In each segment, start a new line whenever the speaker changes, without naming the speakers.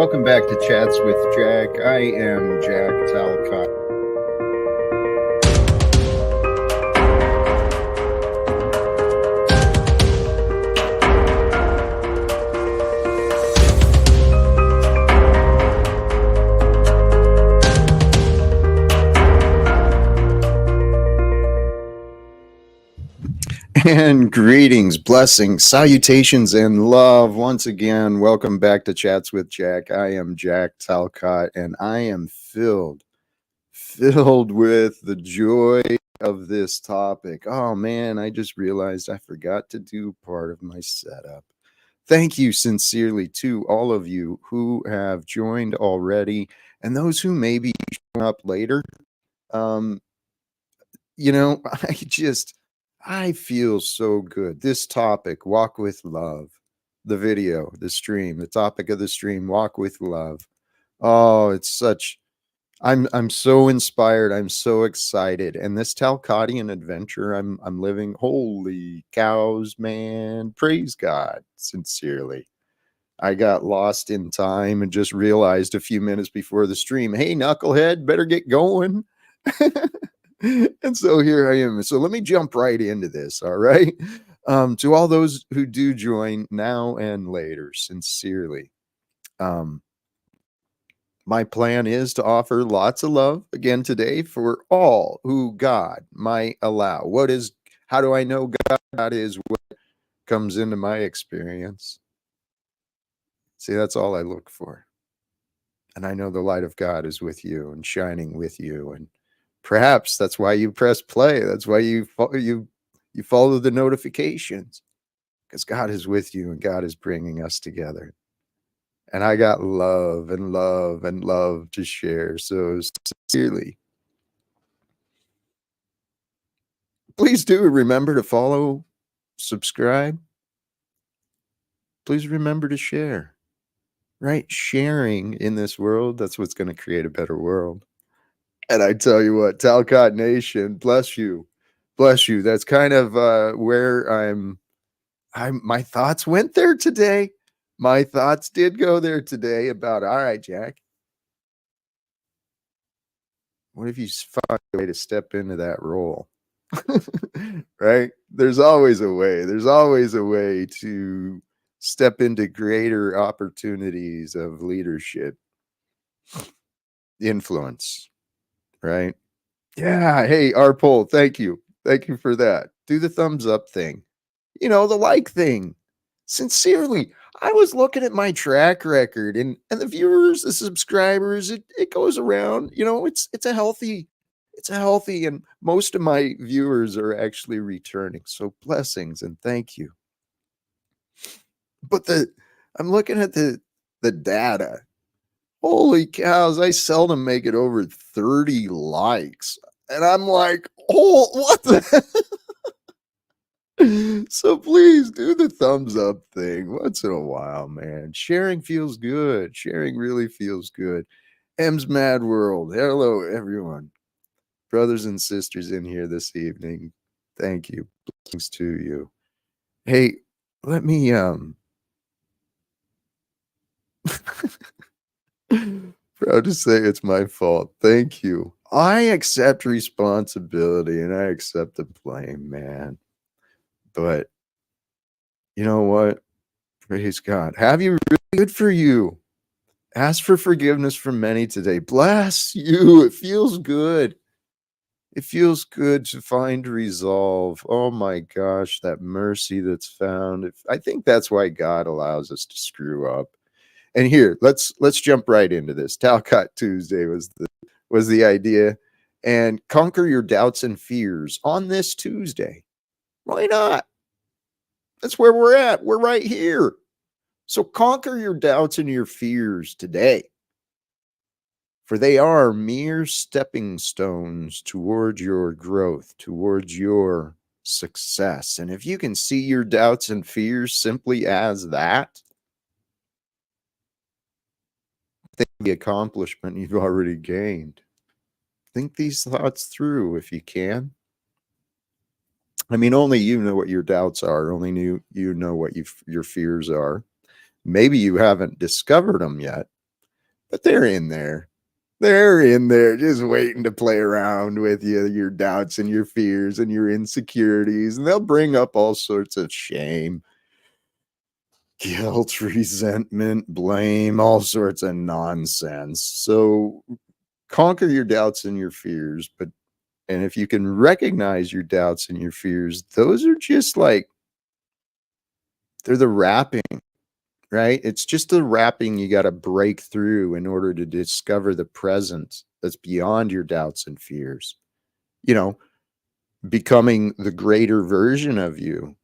welcome back to Chats with Jack. I am Jack Talcott. And greetings, blessings, salutations, and love. Once again, welcome back to Chats with Jack. I am Jack Talcott, and I am filled with the joy of this topic. Oh man, I just realized I forgot to do part of my setup. Thank you sincerely to all of you who have joined already, and those who may be showing up later. I feel so good. This topic, walk with love, the video, the stream, the topic of the stream, walk with love. Oh, it's such, I'm so inspired. I'm so excited. And this Talcottian adventure I'm living, holy cows, man. Praise God, sincerely. I got lost in time and just realized a few minutes before the stream, hey, knucklehead, better get going. And so here I am. So let me jump right into this. All right. To all those who do join now and later, sincerely. My plan is to offer lots of love again today for all who God might allow. How do I know God is what comes into my experience? See, that's all I look for. And I know the light of God is with you and shining with you, and perhaps that's why you press play. That's why you follow the notifications, because God is with you and God is bringing us together. And I got love and love and love to share. So sincerely, please do remember to follow, subscribe. Please remember to share, right? Sharing in this world, that's what's going to create a better world. And I tell you what, Talcott Nation, bless you. Bless you. That's kind of where my thoughts went there today. My thoughts did go there today about, all right, Jack, what if you find a way to step into that role? Right? There's always a way. There's always a way to step into greater opportunities of leadership, influence. Right? Yeah. Hey, our poll. Thank you. Thank you for that. Do the thumbs up thing. The like thing. Sincerely, I was looking at my track record and the viewers, the subscribers, it goes around. It's a healthy, and most of my viewers are actually returning. So blessings and thank you. But I'm looking at the data. Holy cows, I seldom make it over 30 likes. And I'm like, oh, what the? So please do the thumbs up thing once in a while, man. Sharing feels good. Sharing really feels good. M's Mad World. Hello, everyone. Brothers and sisters in here this evening. Thank you. Blessings to you. Hey, let me proud to say it's my fault. Thank you. I accept responsibility and I accept the blame, man. But you know what? Praise God. Have you really good for you? Ask for forgiveness from many today. Bless you. It feels good. It feels good to find resolve. Oh my gosh, that mercy that's found. I think that's why God allows us to screw up. And here, let's jump right into this. Talcott Tuesday was the idea. And conquer your doubts and fears on this Tuesday. Why not? That's where we're at. We're right here. So conquer your doubts and your fears today. For they are mere stepping stones towards your growth, towards your success. And if you can see your doubts and fears simply as that, think the accomplishment you've already gained. Think these thoughts through if you can. I mean, only you know what your doubts are. Only you know what your fears are. Maybe you haven't discovered them yet. but they're in there. They're in there just waiting to play around with you, your doubts and your fears and your insecurities. And they'll bring up all sorts of shame, guilt, resentment, blame, all sorts of nonsense. So conquer your doubts and your fears. And if you can recognize your doubts and your fears, those are just like, they're the wrapping, right? It's just the wrapping you got to break through in order to discover the presence that's beyond your doubts and fears. You know, becoming the greater version of you.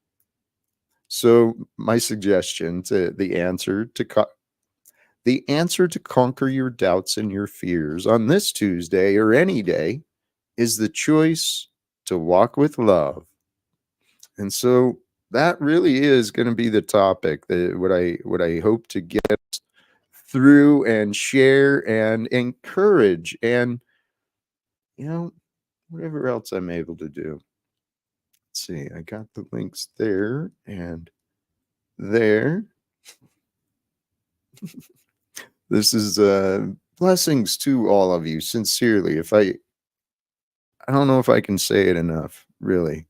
So my suggestion to the answer to conquer your doubts and your fears on this Tuesday or any day is the choice to walk with love. And so that really is going to be the topic that what I hope to get through and share and encourage and whatever else I'm able to do. Let's see, I got the links there and there. This is blessings to all of you, sincerely. I don't know if I can say it enough, really.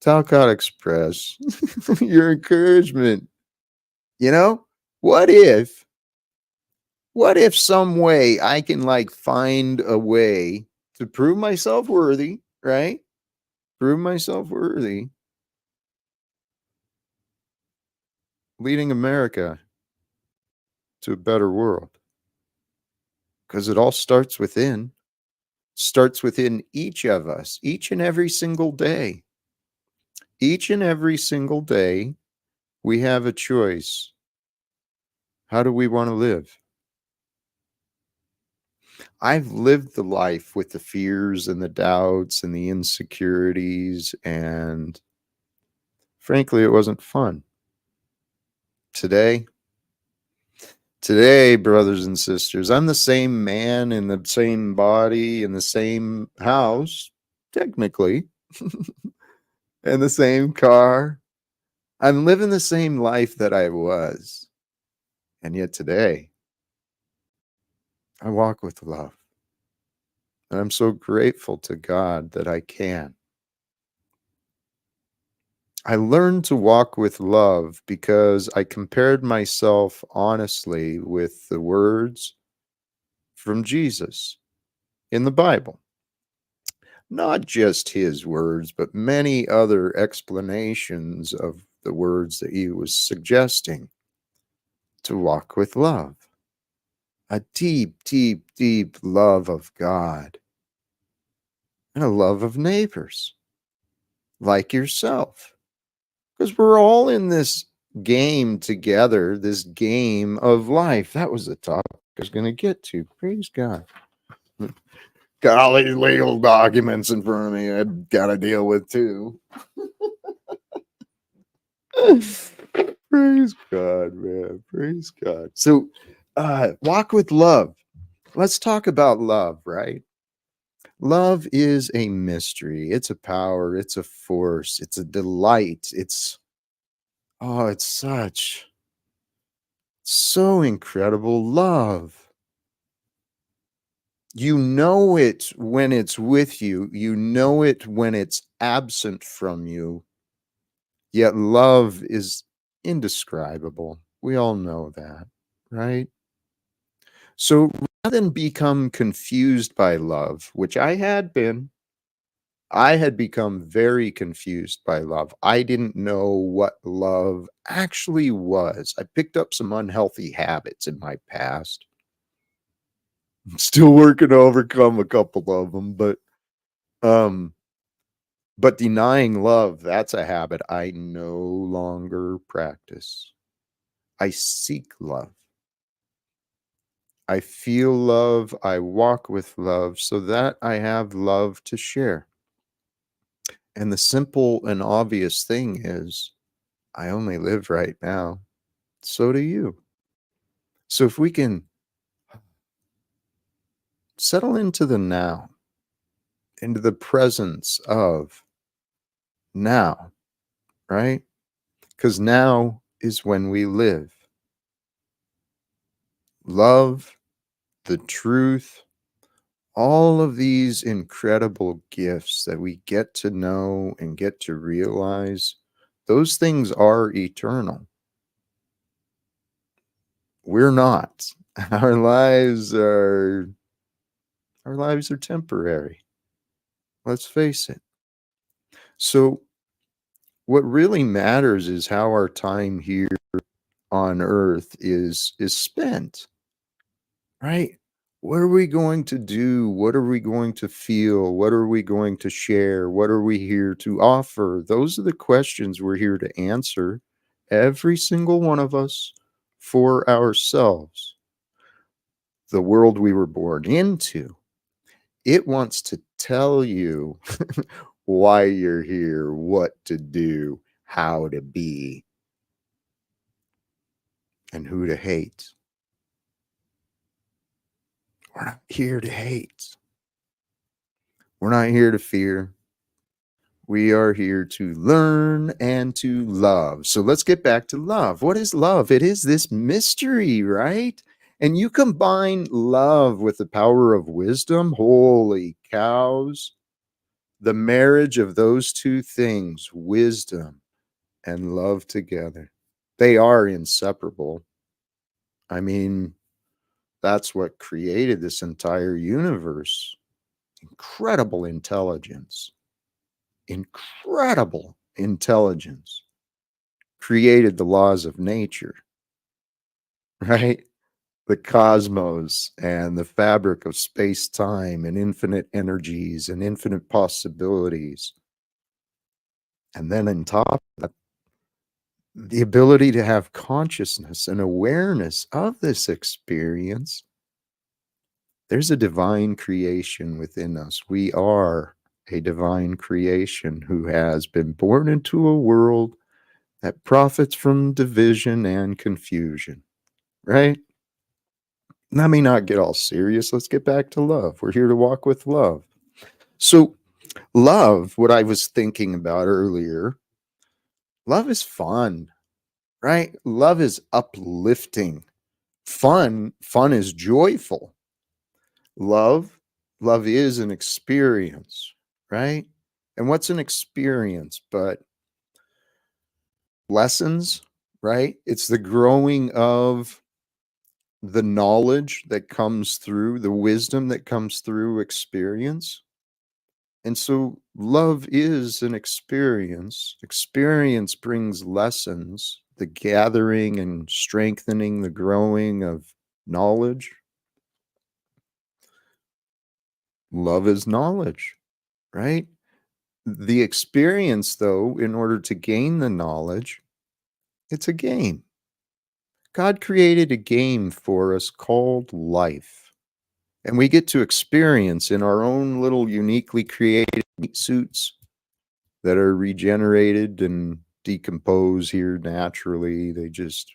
Talcott Express, your encouragement. What if some way I can like find a way to prove myself worthy, right? Prove myself worthy, leading America to a better world. Because it all starts within each of us, each and every single day. Each and every single day, we have a choice. How do we want to live? I've lived the life with the fears and the doubts and the insecurities, and frankly, it wasn't fun. Today, brothers and sisters, I'm the same man in the same body in the same house, technically, and the same car. I'm living the same life that I was. And yet today, I walk with love. And I'm so grateful to God that I can. I learned to walk with love because I compared myself honestly with the words from Jesus in the Bible. Not just his words, but many other explanations of the words that he was suggesting to walk with love. A deep, deep, deep love of God and a love of neighbors like yourself. Because we're all in this game together, this game of life. That was the topic I was going to get to. Praise God. Got all these legal documents in front of me I've got to deal with too. Praise God, man. Praise God. So, walk with love. Let's talk about love, right? Love is a mystery. It's a power. It's a force. It's a delight. It's so incredible. Love. You know it when it's with you. You know it when it's absent from you. Yet love is indescribable. We all know that, right? So rather than become confused by love, which I had become very confused by love. I didn't know what love actually was. I picked up some unhealthy habits in my past. I'm still working to overcome a couple of them, um but denying love, that's a habit I no longer practice. I seek love. I feel love. I walk with love so that I have love to share. And the simple and obvious thing is, I only live right now. So do you. So if we can settle into the now, into the presence of now, right? Because now is when we live. Love the truth, all of these incredible gifts that we get to know and get to realize, those things are eternal. We're not. Our lives are temporary. Let's face it. So what really matters is how our time here on earth is spent, right? What are we going to do? What are we going to feel? What are we going to share? What are we here to offer? Those are the questions we're here to answer, every single one of us, for ourselves. The world we were born into, it wants to tell you why you're here, what to do, how to be, and who to hate. We're not here to hate. We're not here to fear. We are here to learn and to love. So let's get back to love. What is love? It is this mystery, right? And you combine love with the power of wisdom. Holy cows. The marriage of those two things, wisdom and love together, they are inseparable. I mean, that's what created this entire universe. Incredible intelligence. Incredible intelligence created the laws of nature, right? The cosmos and the fabric of space time and infinite energies and infinite possibilities. And then on top of that, the ability to have consciousness and awareness of this experience. There's a divine creation within us. We are a divine creation who has been born into a world that profits from division and confusion, right? Let me not get all serious. Let's get back to love. We're here to walk with love. So, love, what I was thinking about earlier, love is fun, right? Love is uplifting. Fun is joyful. Love is an experience, right? And what's an experience but lessons, right? It's the growing of the knowledge that comes through, the wisdom that comes through experience. And so love is an experience. Experience brings lessons, the gathering and strengthening, the growing of knowledge. Love is knowledge, right? The experience, though, in order to gain the knowledge, it's a game. God created a game for us called life. And we get to experience in our own little uniquely created meat suits that are regenerated and decompose here naturally. They just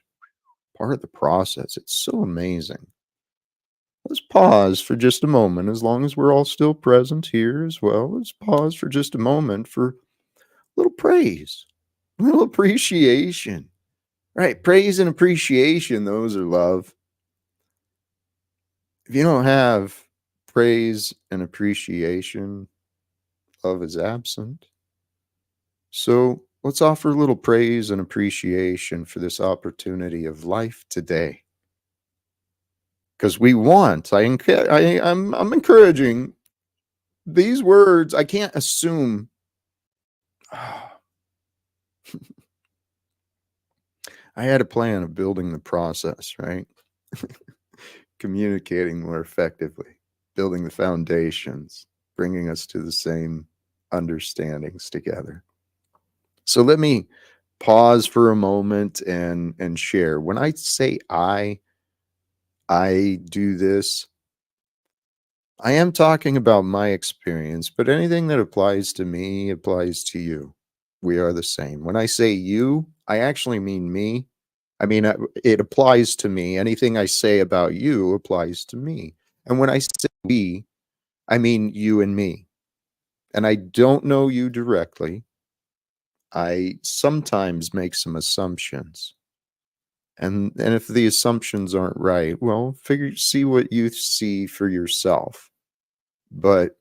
part of the process. It's so amazing. Let's pause for just a moment, as long as we're all still present here as well. Let's pause for just a moment for a little praise, a little appreciation. Right? Praise and appreciation, those are love. If you don't have praise and appreciation, love is absent. So let's offer a little praise and appreciation for this opportunity of life today. Because we want, I'm encouraging these words. I can't assume. I had a plan of building the process, right? Communicating more effectively, building the foundations, bringing us to the same understandings together. So let me pause for a moment and share. When I say I do this, I am talking about my experience, but anything that applies to me applies to you. We are the same. When I say you, I actually mean me. I mean, it applies to me. Anything I say about you applies to me. And when I say we, I mean you and me. And I don't know you directly. I sometimes make some assumptions. And if the assumptions aren't right, well, see what you see for yourself. But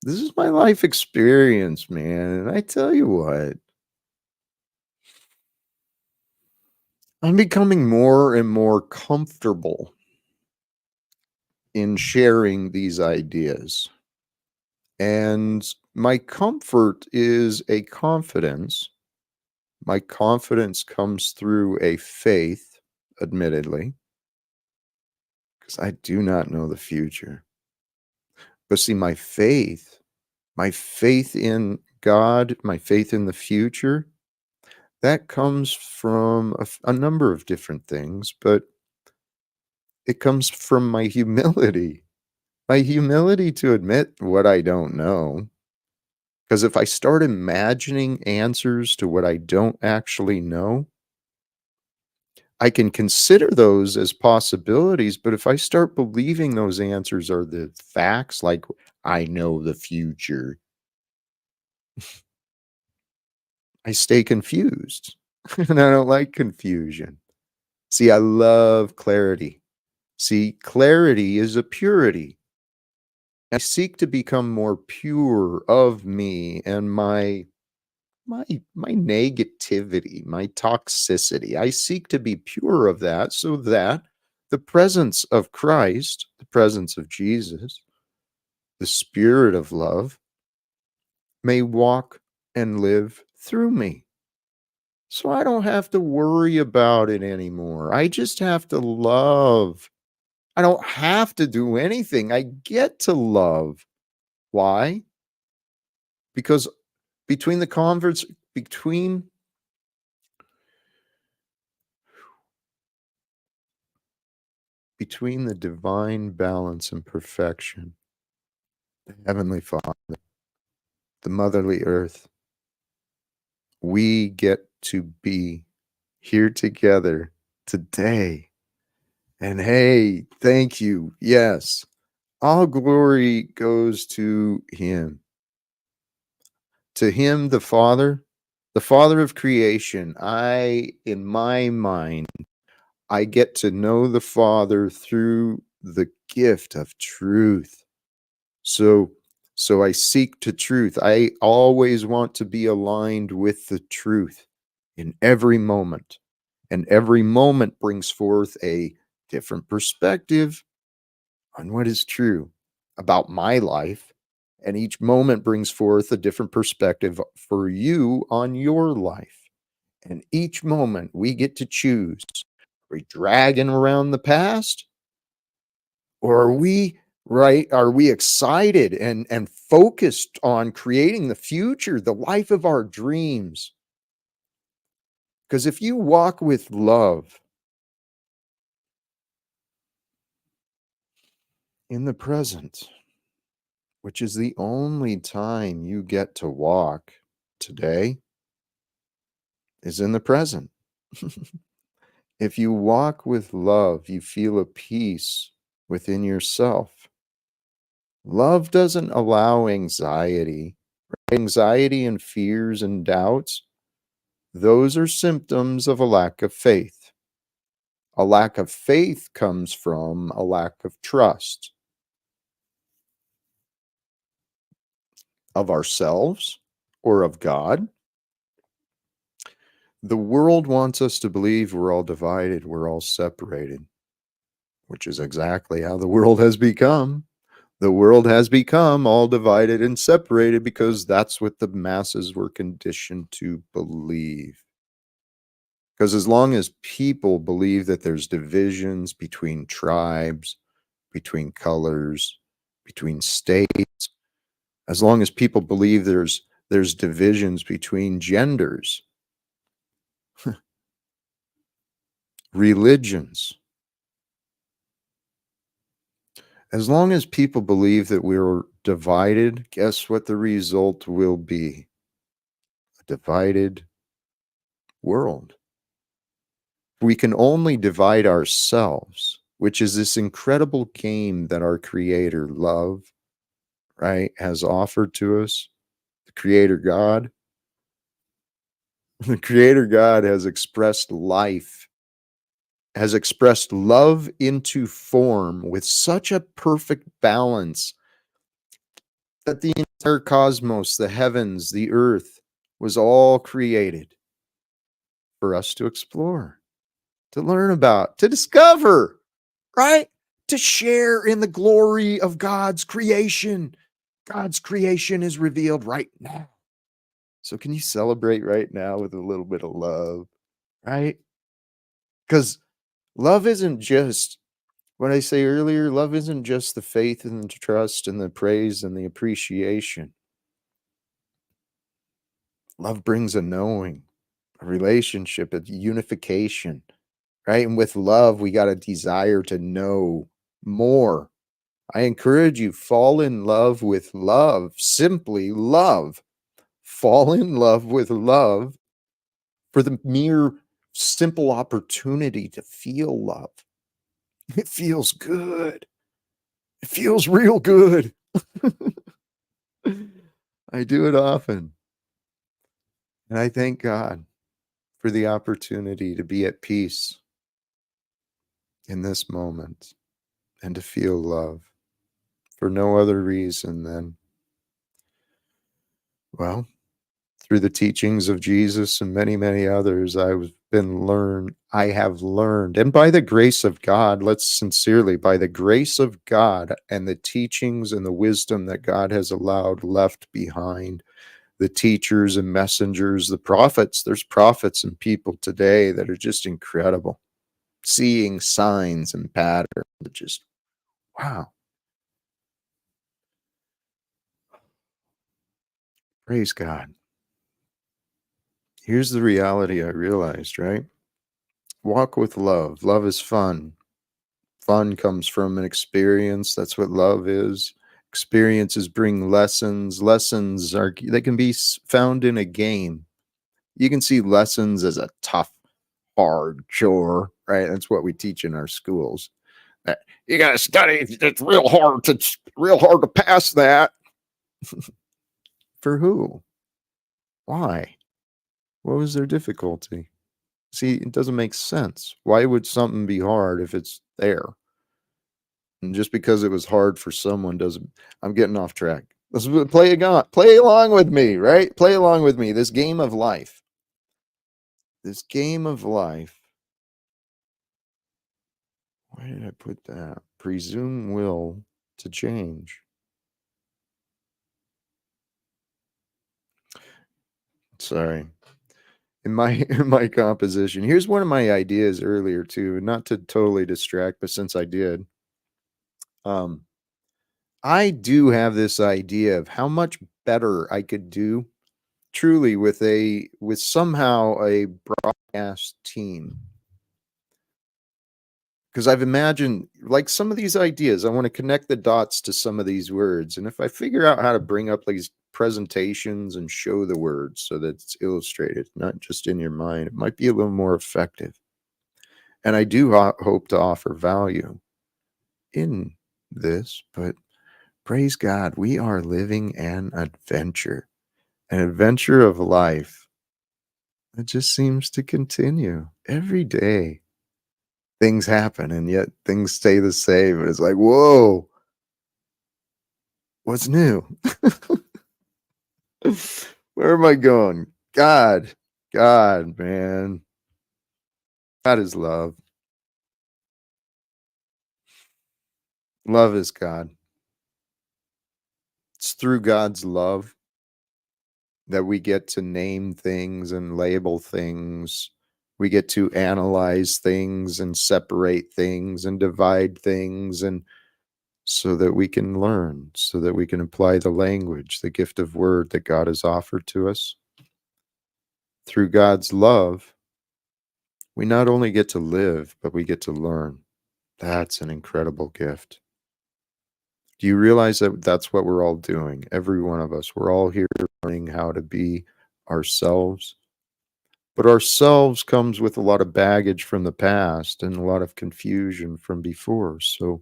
this is my life experience, man, and I tell you what, I'm becoming more and more comfortable in sharing these ideas. And my comfort is a confidence. My confidence comes through a faith, admittedly, because I do not know the future. But see, my faith in God, my faith in the future, that comes from a number of different things, but it comes from my humility. My humility to admit what I don't know. Because if I start imagining answers to what I don't actually know, I can consider those as possibilities. But if I start believing those answers are the facts, like I know the future, I stay confused. And I don't like confusion. See, I love clarity. See, clarity is a purity. I seek to become more pure of me and my my negativity, my toxicity. I seek to be pure of that so that the presence of Christ, the presence of Jesus, the spirit of love may walk and live through me. So I don't have to worry about it anymore. I just have to love. I don't have to do anything. I get to love. Why? Because between the converts, between the divine balance and perfection, the Heavenly Father, the motherly earth, we get to be here together today. And hey, thank you. Yes, all glory goes to Him. To Him, the Father of creation. In my mind, I get to know the Father through the gift of truth. So so I seek to truth. I always want to be aligned with the truth in every moment. And every moment brings forth a different perspective on what is true about my life. And each moment brings forth a different perspective for you on your life. And each moment we get to choose. Are we dragging around the past? Or are we right? Are we excited and focused on creating the future, the life of our dreams? Because if you walk with love in the present, which is the only time you get to walk today, is in the present. If you walk with love, you feel a peace within yourself. Love doesn't allow anxiety. Anxiety and fears and doubts, those are symptoms of a lack of faith. A lack of faith comes from a lack of trust of ourselves or of God. The world wants us to believe we're all divided, we're all separated, which is exactly how the world has become. The world has become all divided and separated because that's what the masses were conditioned to believe. Because as long as people believe that there's divisions between tribes, between colors, between states, as long as people believe there's divisions between genders, religions, as long as people believe that we're divided, guess what the result will be? A divided world. We can only divide ourselves, which is this incredible game that our creator, love, right, has offered to us. The creator God. The creator God has expressed life has expressed love into form with such a perfect balance that the entire cosmos, the heavens, the earth, was all created for us to explore, to learn about, to discover, right? To share in the glory of God's creation. God's creation is revealed right now. So can you celebrate right now with a little bit of love, right? Because love isn't just what I say earlier, love isn't just the faith and the trust and the praise and the appreciation. Love brings a knowing, a relationship, a unification, right? And with love, we got a desire to know more. I encourage you, fall in love with love, simply love. Fall in love with love for the mere simple opportunity to feel love. It feels good. It feels real good. I do it often. And I thank God for the opportunity to be at peace in this moment and to feel love for no other reason than, well, through the teachings of Jesus and many, many others, I have learned, and by the grace of God, let's sincerely, by the grace of God and the teachings and the wisdom that God has allowed left behind, the teachers and messengers, the prophets, there's prophets and people today that are just incredible, seeing signs and patterns, just wow. Praise God. Here's the reality I realized, right? Walk with love. Love is fun. Fun comes from an experience. That's what love is. Experiences bring lessons. Lessons they can be found in a game. You can see lessons as a tough, hard chore, right? That's what we teach in our schools. You got to study. It's real hard. It's real hard to pass that. For who? Why? What was their difficulty? See, it doesn't make sense. Why would something be hard if it's there? And just because it was hard for someone doesn't. I'm getting off track. Let's play along with me, right? Play along with me. This game of life. This game of life. Why did I put that? Presume will to change. Sorry. In my composition, here's one of my ideas earlier too, not to totally distract, but since I did, um, I do have this idea of how much better I could do truly with somehow a broadcast team. Because I've imagined like some of these ideas, I want to connect the dots to some of these words. And if I figure out how to bring up these presentations and show the words so that it's illustrated, not just in your mind, it might be a little more effective. And I do hope to offer value in this, but praise God, we are living an adventure of life that just seems to continue every day. Things happen and yet things stay the same. And it's like, whoa, what's new? Where am I going? God, man. God is love. Love is God. It's through God's love that we get to name things and label things. We get to analyze things and separate things and divide things, and so that we can learn, so that we can apply the language, the gift of word that God has offered to us. Through God's love, we not only get to live, but we get to learn. That's an incredible gift. Do you realize that that's what we're all doing? Every one of us, we're all here learning how to be ourselves. But ourselves comes with a lot of baggage from the past and a lot of confusion from before. So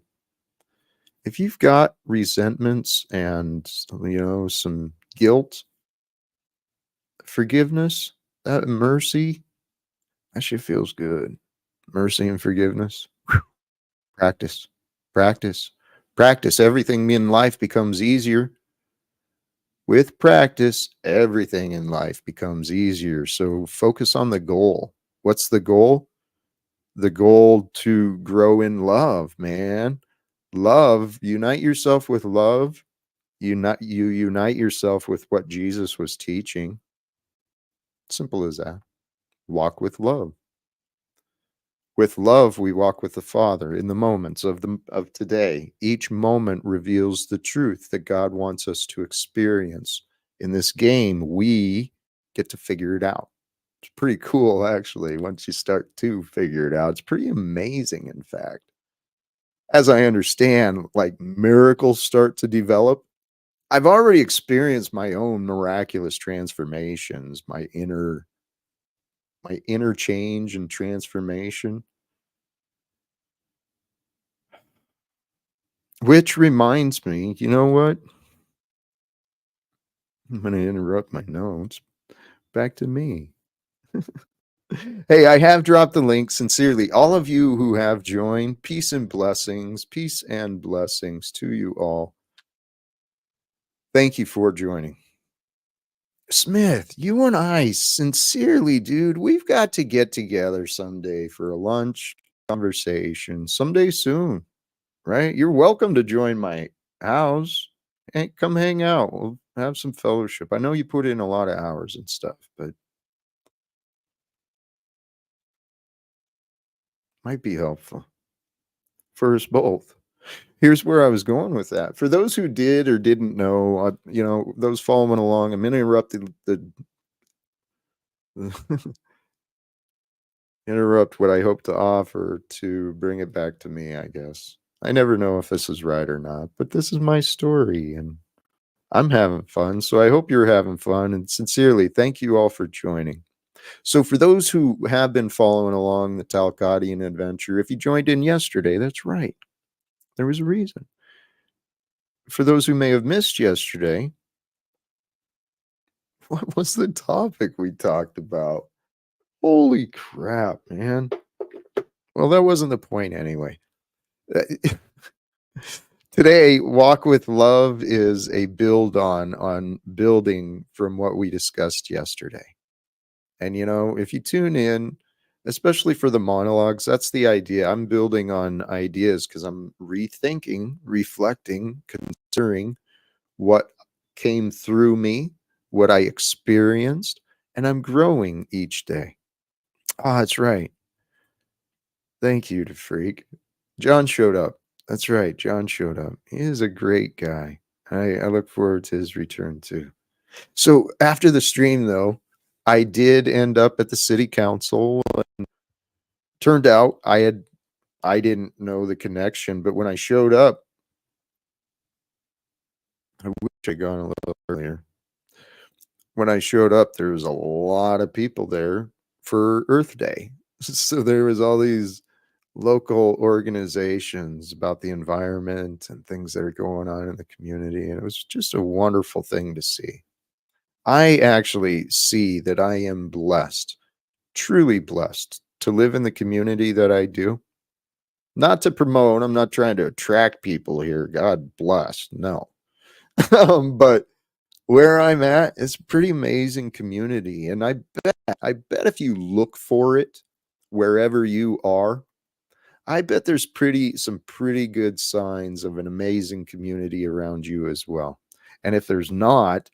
if you've got resentments and, some guilt, forgiveness, that mercy, that shit feels good. Mercy and forgiveness. Practice, practice, practice. Everything in life becomes easier. With practice, everything in life becomes easier. So focus on the goal. What's the goal? The goal to grow in love, man. Love, unite yourself with love. You unite yourself with what Jesus was teaching. Simple as that. Walk with love. With love, we walk with the Father in the moments of today. Each moment reveals the truth that God wants us to experience. In this game, we get to figure it out. It's pretty cool, actually, once you start to figure it out. It's pretty amazing, in fact. As I understand, like miracles start to develop. I've already experienced my own miraculous transformations, my inner change and transformation. Which reminds me, you know what? I'm going to interrupt my notes. Back to me. Hey, I have dropped the link sincerely. All of you who have joined, peace and blessings to you all. Thank you for joining. Smith, you and I, sincerely, dude, we've got to get together someday for a lunch conversation someday soon, right? You're welcome to join my house. Hey, come hang out. We'll have some fellowship. I know you put in a lot of hours and stuff, but might be helpful for us both. Here's where I was going with that. For those who did or didn't know, those following along, I'm going to interrupt what I hope to offer to bring it back to me, I guess. I never know if this is right or not, but this is my story and I'm having fun. So I hope you're having fun. And sincerely, thank you all for joining. So for those who have been following along the Talcottian adventure, if you joined in yesterday, that's right. There was a reason. For those who may have missed yesterday, what was the topic we talked about? Holy crap, man. Well, that wasn't the point anyway. Today, Walk with Love is a build on building from what we discussed yesterday. And if you tune in, especially for the monologues, that's the idea. I'm building on ideas because I'm rethinking, reflecting, considering what came through me, what I experienced, and I'm growing each day. Ah, that's right. Thank you to Freak. John showed up. That's right. John showed up. He is a great guy. I look forward to his return too. So after the stream, though, I did end up at the city council. Turned out I didn't know the connection, but when I showed up, I wish I'd gone a little earlier. When I showed up, there was a lot of people there for Earth Day. So there was all these local organizations about the environment and things that are going on in the community. And it was just a wonderful thing to see. I actually see that I am blessed, truly blessed to live in the community that I do. Not to promote, I'm not trying to attract people here. God bless. No. But where I'm at, it's a pretty amazing community. And I bet if you look for it wherever you are, I bet there's some pretty good signs of an amazing community around you as well. And if there's not,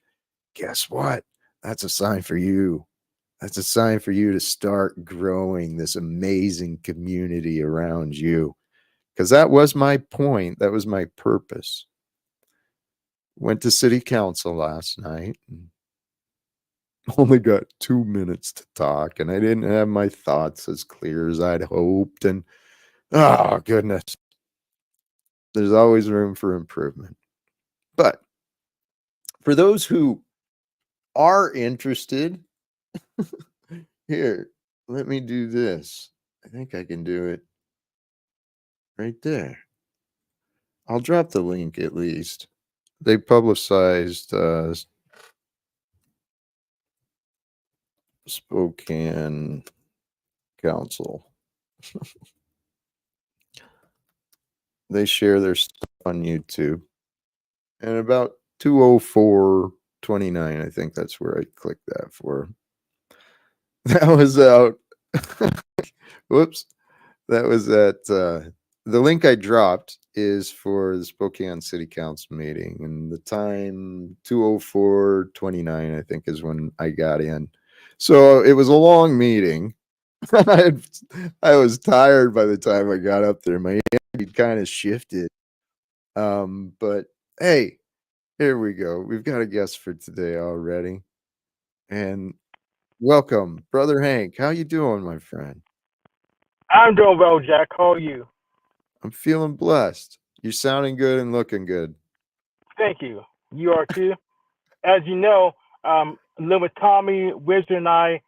guess what? That's a sign for you. That's a sign for you to start growing this amazing community around you. Because that was my point. That was my purpose. Went to city council last night. And only got 2 minutes to talk, and I didn't have my thoughts as clear as I'd hoped. And oh, goodness, there's always room for improvement. But for those who are interested, here, let me do this. I think I can do it right there. I'll drop the link at least. They publicized Spokane Council. They share their stuff on YouTube. And about 2:04:29, I think that's where I clicked that for. That was out. Whoops. That was at the link I dropped is for the Spokane City Council meeting, and the time 2:04:29, I think, is when I got in. So it was a long meeting. I was tired by the time I got up there. My energy kind of shifted. But hey, here we go. We've got a guest for today already. And welcome, Brother Hank. How you doing, my friend?
I'm doing well, Jack. How are you?
I'm feeling blessed. You're sounding good and looking good.
Thank you. You are too. As you know, Lil with Tommy, Wizard, and I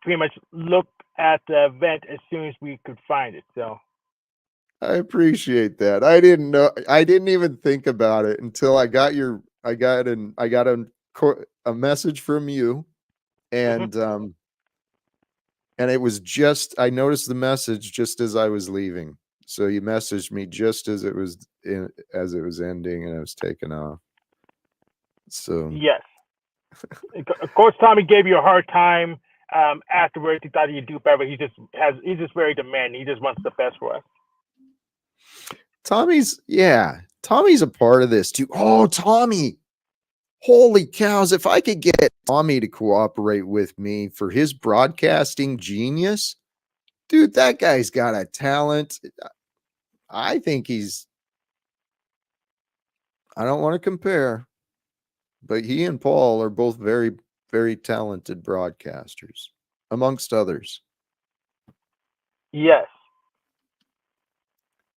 pretty much looked at the event as soon as we could find it. So,
I appreciate that. I didn't know. I didn't even think about it until I got a message from you,
hmm
and it was just I noticed the message just as I was leaving. So you messaged me just as as it was ending and I was taking off. So
yes. Of course, Tommy gave you a hard time afterwards. He thought he'd do better. He's just very demanding. He just wants the best for us.
Tommy's a part of this too. Oh, Tommy. Holy cows, if I could get Tommy to cooperate with me for his broadcasting genius, dude, that guy's got a talent. I think I don't want to compare, but he and Paul are both very, very talented broadcasters, amongst others.
Yes.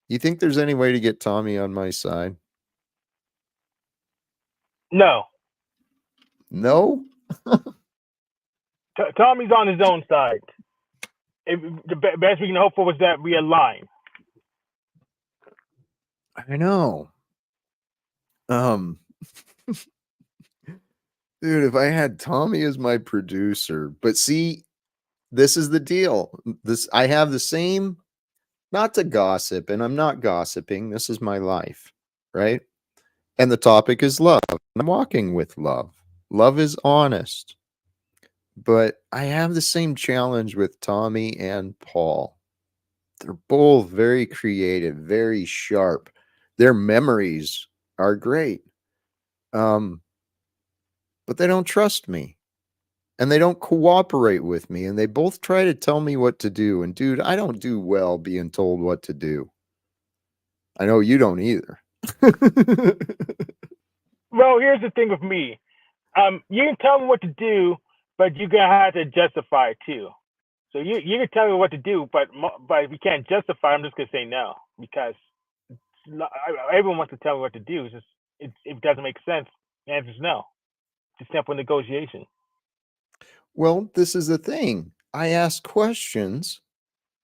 You think there's any way to get Tommy on my side?
No.
No?
Tommy's on his own side. The best we can hope for was that we align.
I know. Um, dude, if I had Tommy as my producer, but see, this is the deal. I have the same, not to gossip, and I'm not gossiping. This is my life, right? And the topic is love. I'm walking with love. Love is honest. But I have the same challenge with Tommy and Paul. They're both very creative, very sharp. Their memories are great. Um, but they don't trust me and they don't cooperate with me. And they both try to tell me what to do. And dude, I don't do well being told what to do. I know you don't either.
Well, here's the thing with me. You can tell me what to do, but you're gonna have to justify it too. So you can tell me what to do, but if you can't justify, I'm just gonna say no because everyone wants to tell me what to do. It's just it doesn't make sense. The answer is no. It's a simple negotiation.
Well, this is the thing. I ask questions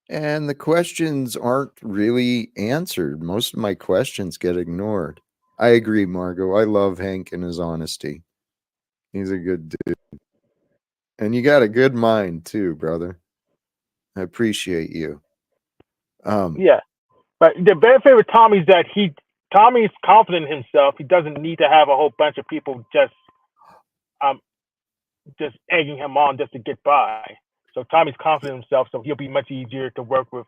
and the questions aren't really answered. Most of my questions get ignored. I agree, Margot. I love Hank and his honesty. He's a good dude. And you got a good mind too, brother. I appreciate you. Um,
Yeah, but the benefit with Tommy is that Tommy's confident in himself. He doesn't need to have a whole bunch of people um just egging him on just to get by. So Tommy's confident in himself, so he'll be much easier to work with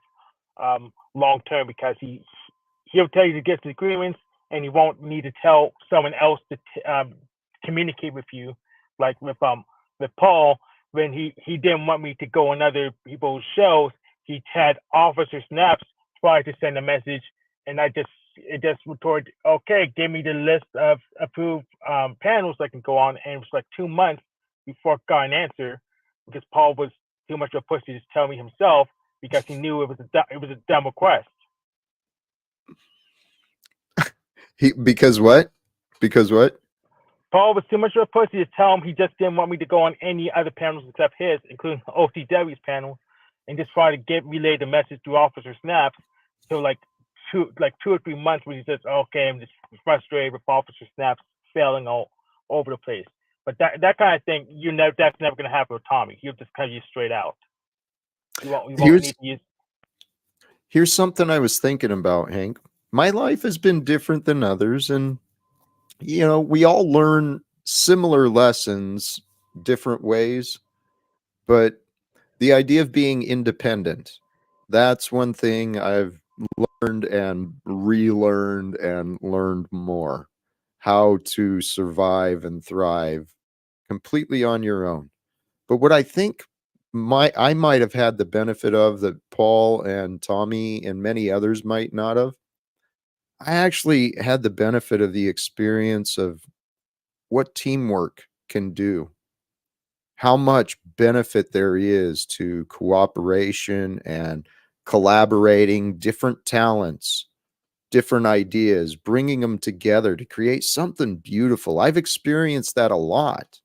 long term because he'll tell you to get to agreements, and he won't need to tell someone else to communicate with you. Like with Paul, when he didn't want me to go on other people's shows, he had Officer Snaps try to send a message, and it just retorted, okay, give me the list of approved panels I can go on, and it was like 2 months before I got an answer because Paul was too much of a pussy to just tell me himself because he knew it was a dumb request.
because what? Because what?
Paul was too much of a pussy to tell him he just didn't want me to go on any other panels except his, including OCW's panel, and just try to get relayed the message through Officer Snaps. So like 2 or 3 months where he says, okay, I'm just frustrated with Officer Snaps failing all over the place. But that kind of thing, that's never gonna happen with Tommy. He'll just cut you straight out. You won't
Here's
need to use.
Here's something I was thinking about, Hank. My life has been different than others, and we all learn similar lessons different ways, but the idea of being independent, that's one thing I've learned and relearned and learned more. How to survive and thrive completely on your own. But what I think I might have had the benefit of that Paul and Tommy and many others might not have. I actually had the benefit of the experience of what teamwork can do, how much benefit there is to cooperation and collaborating different talents, different ideas, bringing them together to create something beautiful. I've experienced that a lot.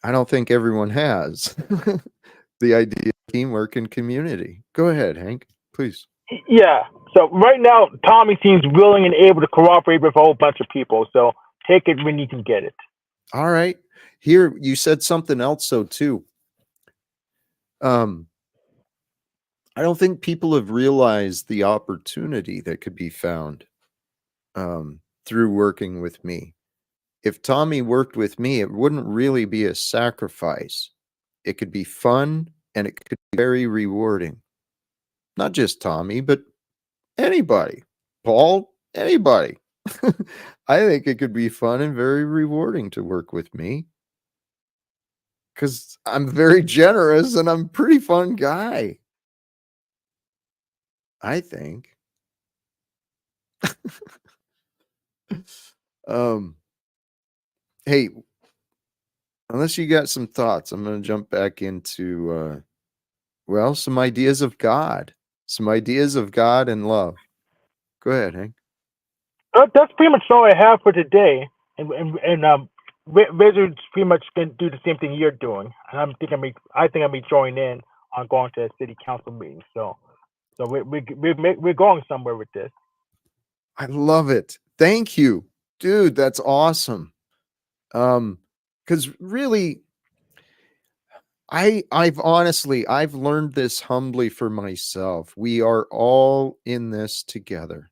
I don't think everyone has. The idea of teamwork and community. Go ahead, Hank, please.
Yeah. So right now, Tommy seems willing and able to cooperate with a whole bunch of people. So take it when you can get it.
All right. Here, you said something else, so too. Um, I don't think people have realized the opportunity that could be found through working with me. If Tommy worked with me, it wouldn't really be a sacrifice. It could be fun and it could be very rewarding. Not just Tommy, but anybody. Paul, anybody. I think it could be fun and very rewarding to work with me because I'm very generous and I'm a pretty fun guy. I think. um, hey, unless you got some thoughts, I'm going to jump back into, some ideas of God. Some ideas of God and love. Go ahead, Hank.
That's pretty much all I have for today. And Wizards pretty much can do the same thing you're doing. And I think I may join in on going to a city council meeting. So we're going somewhere with this.
I love it. Thank you, dude. That's awesome. Because really, I've honestly learned this humbly for myself. We are all in this together.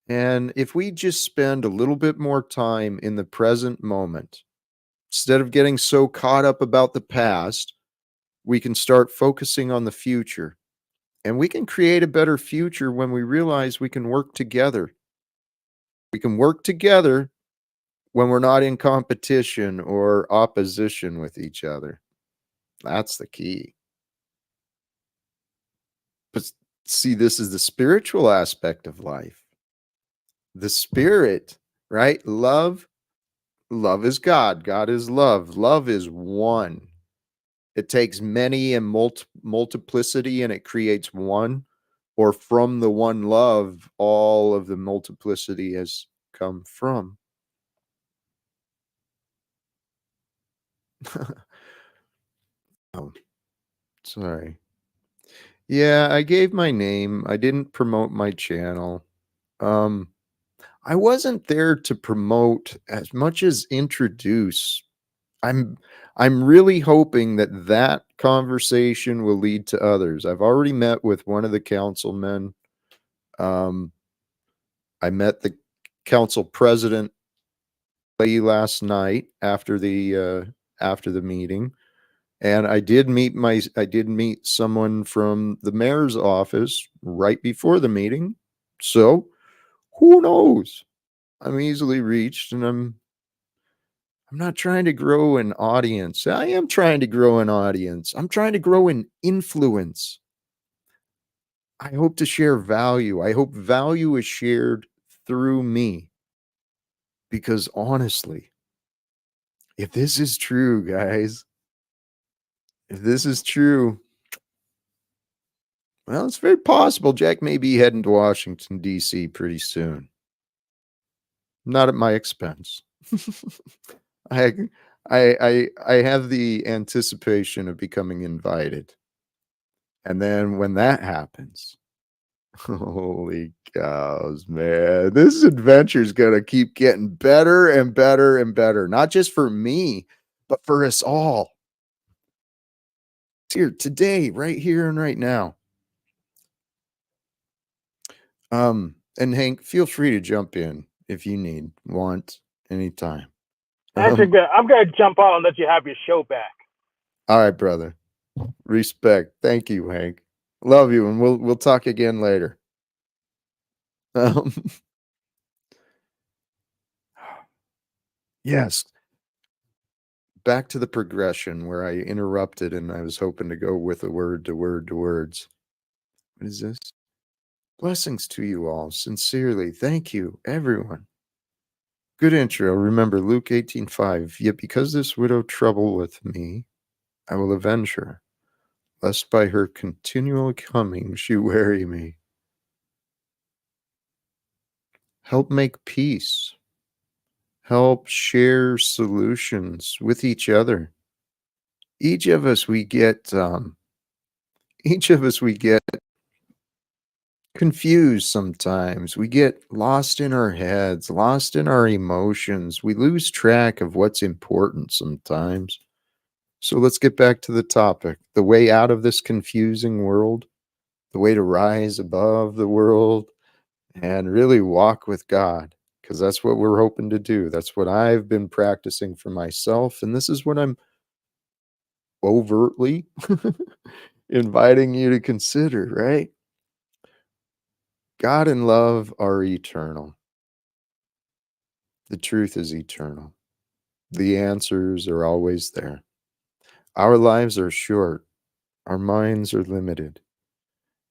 And if we just spend a little bit more time in the present moment, instead of getting so caught up about the past, we can start focusing on the future. And we can create a better future when we realize we can work together. We can work together when we're not in competition or opposition with each other. That's the key. But see, this is the spiritual aspect of life. The spirit, right? Love is God. God is love. Love is one. It takes many and multiplicity and it creates one. Or from the one love, all of the multiplicity has come from. Oh, sorry. Yeah, I gave my name. I didn't promote my channel. I wasn't there to promote as much as introduce. I'm I'm really hoping that conversation will lead to others. I've already met with one of the councilmen. Um, I met the council president last night after the meeting, and I did meet someone from the mayor's office right before the meeting. So who knows? I'm easily reached, and I'm not trying to grow an audience. I am trying to grow an audience. I'm trying to grow an influence. I hope to share value. I hope value is shared through me. Because honestly, if this is true, guys, if this is true, well, it's very possible Jack may be heading to Washington, D.C. pretty soon. Not at my expense. I I have the anticipation of becoming invited. And then when that happens, holy cows, man. This adventure is going to keep getting better and better and better. Not just for me, but for us all. It's here today, right here and right now. And Hank, feel free to jump in if you want, anytime.
Actually, I'm gonna jump on and let you have your show back.
All right, brother. Respect. Thank you, Hank. Love you, and we'll talk again later. Um, yes. Back to the progression where I interrupted and I was hoping to go with a word to word to words. What is this? Blessings to you all. Sincerely. Thank you, everyone. Good intro. Remember Luke 18:5. Yet because this widow troubleth me, I will avenge her, lest by her continual coming she weary me. Help make peace. Help share solutions with each other. Each of us we get confused sometimes. We get lost in our heads, lost in our emotions. We lose track of what's important sometimes. So let's get back to the topic. The way out of this confusing world, the way to rise above the world and really walk with God, because that's what we're hoping to do. That's what I've been practicing for myself. And this is what I'm overtly inviting you to consider, right? God and love are eternal. The truth is eternal. The answers are always there. Our lives are short. Our minds are limited.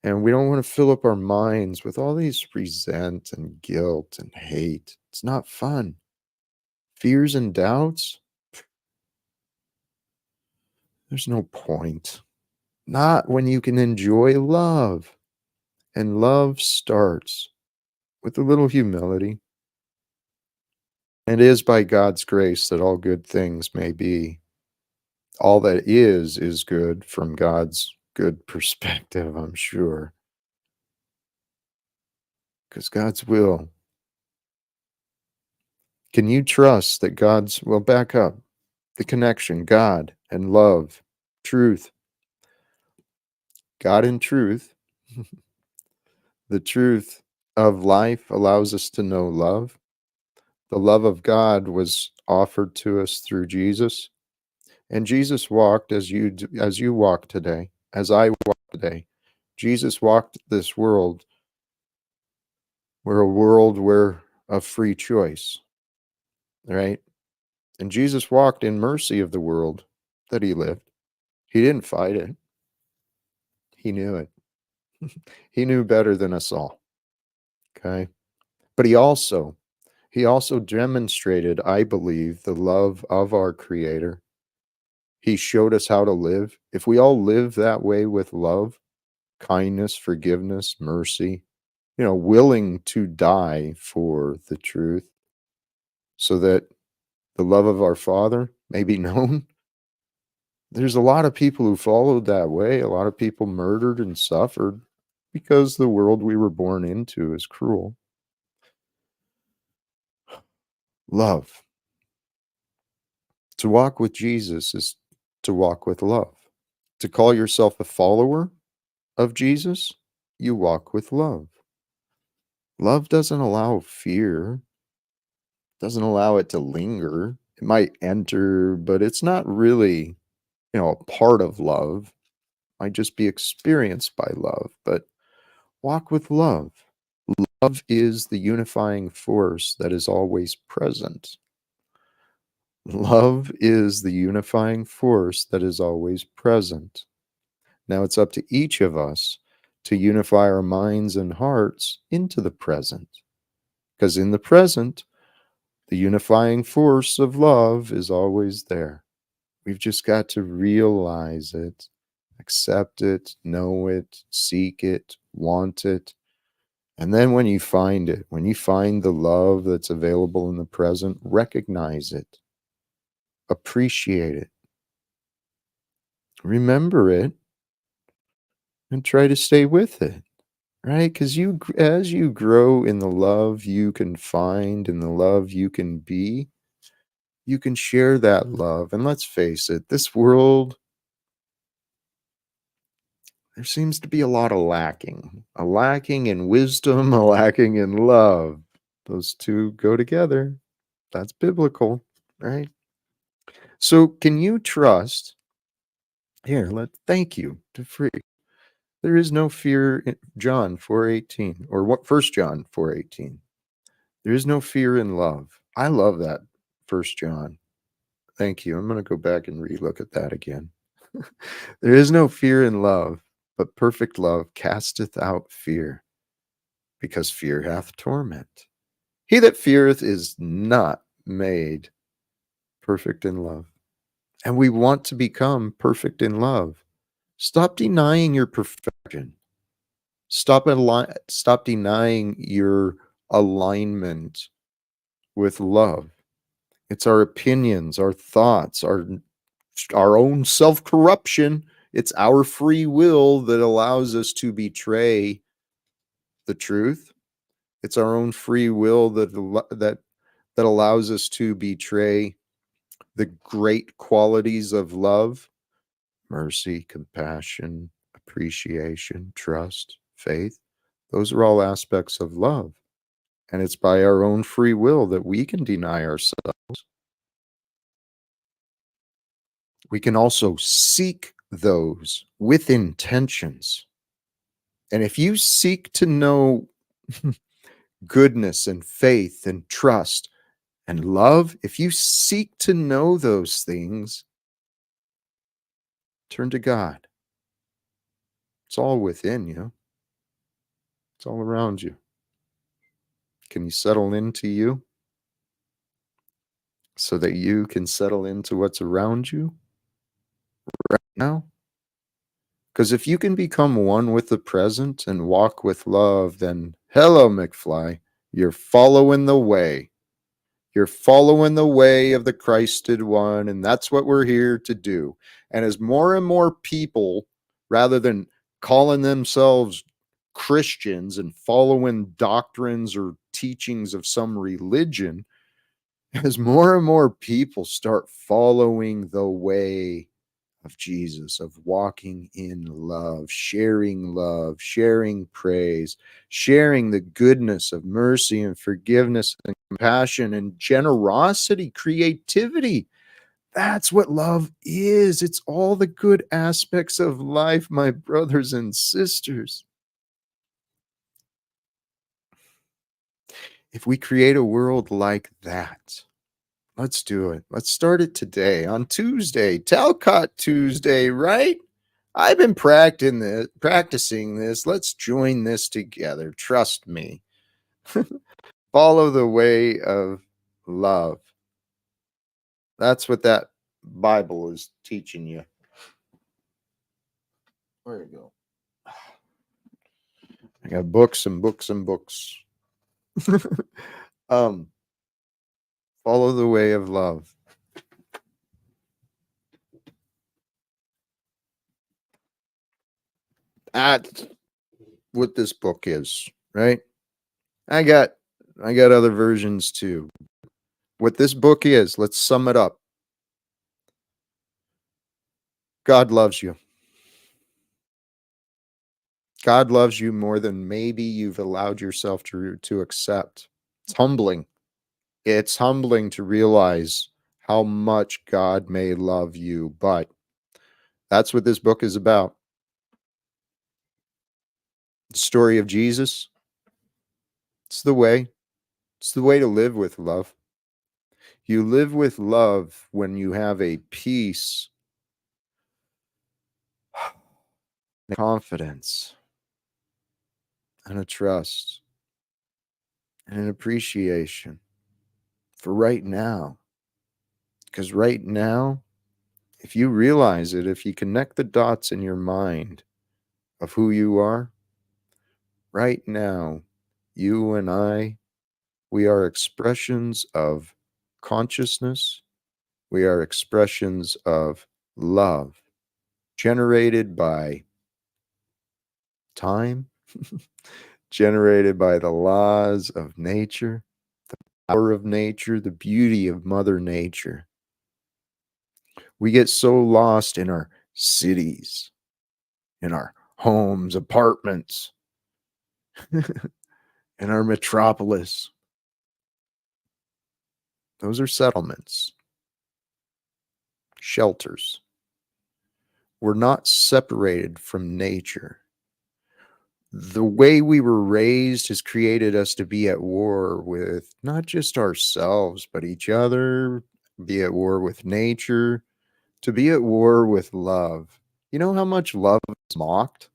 And we don't want to fill up our minds with all these resent and guilt and hate. It's not fun. Fears and doubts, there's no point. Not when you can enjoy love. And love starts with a little humility. And it is by God's grace that all good things may be. All that is good from God's good perspective, I'm sure. Because God's will. Can you trust that God's, well, back up, the connection, God and love, truth. God and truth. The truth of life allows us to know love. The love of God was offered to us through Jesus. And Jesus walked as you walk today, as I walk today. Jesus walked this world. We're a world where of free choice, right? And Jesus walked in mercy of the world that he lived. He didn't fight it. He knew it. He knew better than us all. Okay? But he also demonstrated, I believe, the love of our creator. He showed us how to live. If we all live that way with love, kindness, forgiveness, mercy, willing to die for the truth so that the love of our Father may be known. There's a lot of people who followed that way. A lot of people murdered and suffered because the world we were born into is cruel. Love. To walk with Jesus is to walk with love. To call yourself a follower of Jesus, you walk with love. Love doesn't allow fear, doesn't allow it to linger. It might enter, but it's not really, a part of love. It might just be experienced by love, but walk with love. Love is the unifying force that is always present. Love is the unifying force that is always present. Now it's up to each of us to unify our minds and hearts into the present. Because in the present, the unifying force of love is always there. We've just got to realize it, accept it, know it, seek it, want it. And then when you find it, when you find the love that's available in the present, recognize it, appreciate it, remember it, and try to stay with it, right? Because as you grow in the love you can find, in the love you can be, you can share that love. And let's face it, this world, there seems to be a lot of lacking. A lacking in wisdom, a lacking in love. Those two go together. That's biblical, right? So can you trust? Here, thank you to free. There is no fear in John 4:18 or what 1 John 4:18. There is no fear in love. I love that 1 John. Thank you. I'm going to go back and relook at that again. There is no fear in love, but perfect love casteth out fear, because fear hath torment. He that feareth is not made perfect in love. And we want to become perfect in love. Stop denying your perfection. Stop denying your alignment with love. It's our opinions, our thoughts, our own self-corruption. It's our free will that allows us to betray the truth. It's our own free will that allows us to betray the great qualities of love: mercy, compassion, appreciation, trust, faith. Those are all aspects of love. And it's by our own free will that we can deny ourselves. We can also seek those with intentions. And if you seek to know goodness and faith and trust and love, if you seek to know those things, turn to God. It's all within you. It's all around you. Can you settle into you so that you can settle into what's around you right now? Because if you can become one with the present and walk with love, then hello, McFly, you're following the way. You're following the way of the Christed one, and that's what we're here to do. And as more and more people, rather than calling themselves Christians and following doctrines or teachings of some religion, as more and more people start following the way of Jesus, of walking in love, sharing praise, sharing the goodness of mercy and forgiveness and compassion and generosity, creativity. That's what love is. It's all the good aspects of life, my brothers and sisters. If we create a world like that, let's do it. Let's start it today on Tuesday, Talcott Tuesday, right? I've been practicing this. Let's join this together. Trust me. Follow the way of love. That's what that Bible is teaching you. Where you go? I got books and books and books. Follow the way of love. That's what this book is, right? I got other versions too. What this book is, let's sum it up. God loves you. God loves you more than maybe you've allowed yourself to accept. It's humbling. It's humbling to realize how much God may love you, but that's what this book is about. The story of Jesus. It's the way. It's the way to live with love. You live with love when you have a peace, confidence, and a trust, and an appreciation for right now. Because right now, if you realize it, if you connect the dots in your mind of who you are, right now, you and I, we are expressions of consciousness. We are expressions of love generated by time, generated by the laws of nature, the power of nature, the beauty of Mother Nature. We get so lost in our cities, in our homes, apartments in our metropolis. Those are settlements, shelters. We're not separated from nature. The way we were raised has created us to be at war with not just ourselves, but each other, be at war with nature, to be at war with love. You know how much love is mocked?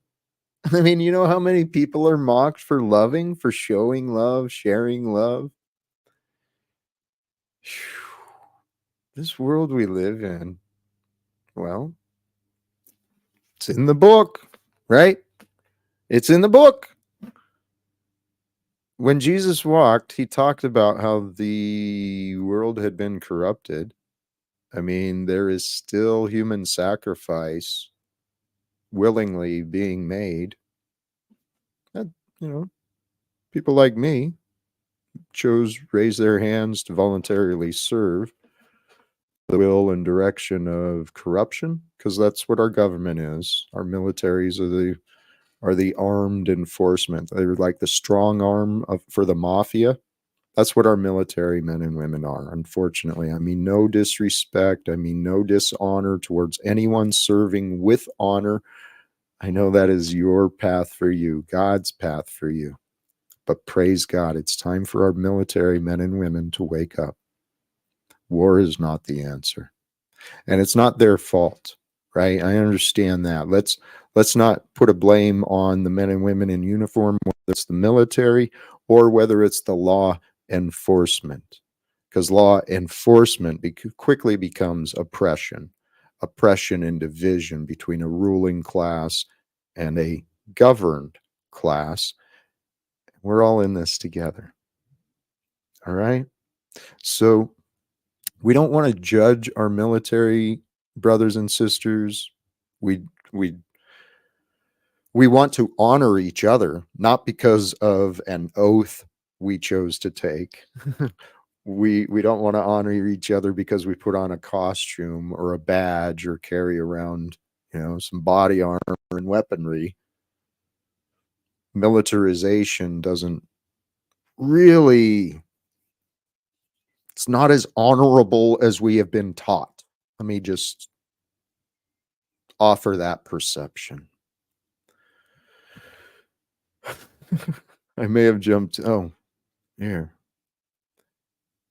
I mean, you know how many people are mocked for loving, for showing love, sharing love? This world we live in, well, it's in the book, right? It's in the book. When Jesus walked, he talked about how the world had been corrupted. I mean, there is still human sacrifice willingly being made. And, you know, people like me raise their hands to voluntarily serve the will and direction of corruption, because that's what our government is. Our militaries are the armed enforcement. They're like the strong arm for the mafia. That's what our military men and women are, unfortunately. I mean, no disrespect. I mean, no dishonor towards anyone serving with honor. I know that is your path for you, God's path for you. But praise God, it's time for our military men and women to wake up. War is not the answer. And it's not their fault, right? I understand that. Let's not put a blame on the men and women in uniform, whether it's the military or whether it's the law enforcement, because law enforcement quickly becomes oppression and division between a ruling class and a governed class. We're all in this together. All right. So we don't want to judge our military brothers and sisters. We we we want to honor each other, not because of an oath we chose to take. We don't want to honor each other because we put on a costume or a badge or carry around, some body armor and weaponry. Militarization doesn't really, it's not as honorable as we have been taught. Let me just offer that perception. I may have jumped. Oh, here.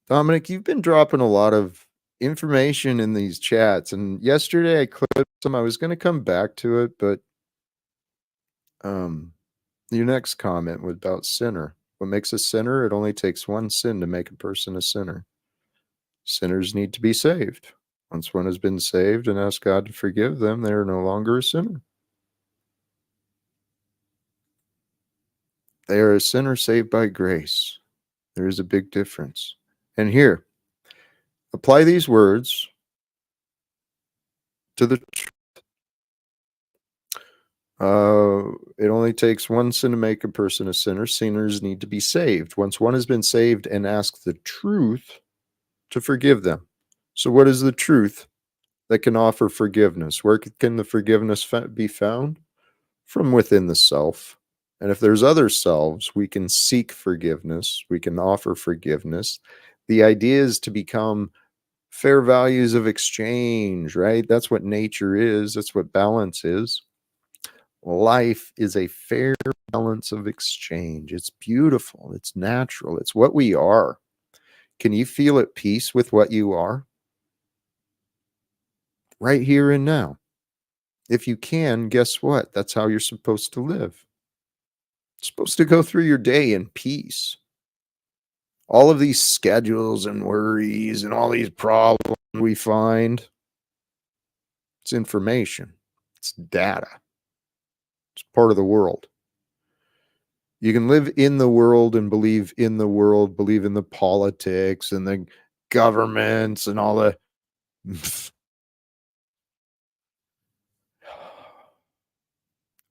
Dominic, you've been dropping a lot of information in these chats. And yesterday I clipped some. I was going to come back to it, but your next comment was about sinner. What makes a sinner? It only takes one sin to make a person a sinner. Sinners need to be saved. Once one has been saved and asked God to forgive them, they are no longer a sinner. They are a sinner saved by grace. There is a big difference. And here, apply these words to the truth. It only takes one sin to make a person a sinner. Sinners need to be saved. Once one has been saved and asked the truth to forgive them. So what is the truth that can offer forgiveness? Where can the forgiveness be found? From within the self. And if there's other selves, we can seek forgiveness. We can offer forgiveness. The idea is to become fair values of exchange, right? That's what nature is. That's what balance is. Life is a fair balance of exchange. It's beautiful. It's natural. It's what we are. Can you feel at peace with what you are? Right here and now. If you can, guess what? That's how you're supposed to live. You're supposed to go through your day in peace. All of these schedules and worries and all these problems we find, it's information. It's data. It's part of the world. You can live in the world and believe in the world, believe in the politics and the governments and all the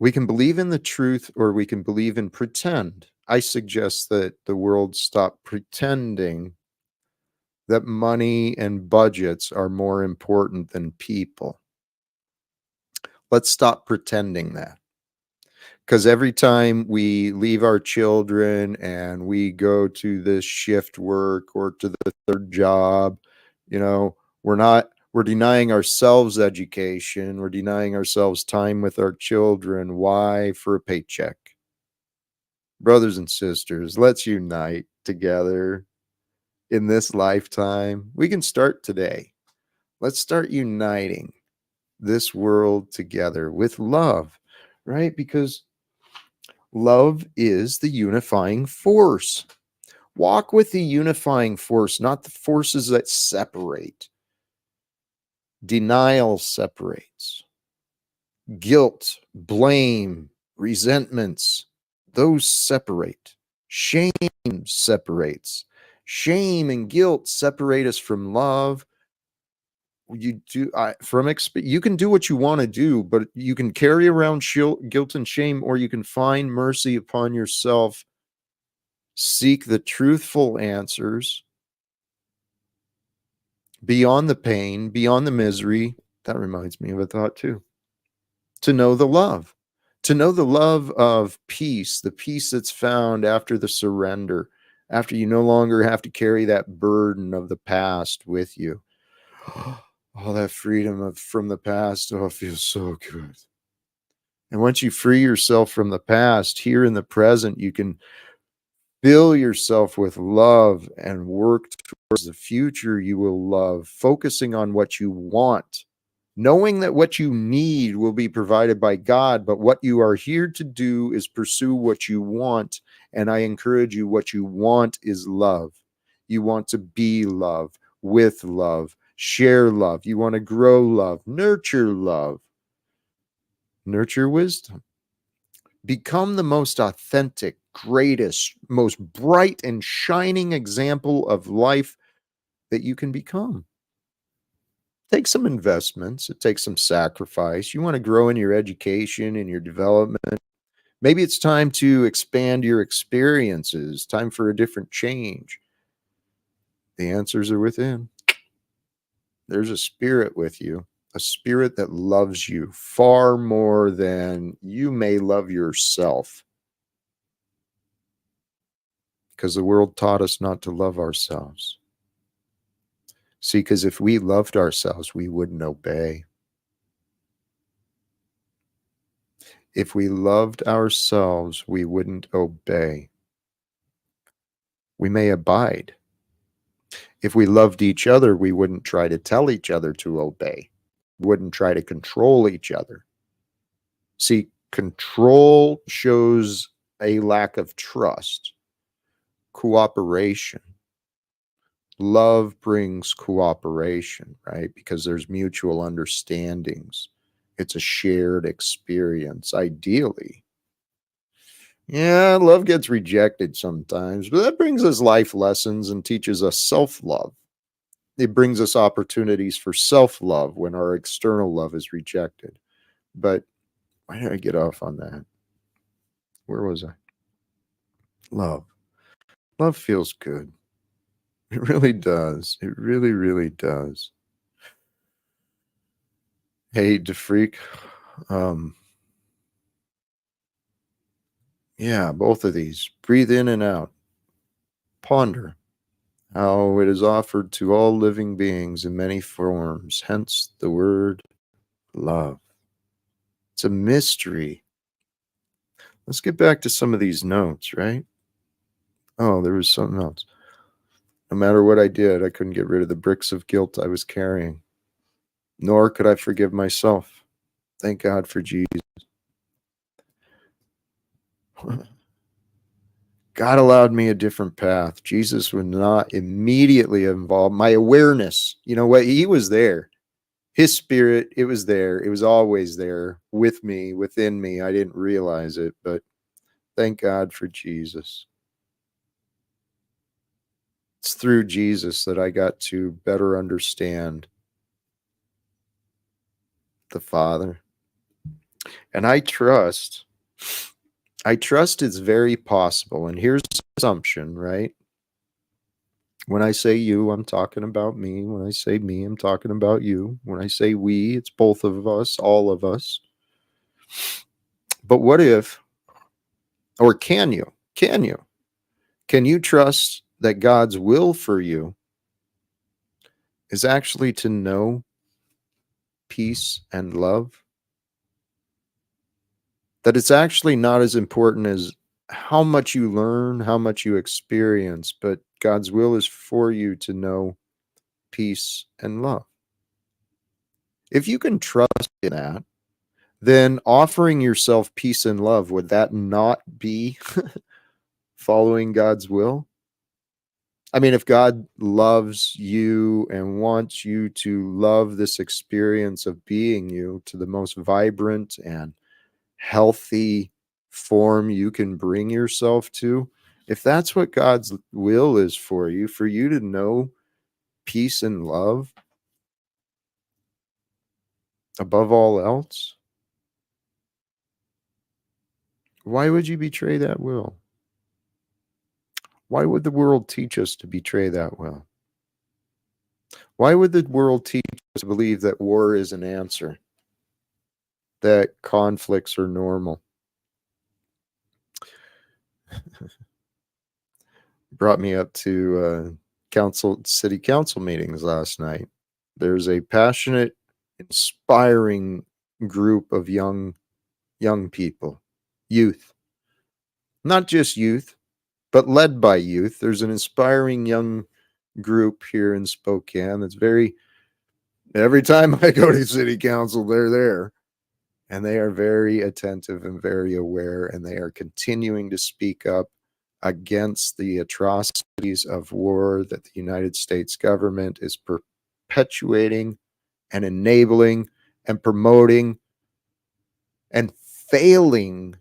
we can believe in the truth or we can believe in pretend. I suggest that the world stop pretending that money and budgets are more important than people. Let's stop pretending that. Because every time we leave our children and we go to this shift work or to the third job, we're denying ourselves education. We're denying ourselves time with our children. Why? For a paycheck. Brothers and sisters, let's unite together in this lifetime. We can start today. Let's start uniting this world together with love, right? Because love is the unifying force. Walk with the unifying force, not the forces that separate. Denial separates. Guilt, blame, resentments, those separate. Shame separates. Shame and guilt separate us from love. You can do what you want to do, but you can carry around guilt and shame, or you can find mercy upon yourself. Seek the truthful answers beyond the pain, beyond the misery. That reminds me of a thought too. To know the love of peace, the peace that's found after the surrender, after you no longer have to carry that burden of the past with you. All that freedom from the past, it feels so good. And once you free yourself from the past, here in the present, you can fill yourself with love and work towards the future you will love, focusing on what you want, knowing that what you need will be provided by God, but what you are here to do is pursue what you want. And I encourage you, what you want is love. You want to be love, with love, share love. You want to grow love, nurture love, nurture wisdom. Become the most authentic, greatest, most bright and shining example of life that you can become. Take some investments. It takes some sacrifice. You want to grow in your education and your development. Maybe it's time to expand your experiences, time for a different change. The answers are within. There's a spirit with you, a spirit that loves you far more than you may love yourself. Because the world taught us not to love ourselves. See, because if we loved ourselves, we wouldn't obey. If we loved ourselves, we wouldn't obey. We may abide. If we loved each other, we wouldn't try to tell each other to obey. We wouldn't try to control each other. See, control shows a lack of trust, cooperation. Love brings cooperation, right? Because there's mutual understandings. It's a shared experience, ideally. Yeah, love gets rejected sometimes, but that brings us life lessons and teaches us self-love. It brings us opportunities for self-love when our external love is rejected. But why did I get off on that? Where was I? Love. Love feels good. It really does. It really, really does. Hey, DeFreak. Yeah, both of these. Breathe in and out. Ponder how it is offered to all living beings in many forms, hence the word love. It's a mystery. Let's get back to some of these notes, right? Oh, there was something else. No matter what I did, I couldn't get rid of the bricks of guilt I was carrying, nor could I forgive myself. Thank God for Jesus. God allowed me a different path. Jesus would not immediately involve my awareness. You know what? He was there. His spirit, it was there. It was always there with me, within me. I didn't realize it, but thank God for Jesus. It's through Jesus that I got to better understand the Father. And I trust it's very possible. And here's the assumption, right? When I say you, I'm talking about me. When I say me, I'm talking about you. When I say we, it's both of us, all of us. But what if Or can you? Can you? Can you trust that God's will for you is actually to know peace and love? That it's actually not as important as how much you learn, how much you experience, but God's will is for you to know peace and love. If you can trust in that, then offering yourself peace and love, would that not be following God's will? I mean, if God loves you and wants you to love this experience of being you to the most vibrant and healthy form you can bring yourself to, if that's what God's will is for you to know peace and love above all else, why would you betray that will? Why would the world teach us to betray that will? Why would the world teach us to believe that war is an answer, that conflicts are normal? Brought me up to city council meetings last night. There's a passionate, inspiring group of young people, youth, not just youth, but led by youth. There's an inspiring young group here in Spokane that's every time I go to city council, they're there. And they are very attentive and very aware, and they are continuing to speak up against the atrocities of war that the United States government is perpetuating and enabling and promoting and failing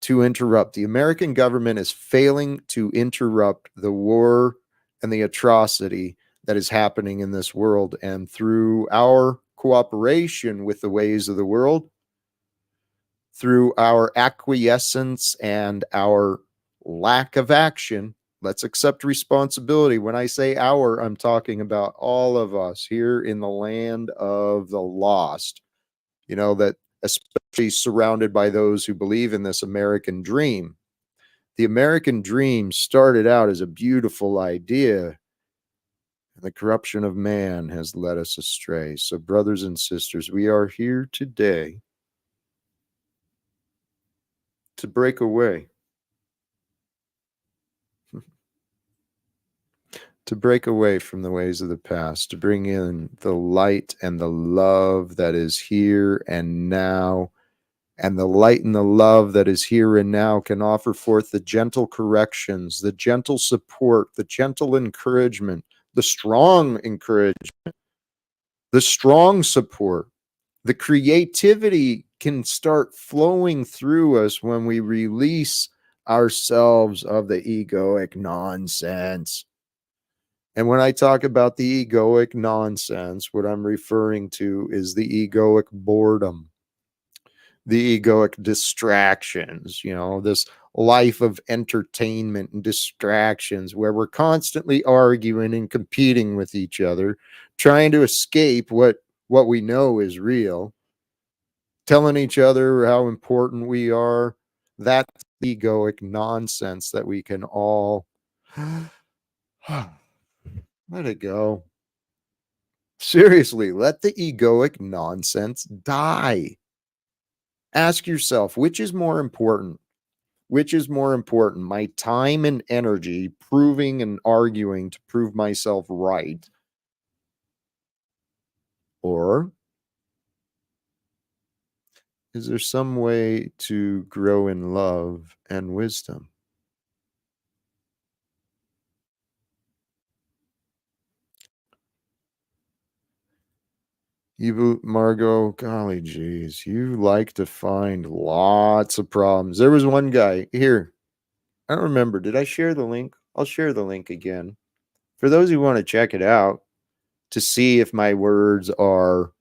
to interrupt. The American government is failing to interrupt the war and the atrocity that is happening in this world. And through our cooperation with the ways of the world, through our acquiescence and our lack of action, let's accept responsibility. When I say our, I'm talking about all of us here in the land of the lost, that especially surrounded by those who believe in this American dream. The American dream started out as a beautiful idea, and the corruption of man has led us astray. So, brothers and sisters, we are here today to break away. To break away from the ways of the past, to bring in the light and the love that is here and now. And the light and the love that is here and now can offer forth the gentle corrections, the gentle support, the gentle encouragement, the strong encouragement, the strong support. The creativity can start flowing through us when we release ourselves of the egoic nonsense. And when I talk about the egoic nonsense, what I'm referring to is the egoic boredom, the egoic distractions, this life of entertainment and distractions where we're constantly arguing and competing with each other, trying to escape what we know is real, telling each other how important we are. That's egoic nonsense that we can all let it go. Seriously, let the egoic nonsense die. Ask yourself, which is more important? Which is more important, my time and energy proving and arguing to prove myself right? Or is there some way to grow in love and wisdom? You, Margot, golly geez, you like to find lots of problems. There was one guy here. I don't remember. Did I share the link? I'll share the link again. For those who want to check it out to see if my words are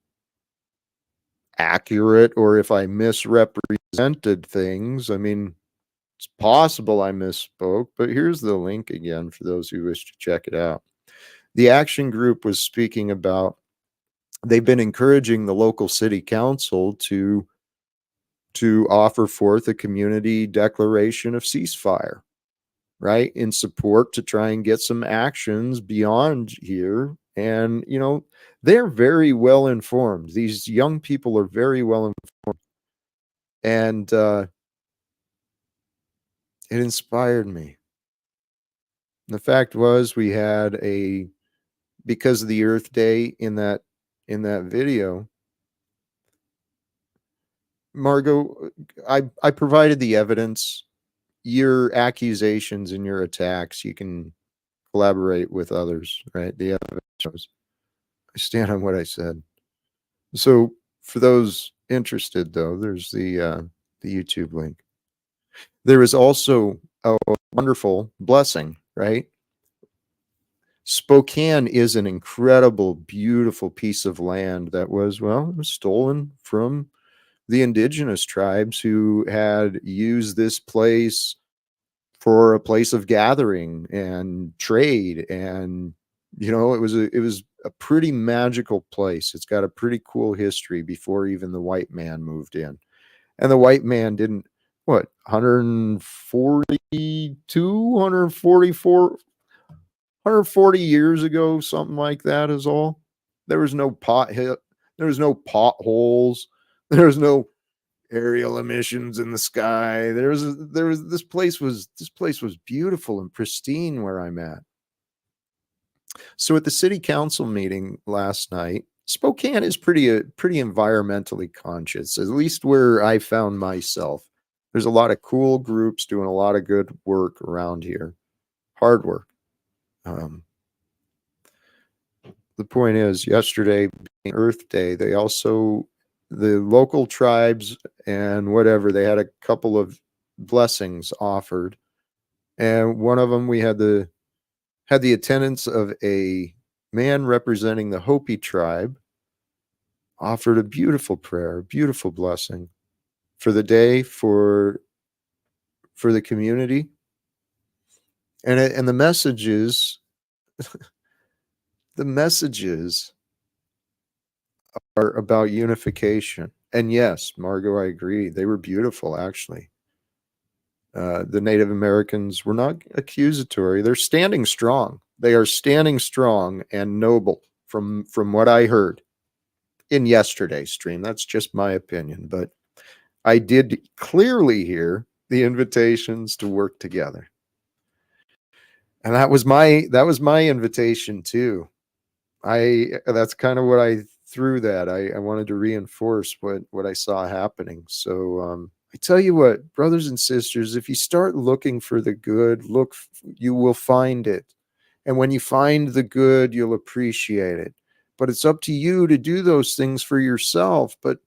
accurate or if I misrepresented things. I mean, it's possible I misspoke, but here's the link again for those who wish to check it out. The action group was speaking about they've been encouraging the local city council to to offer forth a community declaration of ceasefire, right? In support to try and get some actions beyond here. And, you know, they're very well informed. These young people are very well informed. And it inspired me. The fact was, we had because of the Earth Day in that video, Margot, I provided the evidence. Your accusations and your attacks, you can collaborate with others, right? The evidence shows. I stand on what I said. So for those interested, though, there's the YouTube link. There is also a wonderful blessing, right? Spokane is an incredible, beautiful piece of land that was, well, it was stolen from the indigenous tribes who had used this place for a place of gathering and trade. And, you know, it was a pretty magical place. It's got a pretty cool history before even the white man moved in. And the white man didn't, what, 142, 144, 140 years ago, something like that is all. There was no there was no potholes, there was no aerial emissions in the sky. This place was beautiful and pristine where I'm at. So at the city council meeting last night, Spokane is pretty environmentally conscious, at least where I found myself. There's a lot of cool groups doing a lot of good work around here, hard work. The point is, yesterday being Earth Day, they also, the local tribes and whatever, they had a couple of blessings offered, and one of them, we had the attendance of a man representing the Hopi tribe, offered a beautiful prayer, a beautiful blessing for the day, for the community, and the messages. The messages are about unification. And yes, Margot, I agree. They were beautiful, actually. The Native Americans were not accusatory. They're standing strong. They are standing strong and noble from what I heard in yesterday's stream. That's just my opinion. But I did clearly hear the invitations to work together. And that was my invitation too. That's kind of what I threw that. I wanted to reinforce what I saw happening. So I tell you what, brothers and sisters, if you start looking for the good, you will find it. And when you find the good, you'll appreciate it. But it's up to you to do those things for yourself. But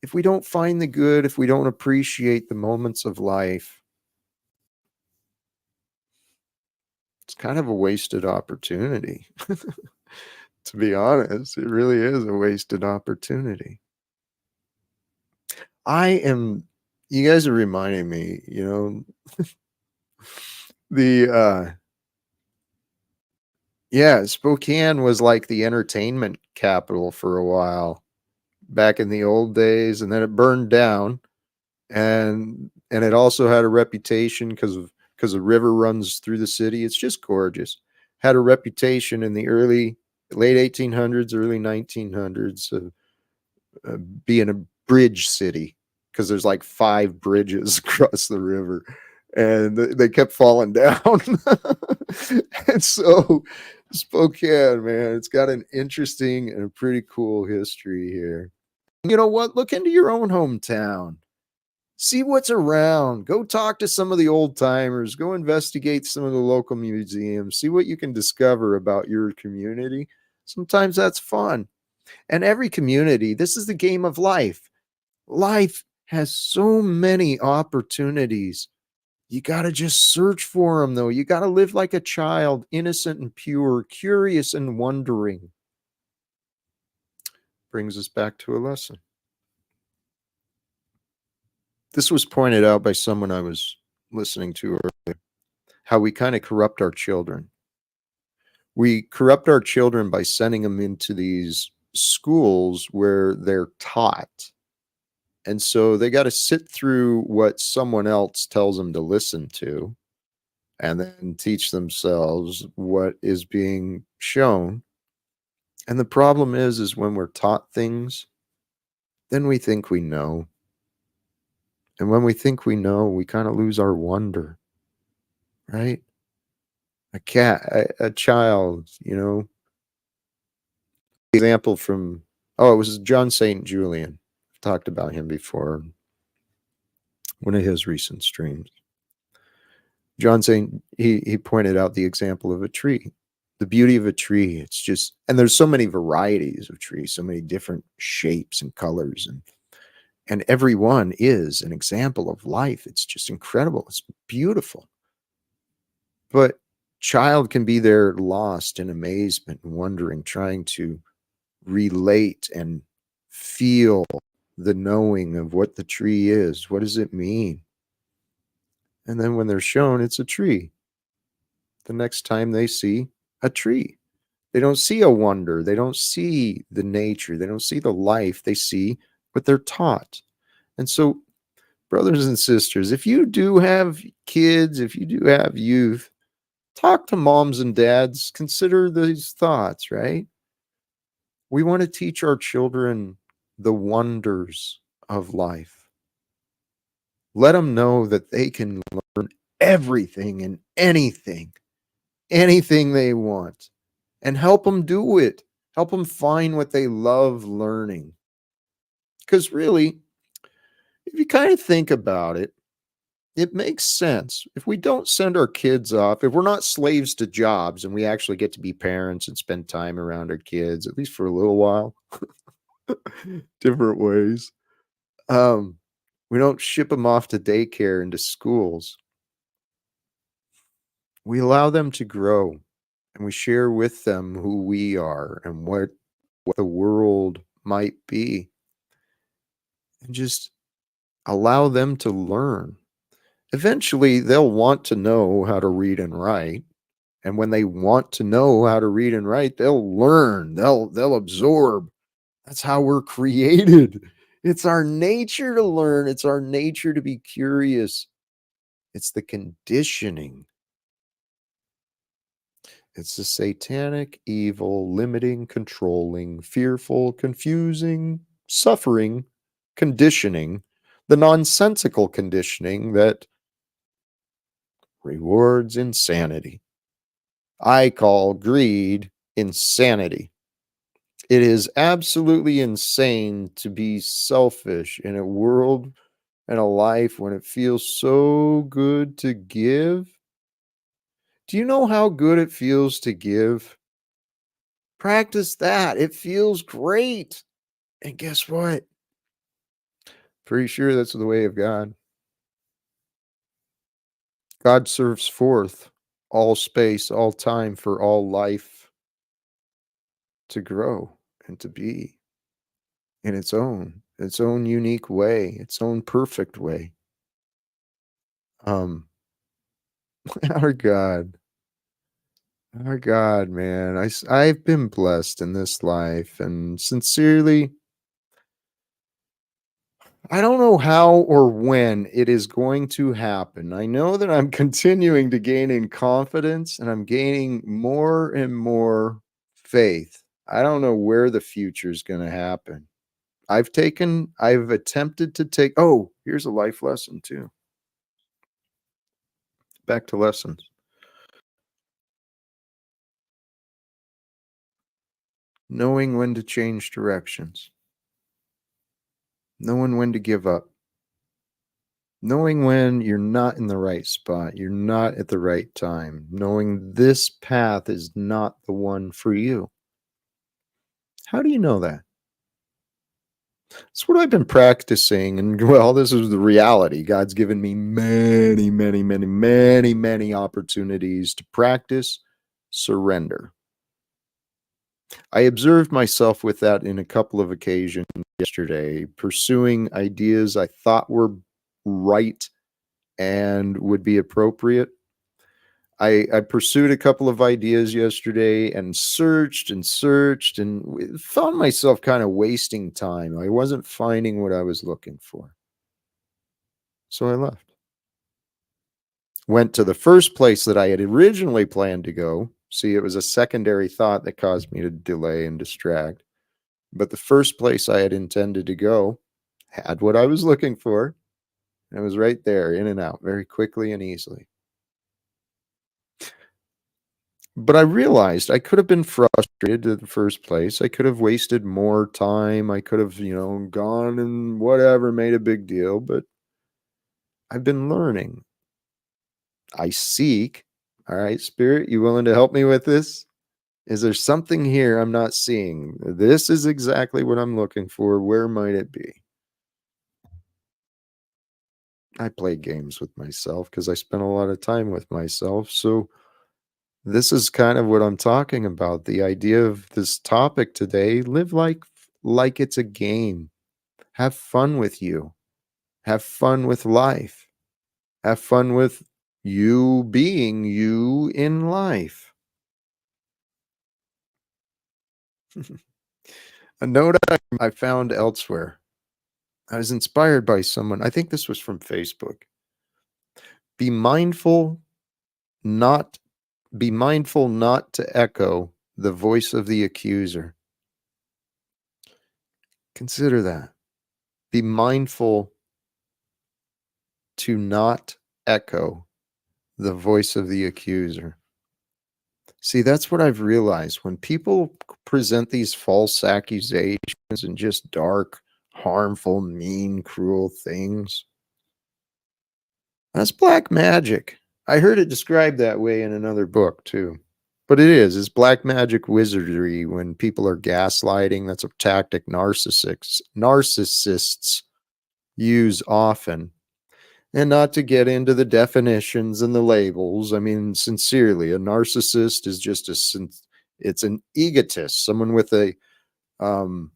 if we don't find the good, if we don't appreciate the moments of life, it's kind of a wasted opportunity. To be honest, it really is a wasted opportunity. You guys are reminding me, you know, Spokane was like the entertainment capital for a while back in the old days, and then it burned down, and it also had a reputation because a river runs through the city. It's just gorgeous. Had a reputation in the late 1800s, early 1900s of being a bridge city, because there's like 5 bridges across the river, and they kept falling down. And so Spokane, man, it's got an interesting and a pretty cool history here. You know what? Look into your own hometown. See what's around. Go talk to some of the old timers. Go investigate some of the local museums. See what you can discover about your community. Sometimes that's fun. And every community, this is the game of life. Life has so many opportunities. You got to just search for them, though. You got to live like a child, innocent and pure, curious and wondering. Brings us back to a lesson. This was pointed out by someone I was listening to earlier, how we kind of corrupt our children. We corrupt our children by sending them into these schools where they're taught And so they got to sit through what someone else tells them to listen to and then teach themselves what is being shown. And the problem is when we're taught things, then we think we know. And when we think we know, we kind of lose our wonder, right? A child, example from, it was John St. Julian. I've talked about him before, one of his recent streams. John St. He pointed out the example of a tree, the beauty of a tree. It's just, and there's so many varieties of trees, so many different shapes and colors, and every one is an example of life. It's just incredible. It's beautiful. But child can be there lost in amazement and wondering, trying to relate and feel the knowing of what the tree is. What does it mean? And then when they're shown it's a tree, the next time they see a tree, they don't see a wonder. They don't see the nature. They don't see the life. They see what they're taught. And so, brothers and sisters, if you do have kids, if you do have youth, talk to moms and dads. Consider these thoughts, right? We want to teach our children the wonders of life. Let them know that they can learn everything and anything they want, and help them do it. Help them find what they love learning. Because really, if you kind of think about it, it makes sense. If we don't send our kids off, if we're not slaves to jobs and we actually get to be parents and spend time around our kids, at least for a little while, different ways. We don't ship them off to daycare and to schools. We allow them to grow, and we share with them who we are and what the world might be, and just allow them to learn. Eventually, they'll want to know how to read and write. And when they want to know how to read and write, they'll learn, they'll absorb. That's how we're created. It's our nature to learn. It's our nature to be curious. It's the conditioning. It's the satanic, evil, limiting, controlling, fearful, confusing, suffering conditioning, the nonsensical conditioning that rewards insanity. I call greed insanity. It is absolutely insane to be selfish in a world and a life when it feels so good to give. Do you know how good it feels to give? Practice that. It feels great. And guess what? Pretty sure that's the way of God. God serves forth all space, all time for all life to grow and to be in its own unique way, its own perfect way. Um, our God, man, I've been blessed in this life, and sincerely, I don't know how or when it is going to happen. I know that I'm continuing to gain in confidence, and I'm gaining more and more faith. I don't know where the future is going to happen. I've attempted to take, here's a life lesson too. Back to lessons. Knowing when to change directions. Knowing when to give up. Knowing when you're not in the right spot, you're not at the right time, knowing this path is not the one for you. How do you know that? It's what I've been practicing, and well, this is the reality. God's given me many, many, many, many, many opportunities to practice surrender. I observed myself with that in a couple of occasions yesterday, pursuing ideas I thought were right and would be appropriate. I pursued a couple of ideas yesterday and searched and found myself kind of wasting time. I wasn't finding what I was looking for. So I left. Went to the first place that I had originally planned to go. See, it was a secondary thought that caused me to delay and distract. But the first place I had intended to go had what I was looking for. And it was right there, in and out, very quickly and easily. But I realized I could have been frustrated in the first place. I could have wasted more time. I could have, gone and whatever, made a big deal. But I've been learning. I seek. All right, Spirit, you willing to help me with this? Is there something here I'm not seeing? This is exactly what I'm looking for. Where might it be? I play games with myself because I spend a lot of time with myself. So this is kind of what I'm talking about. The idea of this topic today, live like it's a game. Have fun with you. Have fun with life. Have fun with you being you in life. A note I found elsewhere. I was inspired by someone. I think this was from Facebook. Be mindful not to echo the voice of the accuser. Consider that. Be mindful to not echo the voice of the accuser. See, that's what I've realized. When people present these false accusations and just dark, harmful, mean, cruel things, that's black magic. I heard it described that way in another book too. But it's black magic wizardry when people are gaslighting. That's a tactic narcissists use often. And not to get into the definitions and the labels. I mean, sincerely, a narcissist is just it's an egotist, someone with a, well,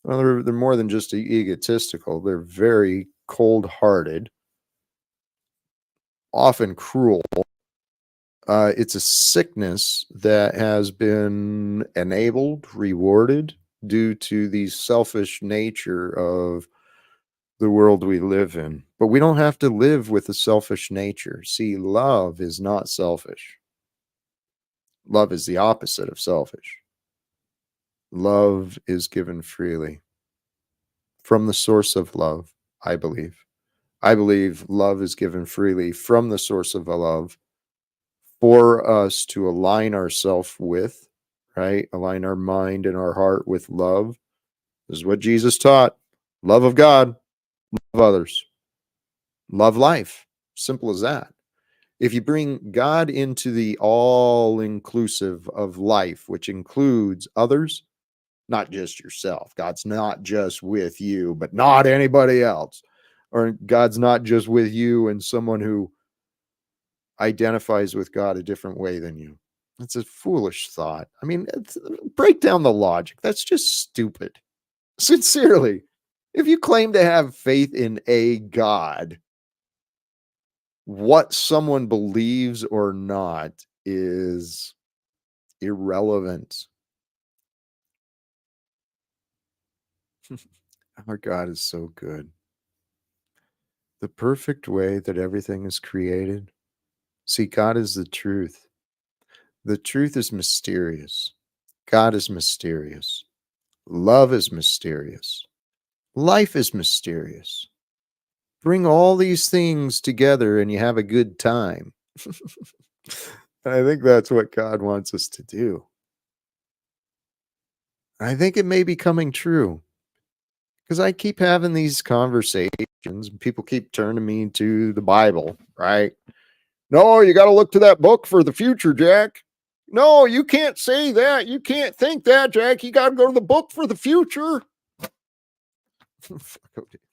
they're more than just egotistical. They're very cold-hearted, often cruel. It's a sickness that has been enabled, rewarded due to the selfish nature of the world we live in. But we don't have to live with a selfish nature. See, love is not selfish. Love is the opposite of selfish. Love is given freely from the source of love, I believe. I believe love is given freely from the source of love for us to align ourselves with, right? Align our mind and our heart with love. This is what Jesus taught. Love of God, love others, love life. Simple as that. If you bring God into the all inclusive of life, which includes others, not just yourself, God's not just with you, but not anybody else, or God's not just with you and someone who identifies with God a different way than you. That's a foolish thought. I mean, break down the logic. That's just stupid. Sincerely, if you claim to have faith in a God, what someone believes or not is irrelevant. Our God is so good. The perfect way that everything is created. See, God is the truth. The truth is mysterious. God is mysterious. Love is mysterious. Life is mysterious. Bring all these things together and you have a good time. I think that's what God wants us to do. I think it may be coming true because I keep having these conversations and people keep turning me to the Bible, right? No, you got to look to that book for the future, Jack. No, you can't say that. You can't think that, Jack. You got to go to the book for the future.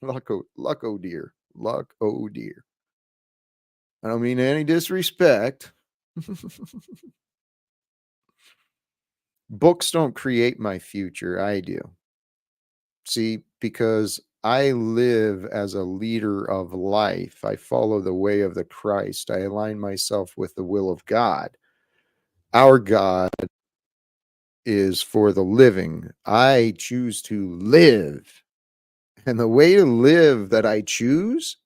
Luck, oh dear. Luck, oh dear. I don't mean any disrespect. Books don't create my future. I do. See, because I live as a leader of life. I follow the way of the Christ. I align myself with the will of God. Our God is for the living. I choose to live. And the way to live that I choose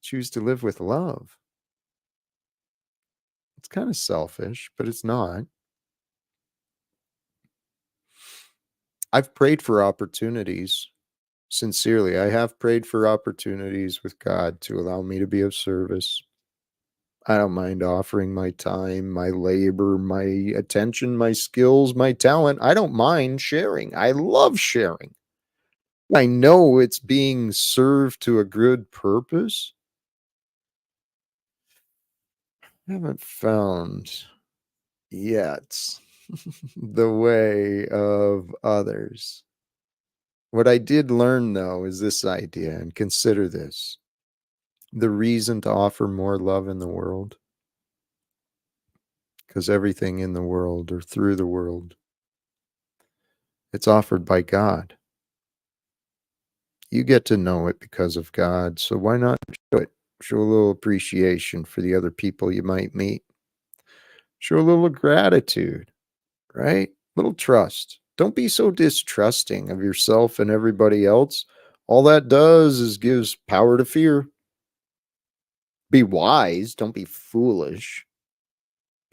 to live with love. It's kind of selfish, but it's not. I've prayed for opportunities. Sincerely, I have prayed for opportunities with God to allow me to be of service. I don't mind offering my time, my labor, my attention, my skills, my talent. I don't mind sharing. I love sharing. I know it's being served to a good purpose. I haven't found yet the way of others. What I did learn, though, is this idea, and consider this. The reason to offer more love in the world, because everything in the world or through the world, it's offered by God. You get to know it because of God, so why not show it? Show a little appreciation for the other people you might meet. Show a little gratitude, right? Little trust. Don't be so distrusting of yourself and everybody else. All that does is gives power to fear. Be wise, don't be foolish.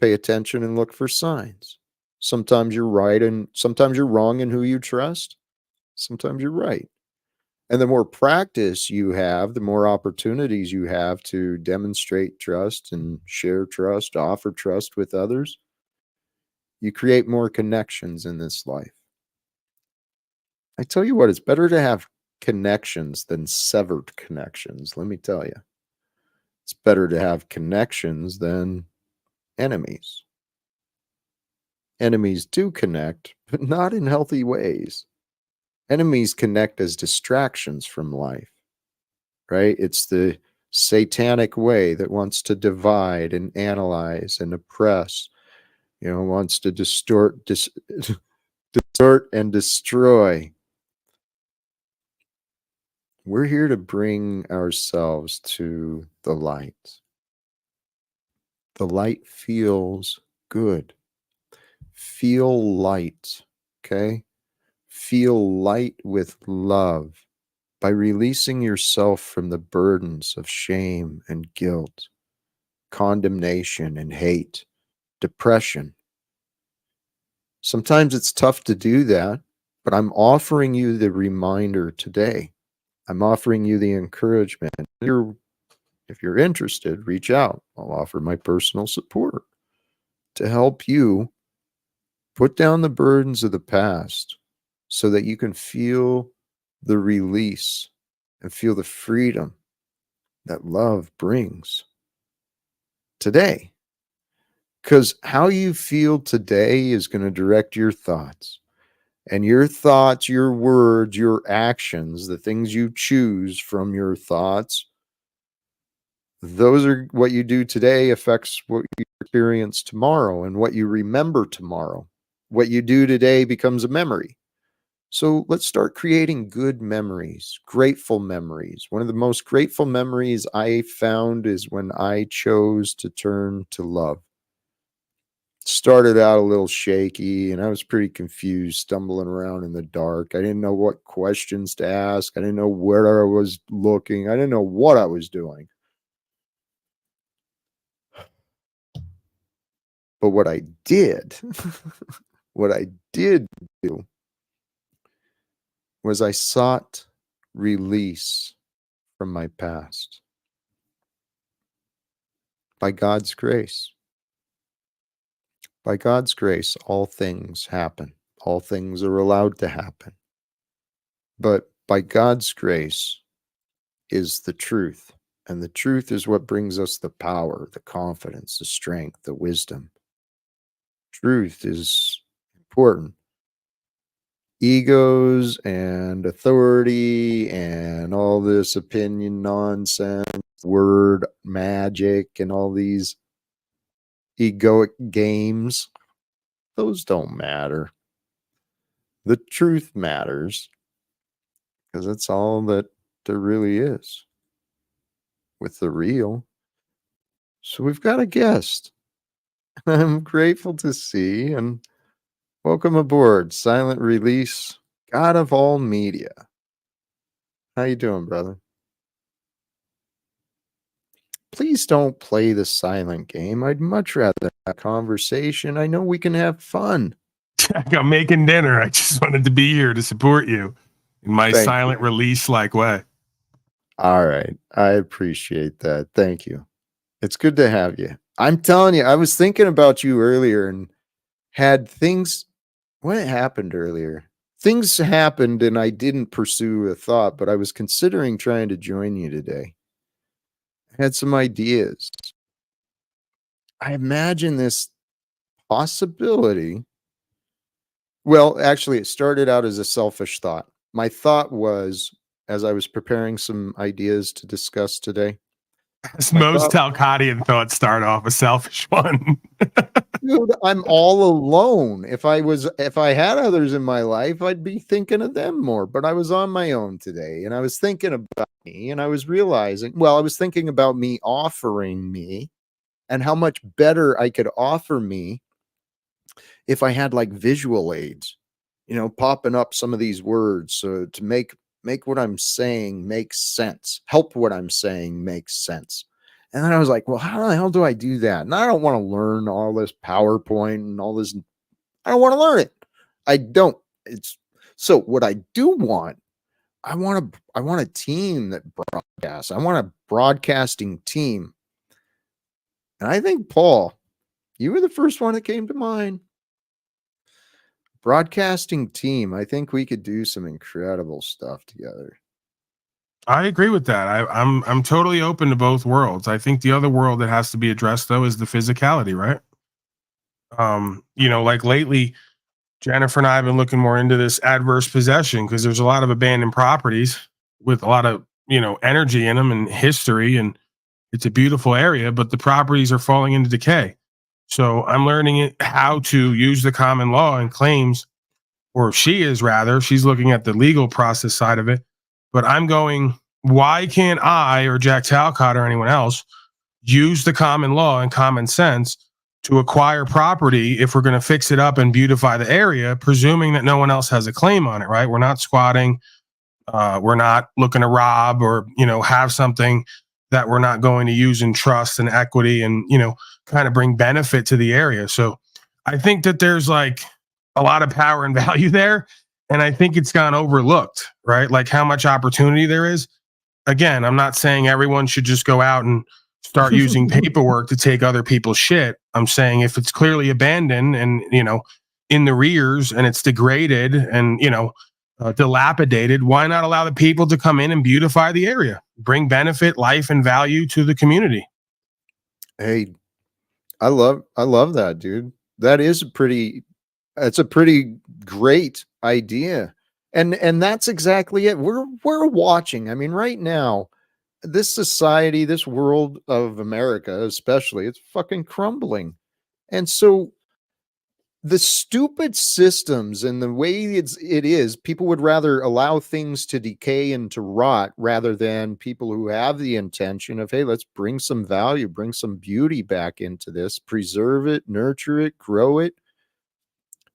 Pay attention and look for signs. Sometimes you're right and sometimes you're wrong in who you trust. Sometimes you're right. And the more practice you have, the more opportunities you have to demonstrate trust and share trust, offer trust with others. You create more connections in this life. I tell you what, it's better to have connections than severed connections. Let me tell you, it's better to have connections than enemies. Enemies do connect, but not in healthy ways. Enemies connect as distractions from life, right? It's the satanic way that wants to divide and analyze and oppress, wants to distort and destroy. We're here to bring ourselves to the light. The light feels good. Feel light, okay? Feel light with love by releasing yourself from the burdens of shame and guilt, condemnation and hate, depression. Sometimes it's tough to do that, but I'm offering you the reminder today. I'm offering you the encouragement. If you're interested, reach out. I'll offer my personal support to help you put down the burdens of the past so that you can feel the release and feel the freedom that love brings today. Because how you feel today is going to direct your thoughts. And your thoughts, your words, your actions, the things you choose from your thoughts, those are what you do today affects what you experience tomorrow and what you remember tomorrow. What you do today becomes a memory. So let's start creating good memories, grateful memories. One of the most grateful memories I found is when I chose to turn to love. Started out a little shaky and I was pretty confused, stumbling around in the dark. I didn't know what questions to ask. I didn't know where I was looking. I didn't know what I was doing. But what I did, what I did do was I sought release from my past by God's grace. By God's grace, all things happen. All things are allowed to happen. But by God's grace is the truth. And the truth is what brings us the power, the confidence, the strength, the wisdom. Truth is important. Egos and authority and all this opinion nonsense, word magic, and all these egoic games, those don't matter. The truth matters. because that's all that there really is with the real. So we've got a guest. I'm grateful to see, and welcome aboard, Silent Release, God of all media. How you doing, brother? Please don't play the silent game. I'd much rather have a conversation. I know we can have fun.
I'm making dinner. I just wanted to be here to support you in my
Thank
silent release like way.
All right. I appreciate that. Thank you. It's good to have you. I'm telling you, I was thinking about you earlier and had things. What happened earlier? Things happened and I didn't pursue a thought, but I was considering trying to join you today. I had some ideas. I imagine this possibility. Well, actually, it started out as a selfish thought. My thought was, as I was preparing some ideas to discuss today,
As most Talcottian thoughts start off, a selfish one.
dude, I'm all alone. If I had others in my life, I'd be thinking of them more. But I was on my own today, and I was thinking about me, and I was realizing, I was thinking about me offering me, and how much better I could offer me if I had like visual aids, popping up some of these words so to make what I'm saying make sense, help what I'm saying make sense. And then I was like, well, how the hell do I do that? And I don't want to learn all this PowerPoint and all this. I don't want to learn it. I don't. It's so what I do want. I want a team that broadcasts. I want a broadcasting team. And I think, Paul, you were the first one that came to mind. Broadcasting team. I think we could do some incredible stuff together.
I agree with that. I'm totally open to both worlds. I think the other world that has to be addressed though is the physicality, right? Like lately, Jennifer and I have been looking more into this adverse possession because there's a lot of abandoned properties with a lot of energy in them and history, and it's a beautiful area, but the properties are falling into decay. So I'm learning how to use the common law and claims, or she's looking at the legal process side of it. But I'm going, why can't I or Jack Talcott or anyone else use the common law and common sense to acquire property if we're going to fix it up and beautify the area, presuming that no one else has a claim on it, right? We're not squatting. We're not looking to rob or, have something that we're not going to use in trust and equity and, kind of bring benefit to the area. So I think that there's like a lot of power and value there. And I think it's gone overlooked, right? Like how much opportunity there is. Again, I'm not saying everyone should just go out and start using paperwork to take other people's shit. I'm saying if it's clearly abandoned and, in the rears and it's degraded and, dilapidated, why not allow the people to come in and beautify the area, bring benefit, life, and value to the community?
Hey, I love that, dude. That is it's a pretty great idea. And that's exactly it. We're watching. I mean, right now, this society, this world of America, especially, it's fucking crumbling. And so the stupid systems and the way it is, people would rather allow things to decay and to rot rather than people who have the intention of, hey, let's bring some value, bring some beauty back into this, preserve it, nurture it, grow it.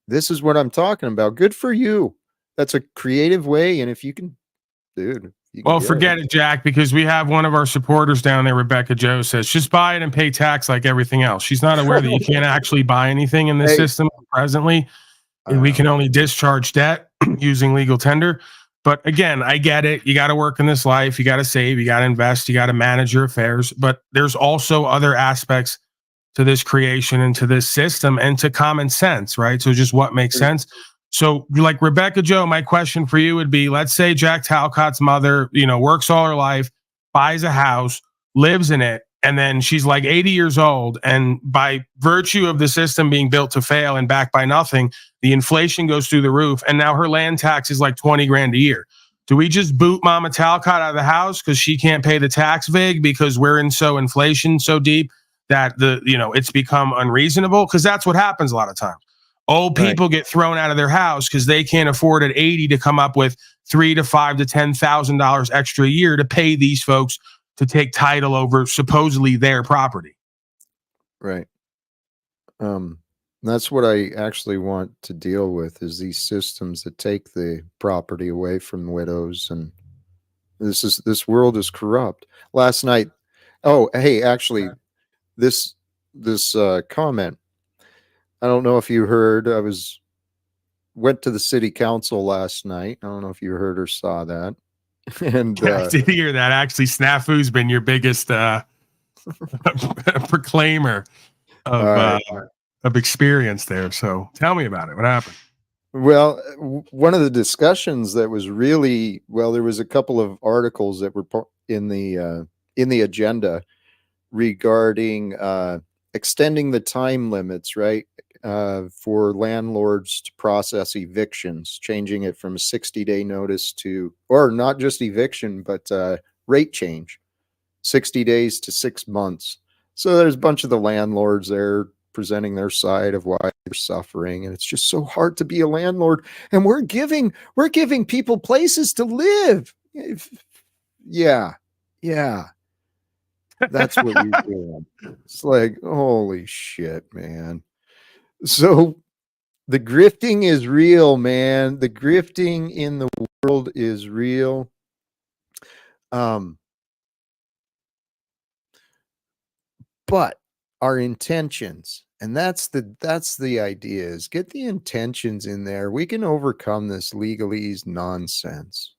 This is what I'm talking about. Good for you. That's a creative way. And if you can, dude.
Well, forget it, Jack, because we have one of our supporters down there, Rebecca Joe, says just buy it and pay tax like everything else. She's not aware that you can't actually buy anything in this system presently. We can only discharge debt using legal tender. But again, I get it. You got to work in this life. You got to save. You got to invest. You got to manage your affairs. But there's also other aspects to this creation and to this system and to common sense, right? So just what makes sense. So like Rebecca Joe, my question for you would be, let's say Jack Talcott's mother, works all her life, buys a house, lives in it, and then she's like 80 years old. And by virtue of the system being built to fail and backed by nothing, the inflation goes through the roof. And now her land tax is like 20 grand a year. Do we just boot Mama Talcott out of the house because she can't pay the tax vig because we're in inflation so deep that it's become unreasonable? Because that's what happens a lot of times. Old people get thrown out of their house because they can't afford at 80 to come up with $3,000 to $5,000 to $10,000 extra a year to pay these folks to take title over supposedly their property.
Right. That's what I actually want to deal with, is these systems that take the property away from widows. And this world is corrupt. Last night, actually, this comment, I don't know if you heard, went to the city council last night. I don't know if you heard or saw that. And
I did hear that. Actually, Snafu's been your biggest proclaimer of experience there. So tell me about it. What happened?
Well, one of the discussions that was really, there was a couple of articles that were in the agenda regarding extending the time limits, right, for landlords to process evictions, changing it from a 60-day notice to, or not just eviction, but rate change, 60 days to 6 months. So there's a bunch of the landlords there presenting their side of why they're suffering, and it's just so hard to be a landlord, and we're giving people places to live. Yeah, that's what you're doing. It's like, holy shit, man. So the grifting is real, man. The grifting in the world is real. But our intentions, and that's the idea, is get the intentions in there. We can overcome this legalese nonsense.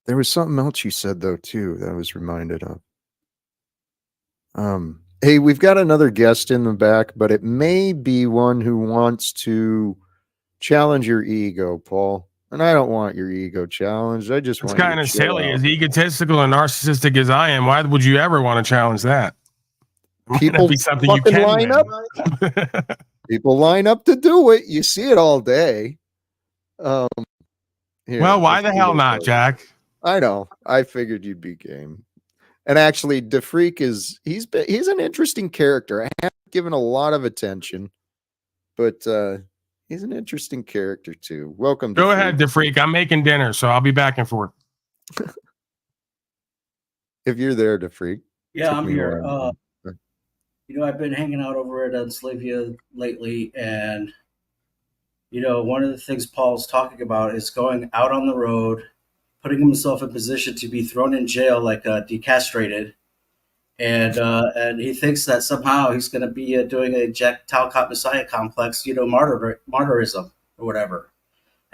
There was something else you said though too that I was reminded of. Hey, we've got another guest in the back, but it may be one who wants to challenge your ego, Paul. And I don't want your ego challenged. I just want. It's
kind of silly. As egotistical and narcissistic as I am, why would you ever want to challenge that?
People
be something you can
line up. People line up to do it. You see it all day. Here,
well, why the hell not, Jack?
I know. I figured you'd be game. And actually, DeFreak he's an interesting character. I haven't given a lot of attention, but he's an interesting character too. Welcome.
Go ahead, DeFreak. I'm making dinner, so I'll be back and forth.
If you're there, DeFreak.
Yeah, I'm here. I've been hanging out over at Sofia lately, and one of the things Paul's talking about is going out on the road, putting himself in position to be thrown in jail, like decastrated, and he thinks that somehow he's going to be doing a Jack Talcott Messiah complex, martyrism or whatever.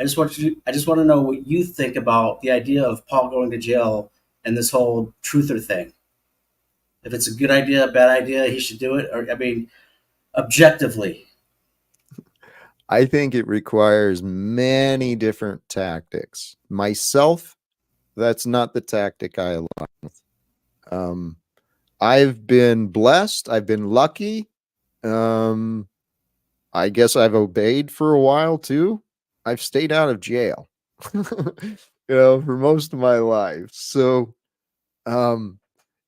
I just want to know what you think about the idea of Paul going to jail and this whole truther thing. If it's a good idea, a bad idea, he should do it. Or, objectively.
I think it requires many different tactics. Myself, that's not the tactic I align with. I've been blessed. I've been lucky. I guess I've obeyed for a while too. I've stayed out of jail, for most of my life. So,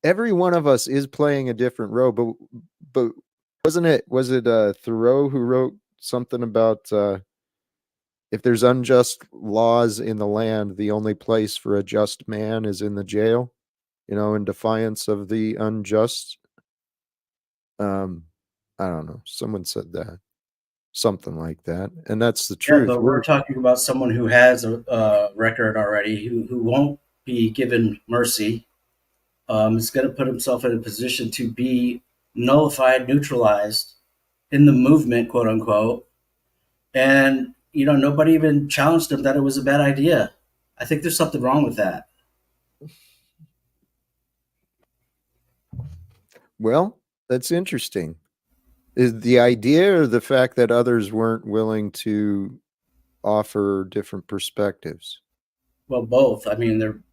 every one of us is playing a different role, but was it Thoreau who wrote something about if there's unjust laws in the land, the only place for a just man is in the jail, in defiance of the unjust. I don't know. Someone said that. Something like that. And that's the truth.
Yeah, but we're talking about someone who has a record already, who won't be given mercy. Is going to put himself in a position to be nullified, neutralized in the movement, quote unquote. And, nobody even challenged him that it was a bad idea. I think there's something wrong with that.
Well, that's interesting. Is the idea or the fact that others weren't willing to offer different perspectives?
Well, both. I mean,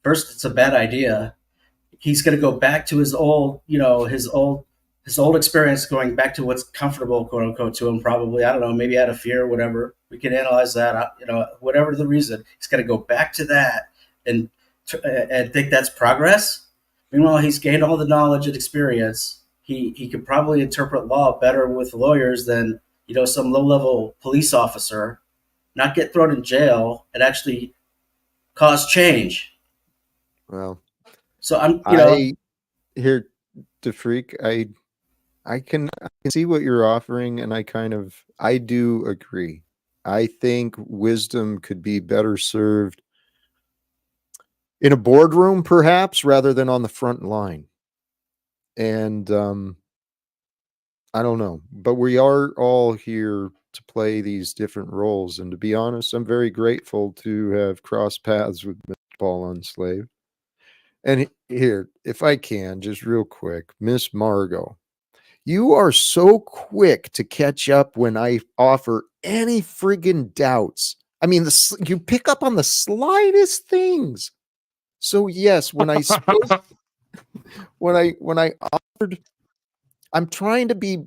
first it's a bad idea. He's going to go back to his old experience, going back to what's comfortable, quote unquote, to him. Probably, I don't know, maybe out of fear or whatever. We can analyze that. Whatever the reason, he's going to go back to that and think that's progress. Meanwhile, he's gained all the knowledge and experience. He could probably interpret law better with lawyers than some low-level police officer. not get thrown in jail, and actually cause change.
Well,
So I'm,
here, DeFreak, I can see what you're offering, and I do agree. I think wisdom could be better served in a boardroom, perhaps, rather than on the front line. And I don't know, but we are all here to play these different roles. And to be honest, I'm very grateful to have crossed paths with Miss Paul Unslave. And here, if I can, just real quick, Miss Margot, you are so quick to catch up when I offer any friggin' doubts. I mean, you pick up on the slightest things. So yes, when I spoke, when I offered, I'm trying to be.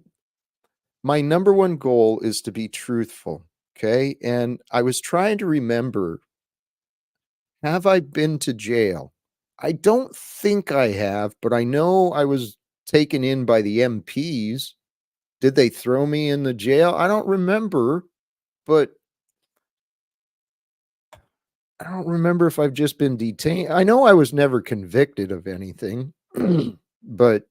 My number one goal is to be truthful. Okay, and I was trying to remember. Have I been to jail? I don't think I have, but I know I was taken in by the MPs. Did they throw me in the jail? I don't remember, but I don't remember if I've just been detained. I know I was never convicted of anything, but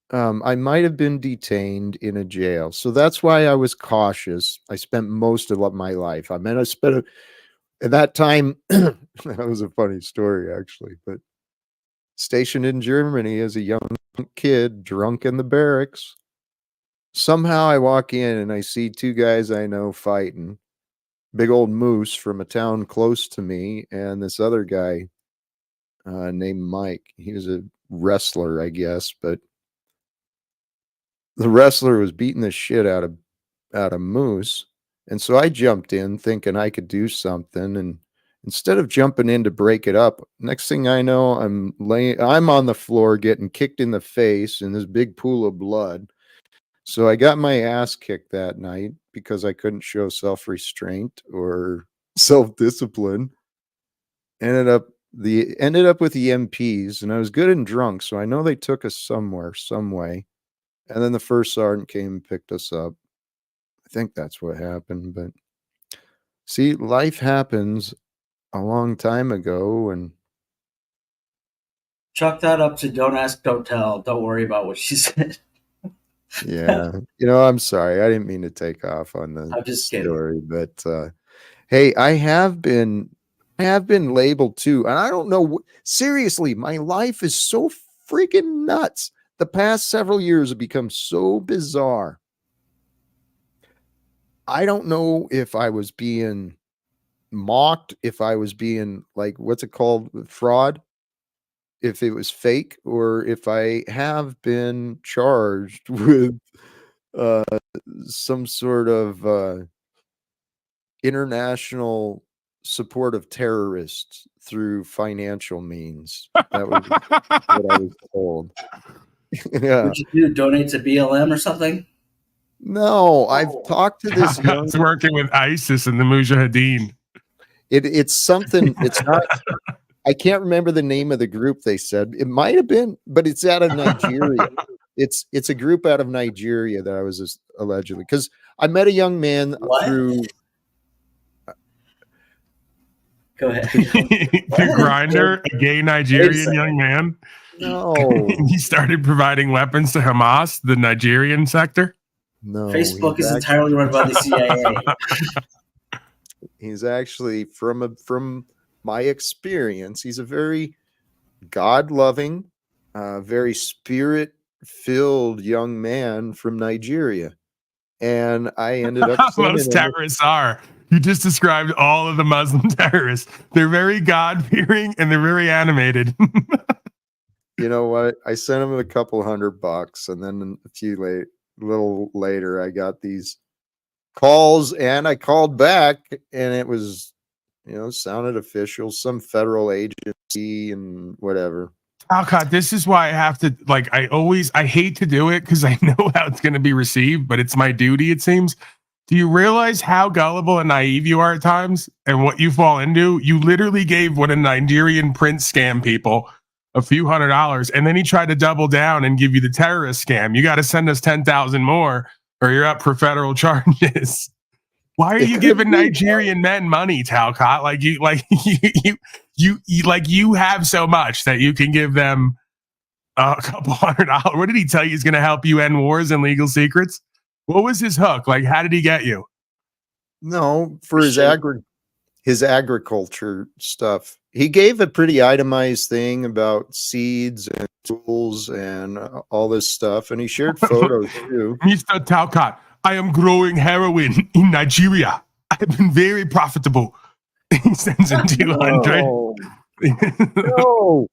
I might have been detained in a jail. So that's why I was cautious. I spent most of my life. I mean, at that time, that was a funny story, actually, but stationed in Germany as a young kid, drunk in the barracks. Somehow I walk in and I see two guys I know fighting. Big old moose from a town close to me, and this other guy named Mike. He was a wrestler, I guess, but the wrestler was beating the shit out of Moose. And so I jumped in thinking I could do something, and instead of jumping in to break it up, next thing I know, I'm on the floor getting kicked in the face in this big pool of blood. So I got my ass kicked that night because I couldn't show self-restraint or self-discipline. Ended up with the MPs, and I was good and drunk, so I know they took us somewhere, some way. And then the first sergeant came and picked us up. I think that's what happened, but see, life happens a long time ago, and
chalk that up to don't ask, don't tell. Don't worry about what she said.
yeah, I'm sorry. I didn't mean to take off on the
I'm just
story, but hey, I have been labeled too, and I don't know. Seriously, my life is so freaking nuts. The past several years have become so bizarre. I don't know if I was being mocked, if I was being like, what's it called? Fraud. If it was fake, or if I have been charged with some sort of international support of terrorists through financial means. That was what I was told. Yeah.
What'd you do? Donate to BLM or something?
No, I've talked to this young.
It's working with ISIS and the Mujahideen.
It's something. It's not. I can't remember the name of the group. They said it might have been, but it's out of Nigeria. It's a group out of Nigeria that I was allegedly, because I met a young man through.
Go ahead.
The grinder, a gay Nigerian young man.
No,
he started providing weapons to Hamas, the Nigerian sector.
No,
Facebook is entirely run by the CIA.
He's actually, from my experience, he's a very God-loving, very spirit-filled young man from Nigeria. And I ended up
most terrorists are. You just described all of the Muslim terrorists. They're very God-fearing and they're very animated.
You know what? I sent him a couple $100, and then a little later, I got these calls, and I called back, and it was, sounded official, some federal agency and whatever.
Talcott, this is why I have to, I hate to do it because I know how it's going to be received, but it's my duty, it seems. Do you realize how gullible and naive you are at times and what you fall into? You literally gave what a Nigerian prince scam people a few $100, and then he tried to double down and give you the terrorist scam. You got to send us 10,000 more or you're up for federal charges. Why are
It
you
could
giving
be.
Nigerian men money, Talcott? Like you have so much that you can give them a couple $100. What did he tell you? He's going to help you end wars and legal secrets. What was his hook? Like, how did he get you?
No, for his
Christian.
his agriculture stuff. He gave a pretty itemized thing about seeds and tools and all this stuff, and he shared photos too.
Mr. Talcott, I am growing heroin in Nigeria. I've been very profitable. He sends in 200.
No, no.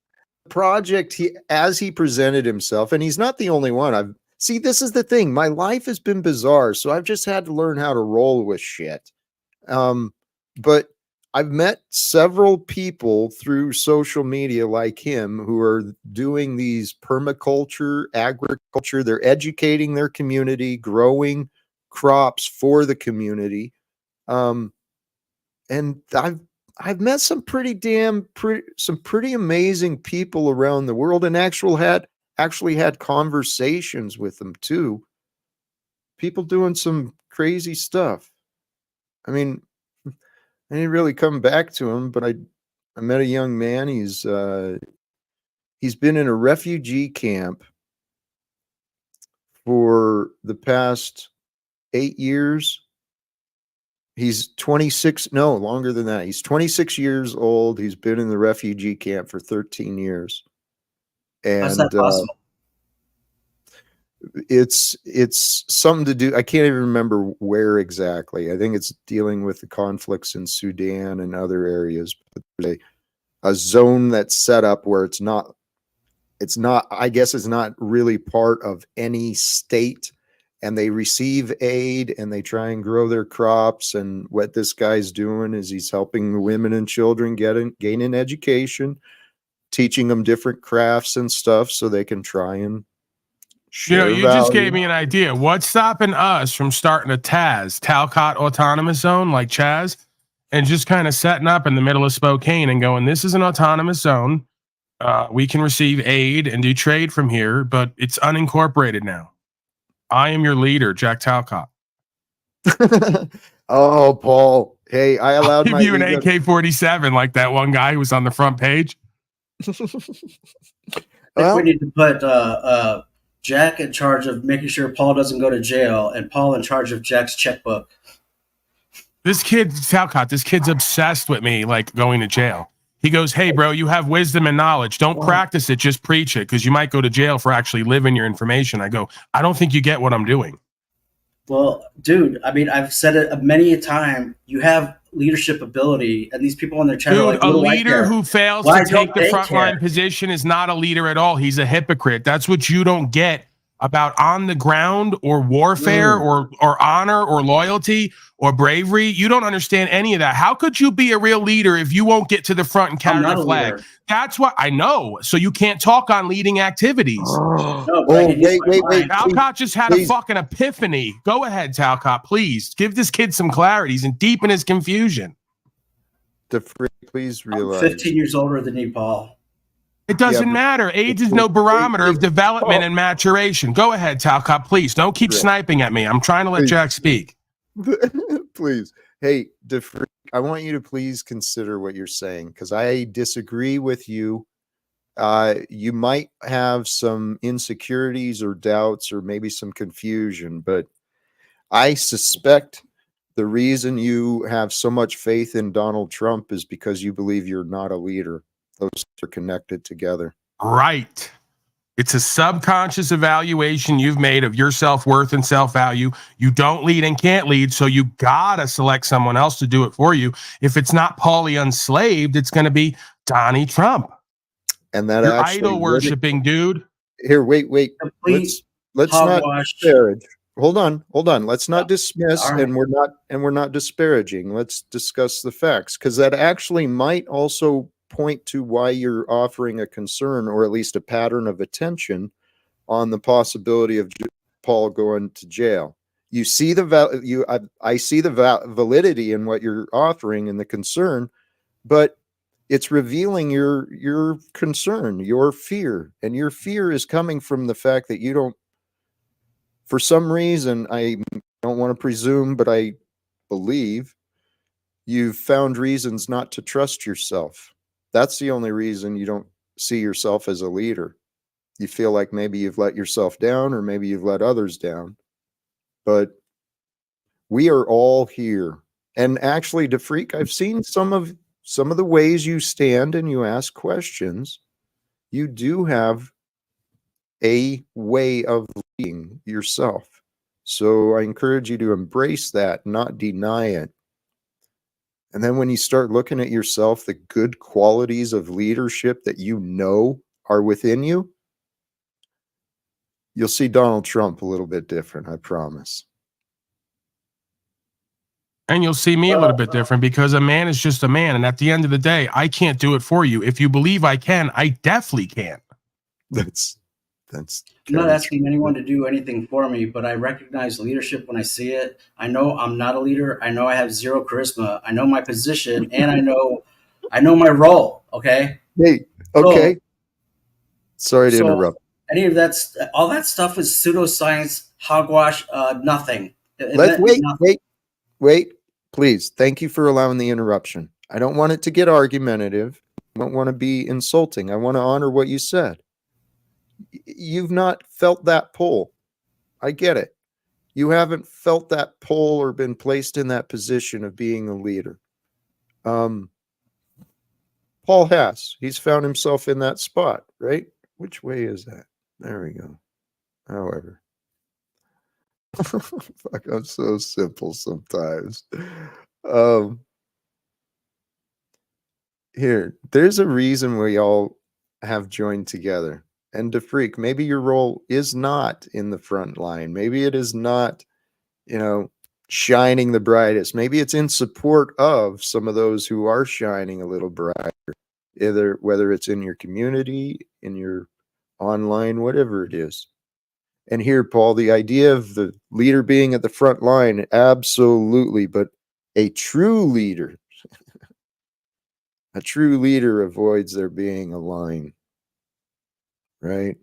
Project as he presented himself, and he's not the only one. This is the thing. My life has been bizarre, so I've just had to learn how to roll with shit. But I've met several people through social media like him who are doing these permaculture, agriculture. They're educating their community, growing crops for the community. And I've met some pretty amazing people around the world, and actually had conversations with them too. People doing some crazy stuff. I mean, I didn't really come back to him, but I met a young man. He's been in a refugee camp for the past 8 years. He's 26, no, longer than that. He's 26 years old. He's been in the refugee camp for 13 years.
How's
And
that possible?
it's something to do. I can't even remember where exactly. I think it's dealing with the conflicts in Sudan and other areas. But there's a zone that's set up where it's not, I guess it's not really part of any state, and they receive aid and they try and grow their crops. And what this guy's doing is he's helping the women and children gaining education, teaching them different crafts and stuff so they can try and share
You just gave me an idea. What's stopping us from starting a Talcott autonomous zone like Chaz, and just kind of setting up in the middle of Spokane and going, this is an autonomous zone. We can receive aid and do trade from here, but it's unincorporated now. I am your leader, Jack Talcott.
Oh, Paul. Hey, I allowed
I'll give you an AK-47 like that one guy who was on the front page.
I think we need to put Jack in charge of making sure Paul doesn't go to jail, and Paul in charge of Jack's checkbook.
This kid, Talcott, this kid's obsessed with me, like going to jail. He goes, hey, bro, you have wisdom and knowledge. Don't practice it, just preach it, because you might go to jail for actually living your information. I go, I don't think you get what I'm doing.
Well, dude, I mean, I've said it many a time. You have leadership ability, and these people on their channel,
dude, a leader who fails to take the frontline position is not a leader at all. He's a hypocrite. That's what you don't get about on the ground or warfare or honor or loyalty or bravery. You don't understand any of that. How could you be a real leader if you won't get to the front and carry the flag?
Leader.
That's what I know. So you can't talk on leading activities.
Wait.
Talcott just had a fucking epiphany. Go ahead, Talcott, please. Give this kid some clarity. He's deep in his confusion.
Please realize.
I'm 15 years older than you, Paul.
It doesn't matter. Age is no barometer of development and maturation. Go ahead, Talcott, please. Don't keep sniping at me. I'm trying to let Jack speak.
Please. Hey, I want you to please consider what you're saying, because I disagree with you. You might have some insecurities or doubts or maybe some confusion, but I suspect the reason you have so much faith in Donald Trump is because you believe you're not a leader. Those are connected together.
Right. It's a subconscious evaluation you've made of your self-worth and self-value. You don't lead and can't lead, so you gotta select someone else to do it for you. If it's not Paulie Unslaved, it's going to be Donnie Trump.
And that
you're idol worshiping, dude.
Here, wait. Let's not disparage. Hold on. Let's not dismiss, right. and we're not disparaging. Let's discuss the facts, because that actually might also point to why you're offering a concern, or at least a pattern of attention on the possibility of Paul going to jail. You see I see the validity in what you're offering and the concern, but it's revealing your concern, your fear, and your fear is coming from the fact that you don't, for some reason, I don't want to presume, but I believe, you've found reasons not to trust yourself. That's the only reason you don't see yourself as a leader. You feel like maybe you've let yourself down, or maybe you've let others down. But we are all here. And actually, DeFreak, I've seen some of the ways you stand and you ask questions. You do have a way of leading yourself. So I encourage you to embrace that, not deny it. And then when you start looking at yourself, the good qualities of leadership that you know are within you, you'll see Donald Trump a little bit different, I promise.
And you'll see me a little bit different, because a man is just a man. And at the end of the day, I can't do it for you. If you believe I can, I definitely can.
That's
I'm not asking anyone to do anything for me, but I recognize leadership when I see it. I know I'm not a leader. I know I have zero charisma. I know my position, and I know my role. Okay.
Hey, okay. Sorry to interrupt.
Any of that's all that stuff is pseudoscience, hogwash, nothing.
Let's wait, please. Thank you for allowing the interruption. I don't want it to get argumentative. I don't want to be insulting. I want to honor what you said. You've not felt that pull. I get it. You haven't felt that pull or been placed in that position of being a leader. Paul has. He's found himself in that spot, right? Which way is that? There we go. However. Fuck, I'm so simple sometimes. Here, there's a reason we all have joined together. And DeFreak, maybe your role is not in the front line. Maybe it is not, shining the brightest. Maybe it's in support of some of those who are shining a little brighter, whether it's in your community, in your online, whatever it is. And here, Paul, the idea of the leader being at the front line, absolutely. But a true leader, avoids there being a line. Right?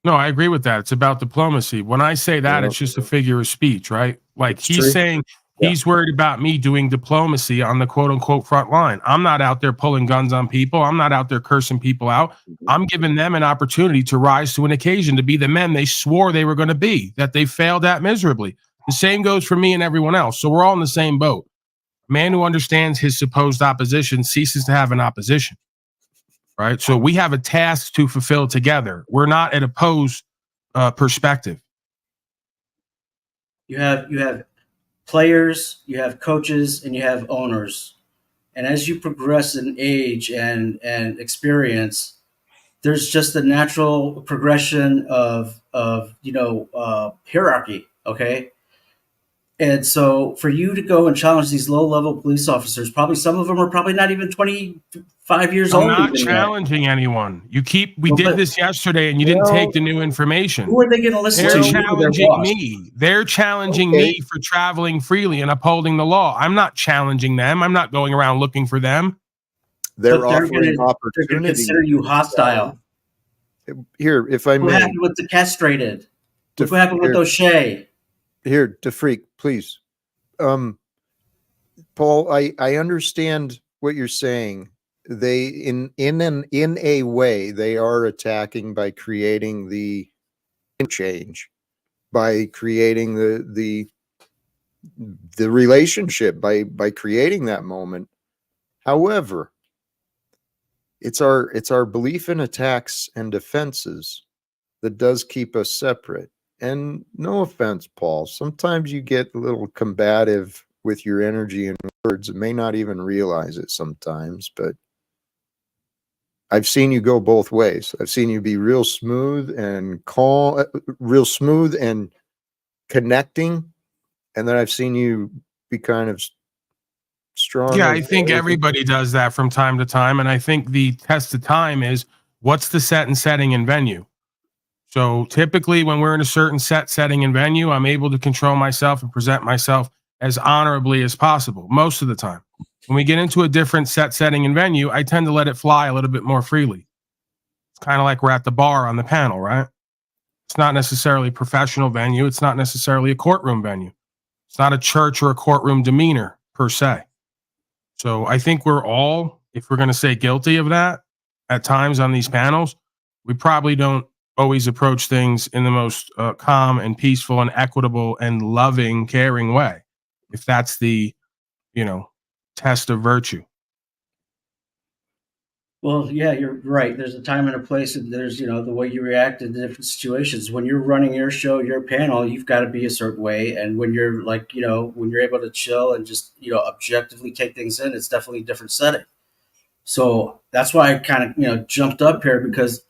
No, I agree with that. It's about diplomacy. When I say that, it's just a figure of speech, right? Like he's saying he's worried about me doing diplomacy on the quote unquote front line. I'm not out there pulling guns on people. I'm not out there cursing people out. I'm giving them an opportunity to rise to an occasion, to be the men they swore they were going to be, that they failed at miserably. The same goes for me and everyone else. So we're all in the same boat. A man who understands his supposed opposition ceases to have an opposition. Right. So we have a task to fulfill together. We're not at opposed perspective.
You have players, you have coaches, and you have owners. And as you progress in age and experience, there's just a natural progression of hierarchy. Okay. And so for you to go and challenge these low-level police officers, probably some of them are probably not even 25 years old.
I'm not challenging anyone. We did this yesterday, and you didn't take the new information.
Who are they going to listen to?
They're challenging me. They're challenging me for traveling freely and upholding the law. I'm not challenging them. I'm not going around looking for them.
They're offering opportunity.
They're going to consider you hostile.
Here, if I may.
What happened with the castrated? What happened with O'Shea?
Here, DeFreak, please. Paul, I understand what you're saying. They in a way they are attacking by creating the change, by creating the relationship, by creating that moment. However, it's our belief in attacks and defenses that does keep us separate. And no offense, Paul, sometimes you get a little combative with your energy and words and may not even realize it sometimes, but I've seen you go both ways. I've seen you be real smooth and calm, real smooth and connecting. And then I've seen you be kind of strong.
Yeah, I think everybody does that from time to time. And I think the test of time is, what's the set and setting and venue? So typically when we're in a certain set, setting, and venue, I'm able to control myself and present myself as honorably as possible most of the time. When we get into a different set, setting, and venue, I tend to let it fly a little bit more freely. It's kind of like we're at the bar on the panel, right? It's not necessarily a professional venue. It's not necessarily a courtroom venue. It's not a church or a courtroom demeanor per se. So I think we're all, if we're going to say guilty of that at times on these panels, we probably don't always approach things in the most calm and peaceful and equitable and loving, caring way. If that's the, test of virtue.
Well, yeah, you're right. There's a time and a place, and there's, the way you react in different situations. When you're running your show, your panel, you've got to be a certain way. And when you're when you're able to chill and just, objectively take things in, it's definitely a different setting. So that's why I kind of, jumped up here because,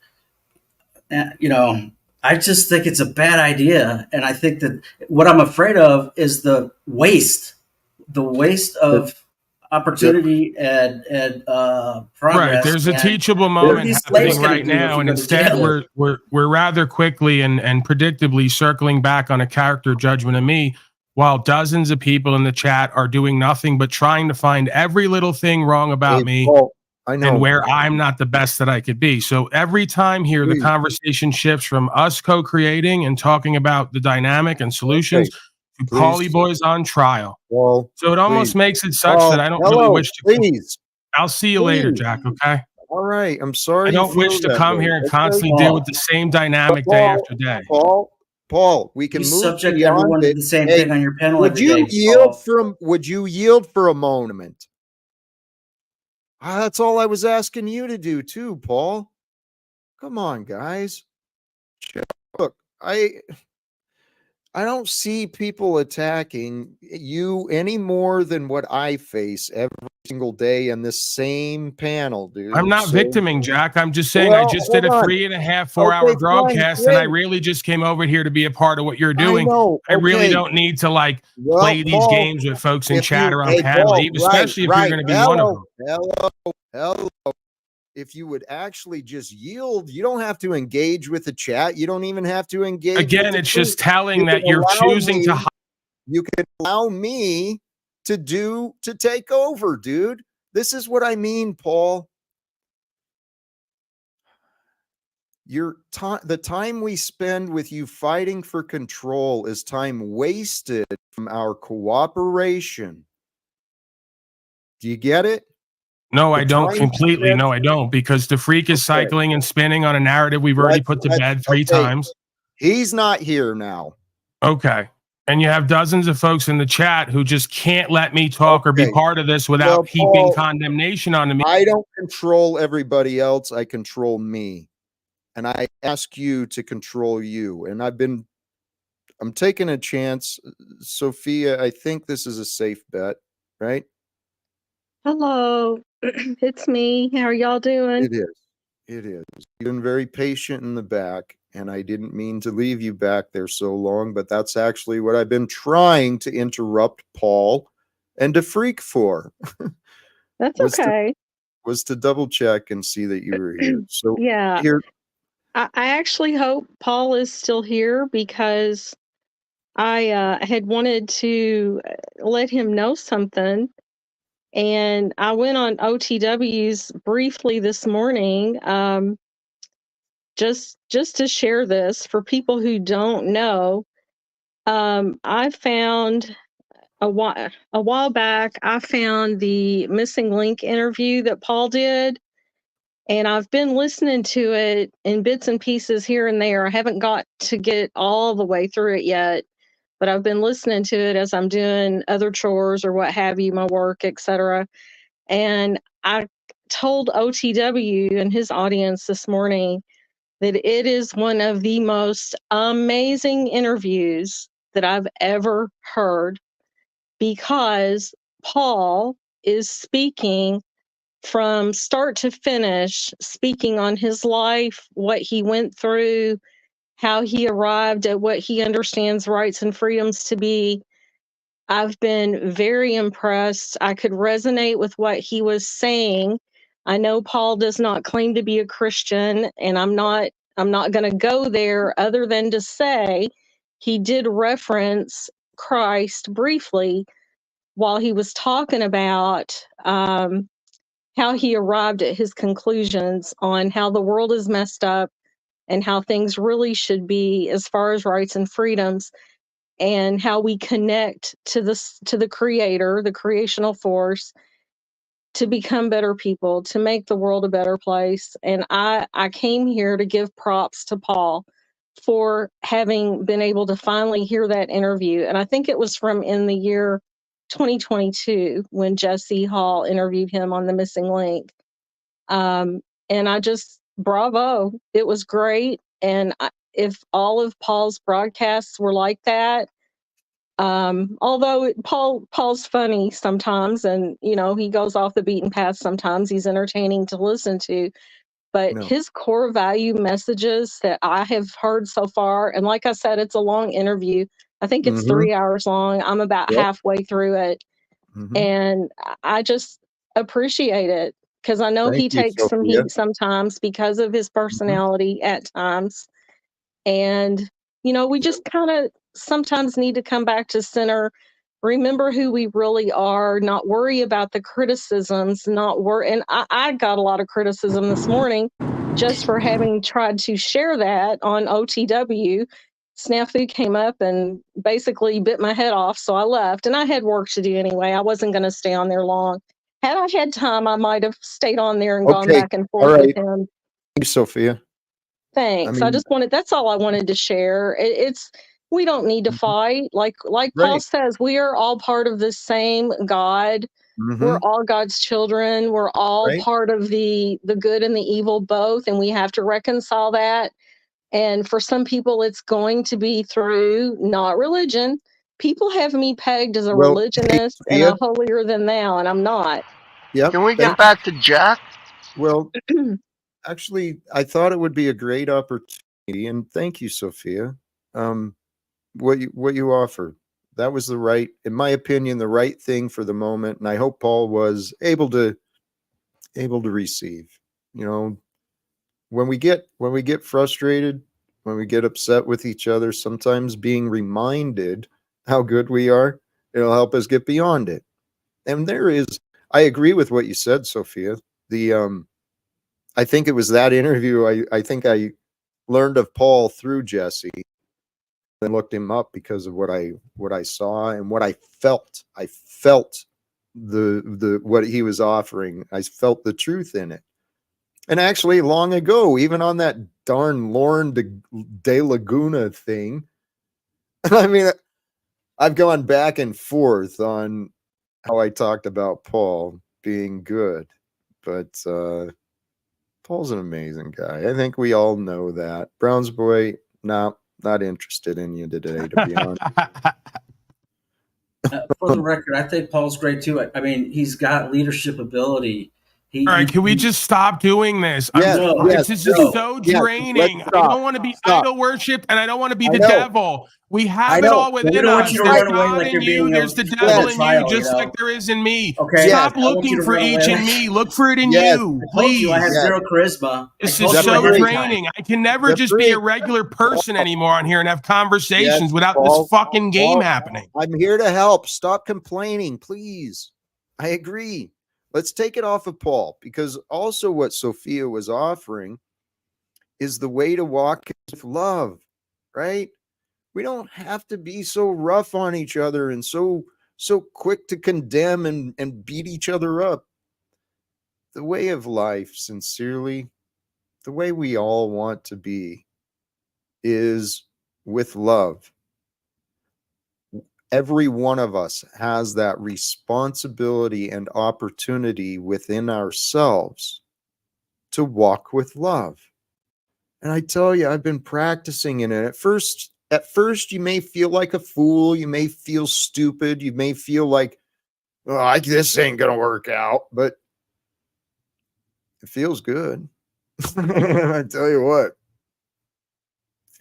I just think it's a bad idea. And I think that what I'm afraid of is the waste of opportunity and progress.
Right. There's a teachable moment happening right now, and instead we're rather quickly and predictably circling back on a character judgment of me, while dozens of people in the chat are doing nothing but trying to find every little thing wrong about me.
Paul, I know.
And where I'm not the best that I could be. So every time here, the conversation shifts from us co-creating and talking about the dynamic and solutions to Paulie Boys on trial.
Well,
so it almost makes it such that I don't really wish to.
Please.
I'll see you later, Jack. Okay.
All right. I'm sorry.
I don't wish to come here and constantly deal with the same dynamic day after day.
Paul, we can move
subject everyone to the same thing on your panel.
Would you yield for a moment? That's all I was asking you to do too, Paul. Come on, guys. Look, I don't see people attacking you any more than what I face every single day in this same panel, dude.
I'm not victiming, Jack. I'm just saying I just did a 3.5, 4-hour broadcast, and I really just came over here to be a part of what you're doing. I really don't need to play these games with folks in chat or on panel, especially if you're going to be one of them.
Hello. If you would actually just yield, you don't have to engage with the chat. You don't even have to engage.
Again, it's just telling that you're choosing to.
You can allow me to take over, dude. This is what I mean, Paul. The time we spend with you fighting for control is time wasted from our cooperation. Do you get it?
No, I don't completely. No, I don't, because the freak is cycling and spinning on a narrative we've already put to bed 3 times.
He's not here now.
Okay. And you have dozens of folks in the chat who just can't let me talk or be part of this without heaping condemnation onto me.
I don't control everybody else. I control me. And I ask you to control you. And I'm taking a chance. Sophia, I think this is a safe bet, right?
Hello, it's me. How are y'all doing?
It is. You've been very patient in the back, and I didn't mean to leave you back there so long, but that's actually what I've been trying to interrupt Paul and to freak for.
That's okay.
Was to double check and see that you were here. So
yeah, I actually hope Paul is still here, because I had wanted to let him know something. And I went on OTWs briefly this morning, just to share this for people who don't know. I found a while back, I found the Missing Link interview that Paul did, and I've been listening to it in bits and pieces here and there. I haven't got to get all the way through it yet, but I've been listening to it as I'm doing other chores or what have you, my work, etc. And I told OTW and his audience this morning that it is one of the most amazing interviews that I've ever heard, because Paul is speaking from start to finish, speaking on his life, what he went through, how he arrived at what he understands rights and freedoms to be. I've been very impressed. I could resonate with what he was saying. I know Paul does not claim to be a Christian, and I'm not going to go there, other than to say he did reference Christ briefly while he was talking about how he arrived at his conclusions on how the world is messed up and how things really should be as far as rights and freedoms. and how we connect to the creator, the creational force, to become better people, to make the world a better place. And I came here to give props to Paul for having been able to finally hear that interview. And I think it was from in the year 2022 when Jesse Hall interviewed him on The Missing Link. And I just, bravo, it was great. And if all of Paul's broadcasts were like that, although Paul's funny sometimes, and he goes off the beaten path sometimes, he's entertaining to listen to, but his core value messages that I have heard so far, and like I said, it's a long interview. I think it's 3 hours long. I'm about halfway through it. And I just appreciate it, because I know he takes some heat sometimes because of his personality at times. And, we just kind of sometimes need to come back to center, remember who we really are, not worry about the criticisms, not worry. And I got a lot of criticism this morning just for having tried to share that on OTW. Snafu came up and basically bit my head off, so I left. And I had work to do anyway. I wasn't going to stay on there long. Had I had time, I might have stayed on there and gone back and forth with him.
Thank you, Sophia.
Thanks. I just wanted, that's all I wanted to share. We don't need to fight. Like Paul says, we are all part of the same God. We're all God's children. We're all part of the good and the evil both. And we have to reconcile that. And for some people, it's going to be through not religion. People have me pegged as a religionist and a holier than thou, and I'm not.
Yeah.
Can we get back to Jack?
Well, actually, I thought it would be a great opportunity, and thank you, Sophia. What you offered, that was in my opinion, the right thing for the moment, and I hope Paul was able to receive. When we get frustrated, when we get upset with each other, sometimes being reminded how good we are, it'll help us get beyond it. And I agree with what you said, Sophia. I think it was that interview. I think I learned of Paul through Jesse and looked him up because of what I saw and what I felt. I felt the what he was offering. I felt the truth in it. And actually, long ago, even on that darn Lauren de Laguna thing, I mean, I've gone back and forth on how I talked about Paul being good, but Paul's an amazing guy. I think we all know that. Browns boy, not interested in you today, to be honest.
For the record, I think Paul's great too. I mean, he's got leadership ability.
All right, can we just stop doing this? This is just so draining. I don't want to be idol worshipped, and I don't want to be the devil. We have it all within us. There's God in you. There's the devil in you, just like there is in me.
Okay.
Stop looking for each in me. Look for it in you, please.
I have zero charisma.
This is so draining. I can never just be a regular person anymore on here and have conversations without this fucking game happening.
I'm here to help. Stop complaining, please. I agree. Let's take it off of Paul, because also what Sophia was offering is the way to walk with love, right? We don't have to be so rough on each other and so quick to condemn and beat each other up. The way of life, sincerely, the way we all want to be is with love. Every one of us has that responsibility and opportunity within ourselves to walk with love. And I tell you, I've been practicing in it. At first, you may feel like a fool. You may feel stupid. You may feel like, this ain't going to work out. But it feels good. I tell you what.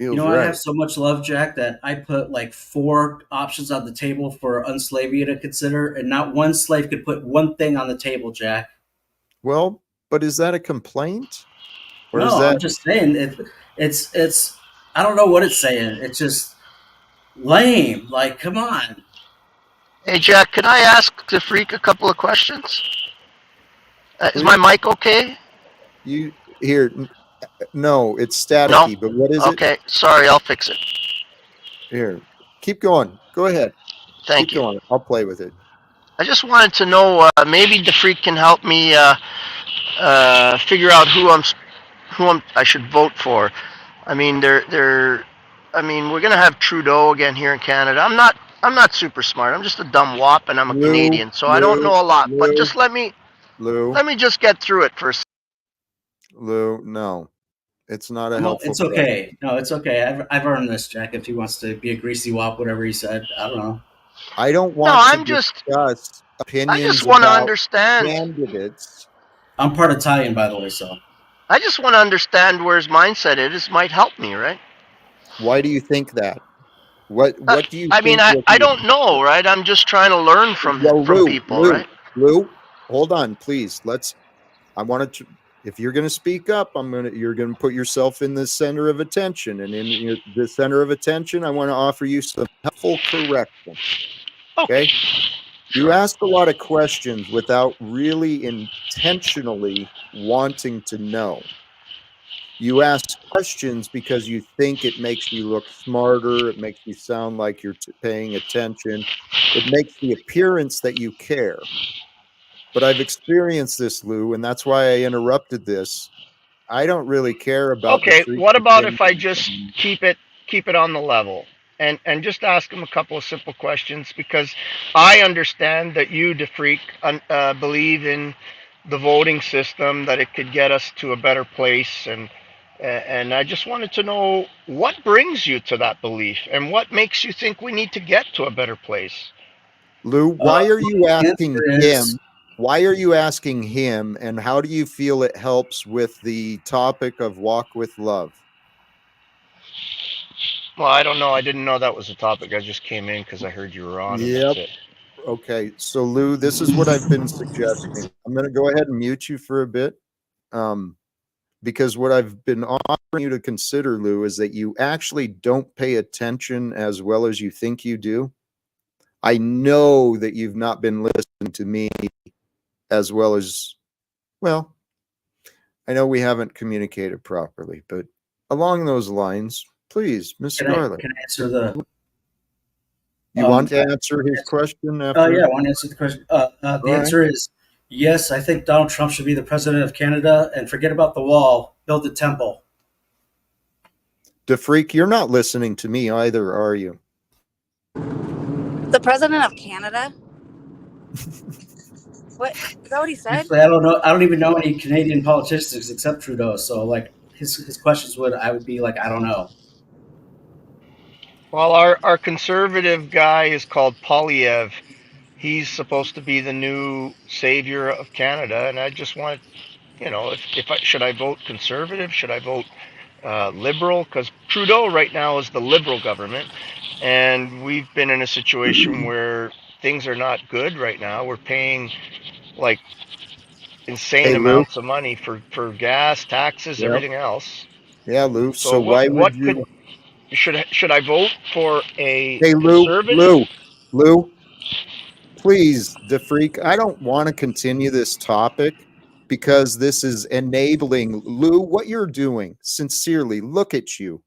I have so much love, Jack, that I put like 4 options on the table for unslaving to consider, and not one slave could put one thing on the table, Jack.
Well, but is that a complaint?
Or I'm just saying it's I don't know what it's saying. It's just lame. Like, come on.
Hey, Jack, can I ask the freak a couple of questions? Is my mic okay?
No, it's staticky, but what is it?
Okay, sorry, I'll fix it.
Here. Keep going. Go ahead.
Thank
Keep
you.
going. I'll play with it.
I just wanted to know, maybe the freak can help me figure out who I should vote for. I mean, we're gonna have Trudeau again here in Canada. I'm not super smart. I'm just a dumb wop, and I'm a Canadian, so I don't know a lot. But just let me just get through it first.
Lou, no, it's not a
Well,
helpful.
it's okay. No, it's okay. I've earned this, Jack. If he wants to be a greasy wop, whatever he said, I don't know.
I don't want discuss opinions.
I just want to
about
understand.
Candidates.
I'm part Italian, by the way, so.
I just want to understand where his mindset is. Might help me, right?
Why do you think that? What do you?
I mean, I don't know, right? I'm just trying to learn from people, right?
Lou, hold on, please. I wanted to. If you're going to speak up, you're going to put yourself in the center of attention, and in the center of attention, I want to offer you some helpful correction. Okay. Sure. You ask a lot of questions without really intentionally wanting to know. You ask questions because you think it makes you look smarter. It makes you sound like you're paying attention. It makes the appearance that you care. But I've experienced this, Lou, and that's why I interrupted this. I don't really care about.
Okay, what about if I just keep it on the level and just ask him a couple of simple questions, because I understand that you, DeFreak, believe in the voting system, that it could get us to a better place, and I just wanted to know what brings you to that belief and what makes you think we need to get to a better place.
Lou, why are you asking him? Why are you asking him, and how do you feel it helps with the topic of walk with love?
Well, I don't know. I didn't know that was a topic. I just came in because I heard you were on.
Yep. Okay. So, Lou, this is what I've been suggesting. I'm going to go ahead and mute you for a bit, because what I've been offering you to consider, Lou, is that you actually don't pay attention as well as you think you do. I know that you've not been listening to me as well as, well, I know we haven't communicated properly, but along those lines, please, Miss Scarlett.
Can I answer the...
You want to answer his question after?
Yeah, I want to answer the question. The answer is yes, I think Donald Trump should be the president of Canada, and forget about the wall, build the temple.
DeFreak, you're not listening to me either, are you?
The president of Canada? What? Is that what he said?
Actually, I don't know. I don't even know any Canadian politicians except Trudeau. So, like, his questions I would be like, I don't know.
Well, our conservative guy is called Polyev. He's supposed to be the new savior of Canada, and I just want, should I vote conservative? Should I vote liberal? Because Trudeau right now is the liberal government, and we've been in a situation where things are not good right now. We're paying like insane amounts of money for gas, taxes, everything else.
Yeah, Lou. So why would you?
Should I vote for a conservative?
Lou, please, DeFreak, I don't want to continue this topic because this is enabling. Lou, what you're doing, sincerely, look at you.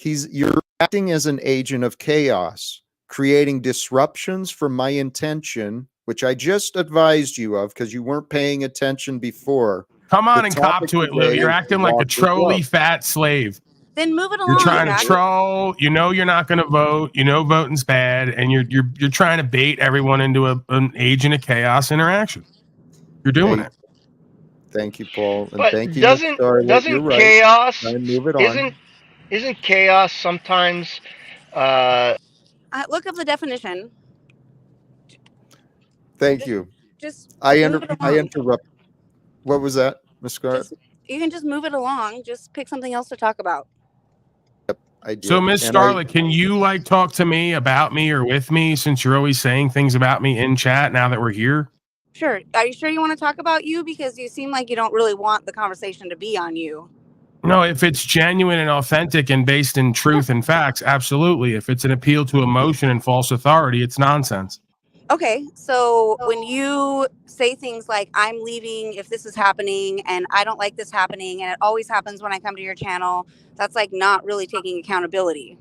You're acting as an agent of chaos, creating disruptions from my intention, which I just advised you of because you weren't paying attention before.
Come on and cop to it, Lou. You're acting like a trolley fat slave.
Then move it along.
You're trying to troll. You know you're not going to vote. You know voting's bad, and you're trying to bait everyone into an agent of chaos interaction. You're doing it.
Thank you, Paul, and
but
thank you.
Doesn't chaos?
Move it on.
Isn't chaos sometimes?
Look up the definition.
Thank you.
Just
I interrupt. What was that, Ms. Scarlett?
You can just move it along. Just pick something else to talk about.
Yep, I do.
So, Ms. Scarlett, can you talk to me about me or with me, since you're always saying things about me in chat now that we're here?
Sure. Are you sure you want to talk about you? Because you seem like you don't really want the conversation to be on you.
No, if it's genuine and authentic and based in truth and facts, absolutely. If it's an appeal to emotion and false authority, it's nonsense.
Okay, so when you say things like, I'm leaving if this is happening and I don't like this happening and it always happens when I come to your channel, that's like not really taking accountability.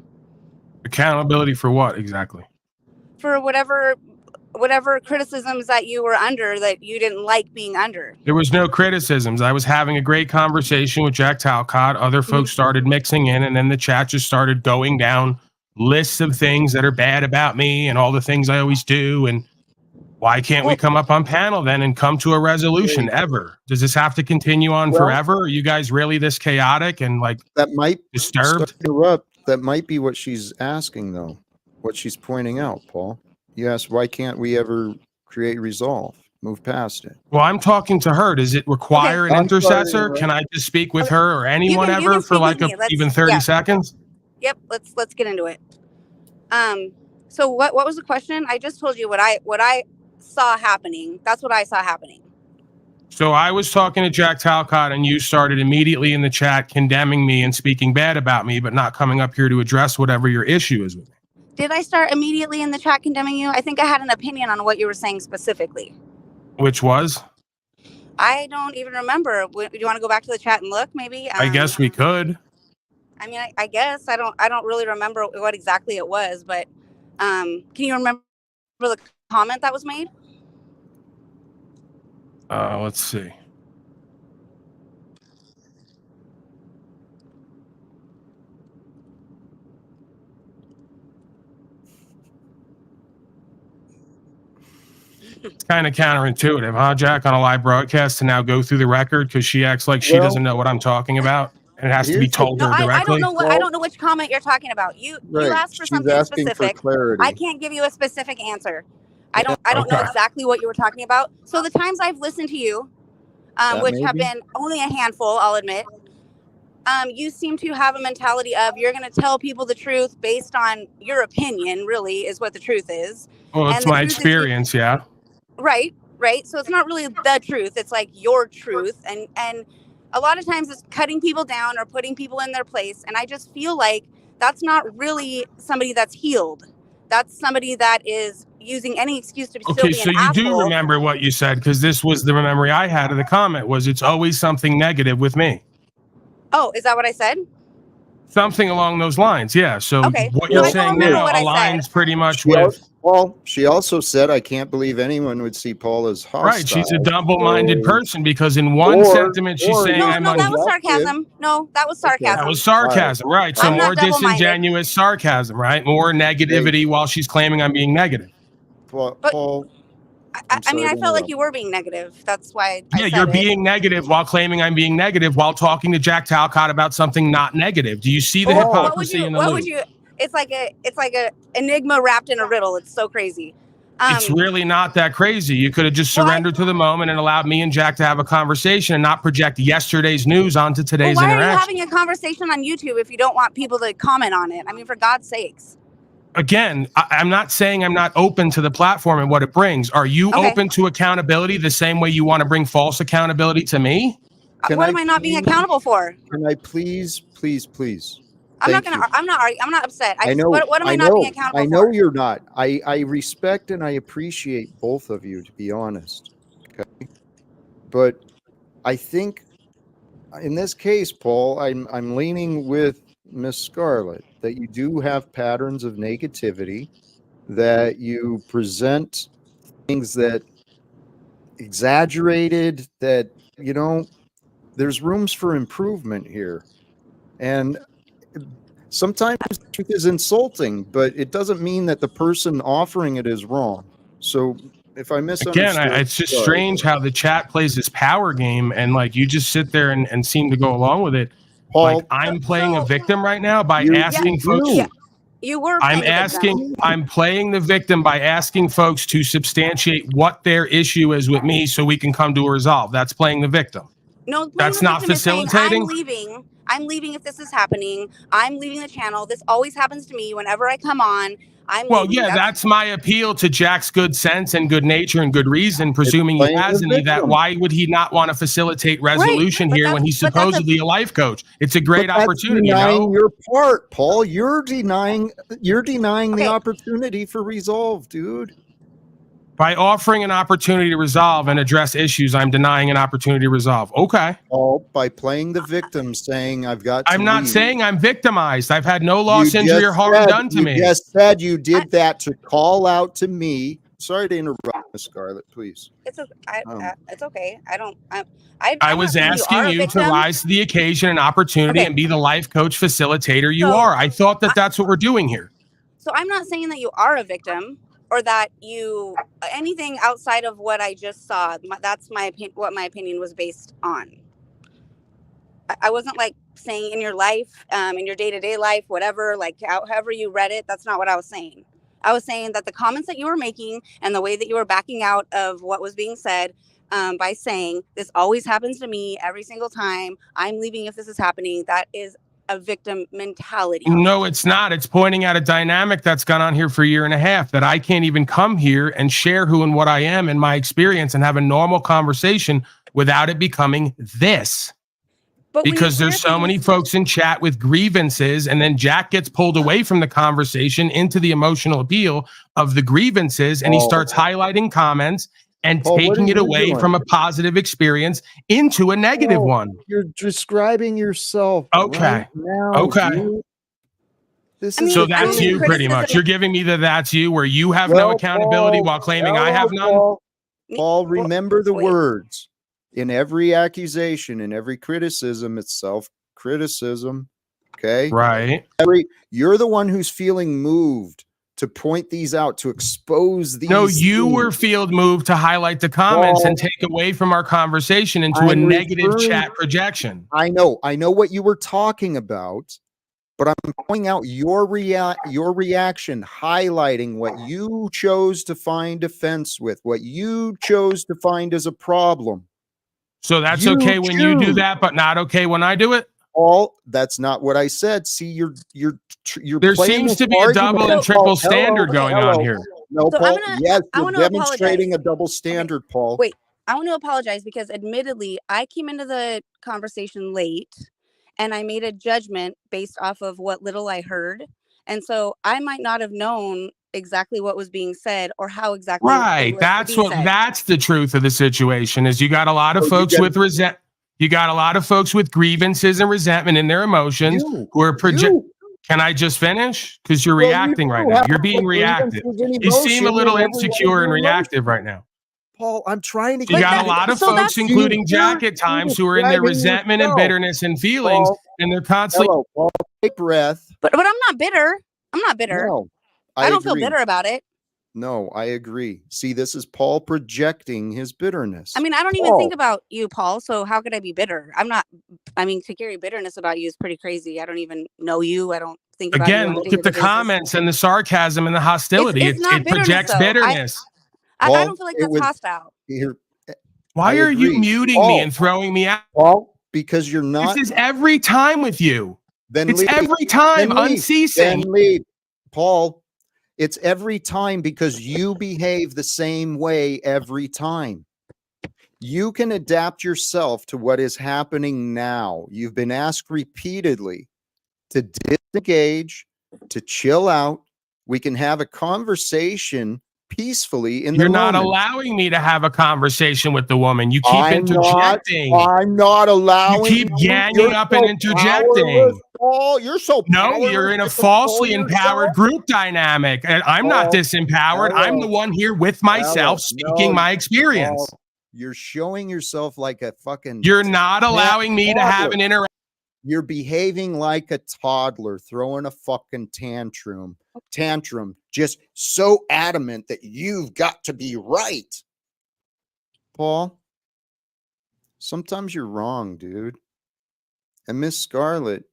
Accountability for what exactly?
For whatever criticisms that you were under that you didn't like being under.
There was no criticisms. I was having a great conversation with Jack Talcott. Other folks started mixing in, and then the chat just started going down lists of things that are bad about me and all the things I always do. And why can't we come up on panel then and come to a resolution ever? Does this have to continue on forever? Are you guys really this chaotic and like
that might
disturbed?
That might be what she's asking, though. What she's pointing out, Paul. Yes, why can't we ever create resolve? Move past it.
Well, I'm talking to her. Does it require an intercessor? Can I just speak with her or anyone ever for like even 30 seconds?
Yep, let's get into it. So what was the question? I just told you what I saw happening. That's what I saw happening.
So I was talking to Jack Talcott and you started immediately in the chat condemning me and speaking bad about me, but not coming up here to address whatever your issue is with me.
Did I start immediately in the chat condemning you? I think I had an opinion on what you were saying specifically.
Which was?
I don't even remember. Do you want to go back to the chat and look maybe?
I guess we could.
I mean, I guess I don't really remember what exactly it was, but can you remember the comment that was made?
Let's see. It's kind of counterintuitive, huh, Jack, on a live broadcast to now go through the record because she acts like she doesn't know what I'm talking about and it has to be told her directly.
I don't know which comment you're talking about. You asked for something specific. I can't give you a specific answer. I don't know exactly what you were talking about. So the times I've listened to you, which have been only a handful, I'll admit, you seem to have a mentality of you're going to tell people the truth based on your opinion, really, is what the truth is.
Well, it's my experience, yeah.
Right. So it's not really the truth. It's like your truth. And a lot of times it's cutting people down or putting people in their place. And I just feel like that's not really somebody that's healed. That's somebody that is using any excuse to still be an asshole.
Okay, so you do remember what you said, because this was the memory I had of the comment was it's always something negative with me.
Oh, is that what I said?
Something along those lines, yeah. So what you're saying now aligns pretty much with...
Well, she also said, I can't believe anyone would see Paul as hostile.
Right, she's a double-minded person because in one sentiment she's saying I'm
that was sarcasm. No, that was sarcasm.
That was sarcasm, right. So more disingenuous sarcasm, right? More negativity while she's claiming I'm being negative.
Paul,
I mean, I felt like you were being negative. That's why I said
you're being negative while claiming I'm being negative while talking to Jack Talcott about something not negative. Do you see the hypocrisy in the loop?
It's like a enigma wrapped in a riddle. It's so crazy.
It's really not that crazy. You could have just surrendered to the moment and allowed me and Jack to have a conversation and not project yesterday's news onto today's interaction.
Why are you having a conversation on YouTube if you don't want people to comment on it? I mean, for God's sakes.
Again, I'm not saying I'm not open to the platform and what it brings. Are you open to accountability the same way you want to bring false accountability to me?
What am I not being accountable for?
Can I please?
I'm not upset. What am I not being accountable for?
I know you're not. I respect and I appreciate both of you, to be honest. Okay. But I think in this case, Paul, I'm leaning with Miss Scarlett that you do have patterns of negativity, that you present things that exaggerated, that, there's rooms for improvement here. And sometimes the truth is insulting, but it doesn't mean that the person offering it is wrong. So if I misunderstood...
Again, it's just strange how the chat plays this power game and like you just sit there and seem to go along with it.
Paul,
like I'm playing a victim right now by asking folks...
You were
I'm playing the victim by asking folks to substantiate what their issue is with me so we can come to a resolve. That's playing the victim.
No,
that's not facilitating.
I'm leaving if this is happening. I'm leaving the channel. This always happens to me whenever I come on.
That's my appeal to Jack's good sense and good nature and good reason, presuming he has any that. Why would he not want to facilitate resolution here when he's supposedly a life coach? It's a great opportunity.
Denying your part, Paul. You're denying the opportunity for resolve, dude.
By offering an opportunity to resolve and address issues, I'm denying an opportunity to resolve. Okay.
Paul, by playing the victim, saying I've got to
I'm not
leave.
saying I'm victimized. I've had no loss, injury, or harm done to me.
You just said you did that to call out to me. Sorry to interrupt, Miss Scarlett, please.
It's okay. It's okay.
I was asking you to rise to the occasion and opportunity and be the life coach facilitator you are. I thought that that's what we're doing here.
So I'm not saying that you are a victim or that you anything outside of what I just saw. That's what my opinion was based on. I wasn't like saying in your life, in your day-to-day life, whatever, like however you read it. That's not what I was saying. I was saying that the comments that you were making and the way that you were backing out of what was being said by saying this always happens to me every single time, I'm leaving if this is happening, that is a victim mentality.
No, it's not. It's pointing out a dynamic that's gone on here for a year and a half, that I can't even come here and share who and what I am and my experience and have a normal conversation without it becoming this. Because there's so many folks in chat with grievances, and then Jack gets pulled away from the conversation into the emotional appeal of the grievances, and he starts highlighting comments and taking it away from a positive experience into a negative one.
You're describing yourself.
Okay.
Right now,
okay.
This
is so that's you pretty much. You're giving me that's you, where you have no accountability while claiming I have none.
Paul, remember the words. In every accusation, in every criticism, it's self-criticism. Okay.
Right.
You're the one who's feeling moved to point these out, to expose these.
No, you were moved to highlight the comments and take away from our conversation into a negative chat projection.
I know what you were talking about, but I'm pointing out your reaction, highlighting what you chose to find offense with, what you chose to find as a problem.
So that's okay when you do that, but not okay when I do it?
Paul, that's not what I said. See, you're
there seems to be a double and triple standard going on here.
No, so Paul, yes, you're demonstrating a double standard, Paul.
Wait, I want to apologize because admittedly, I came into the conversation late and I made a judgment based off of what little I heard. And so I might not have known exactly what was being said or how exactly.
Right. That's the truth of the situation is you got a lot of folks with you got a lot of folks with grievances and resentment in their emotions who are Can I just finish? Because you're reacting right now. You're being reactive. You seem a little insecure and reactive right now.
Paul, I'm trying to
get you got a lot of folks, including Jack at times, who are in their resentment and bitterness and feelings, and they're constantly
Paul, take breath.
But I'm not bitter. I'm not bitter.
No,
I don't feel bitter about it.
No, I agree. See, this is Paul projecting his bitterness.
I mean, I don't even think about you, Paul. So how could I be bitter? I'm not. I mean, to carry bitterness about you is pretty crazy. I don't even know you. I don't think about you.
Again, look at the comments and the sarcasm and the hostility. It projects bitterness.
I don't feel like that's hostile.
Why are you muting me and throwing me out?
Paul, because you're not.
This is every time with you.
Then
it's every time, unceasing.
Then leave. Paul. It's every time because you behave the same way every time. You can adapt yourself to what is happening now. You've been asked repeatedly to disengage, to chill out. We can have a conversation peacefully in the moment.
You're not allowing me to have a conversation with the woman. You keep interjecting.
I'm not allowing.
You keep ganging up and interjecting.
Oh, you're so
no, you're in a falsely empowered group dynamic. And I'm not disempowered. I'm the one here with myself speaking my experience.
You're showing yourself like a fucking.
You're not allowing me to have an interaction.
You're behaving like a toddler, throwing a fucking tantrum, just so adamant that you've got to be right. Paul, sometimes you're wrong, dude. And Miss Scarlett,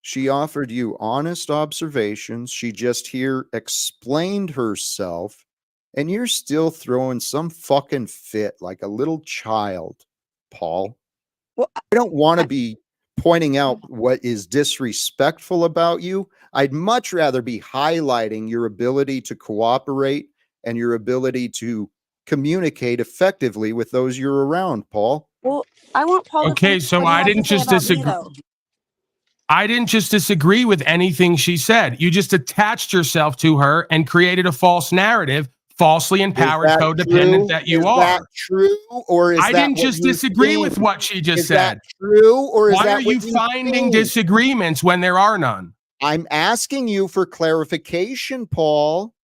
she offered you honest observations. She just here explained herself, and you're still throwing some fucking fit like a little child, Paul. Well, I don't want to be pointing out what is disrespectful about you. I'd much rather be highlighting your ability to cooperate and your ability to communicate effectively with those you're around, Paul.
Well, I want Paul.
Okay, so I didn't just disagree. I didn't just disagree with anything she said. You just attached yourself to her and created a false narrative falsely empowered codependent that you are.
Is that true, or is
I
that
didn't just disagree
think?
with what she just
Is
said.
that true, or is
Why
that
are you
what
finding
think?
disagreements when there are none?
I'm asking you for clarification, Paul.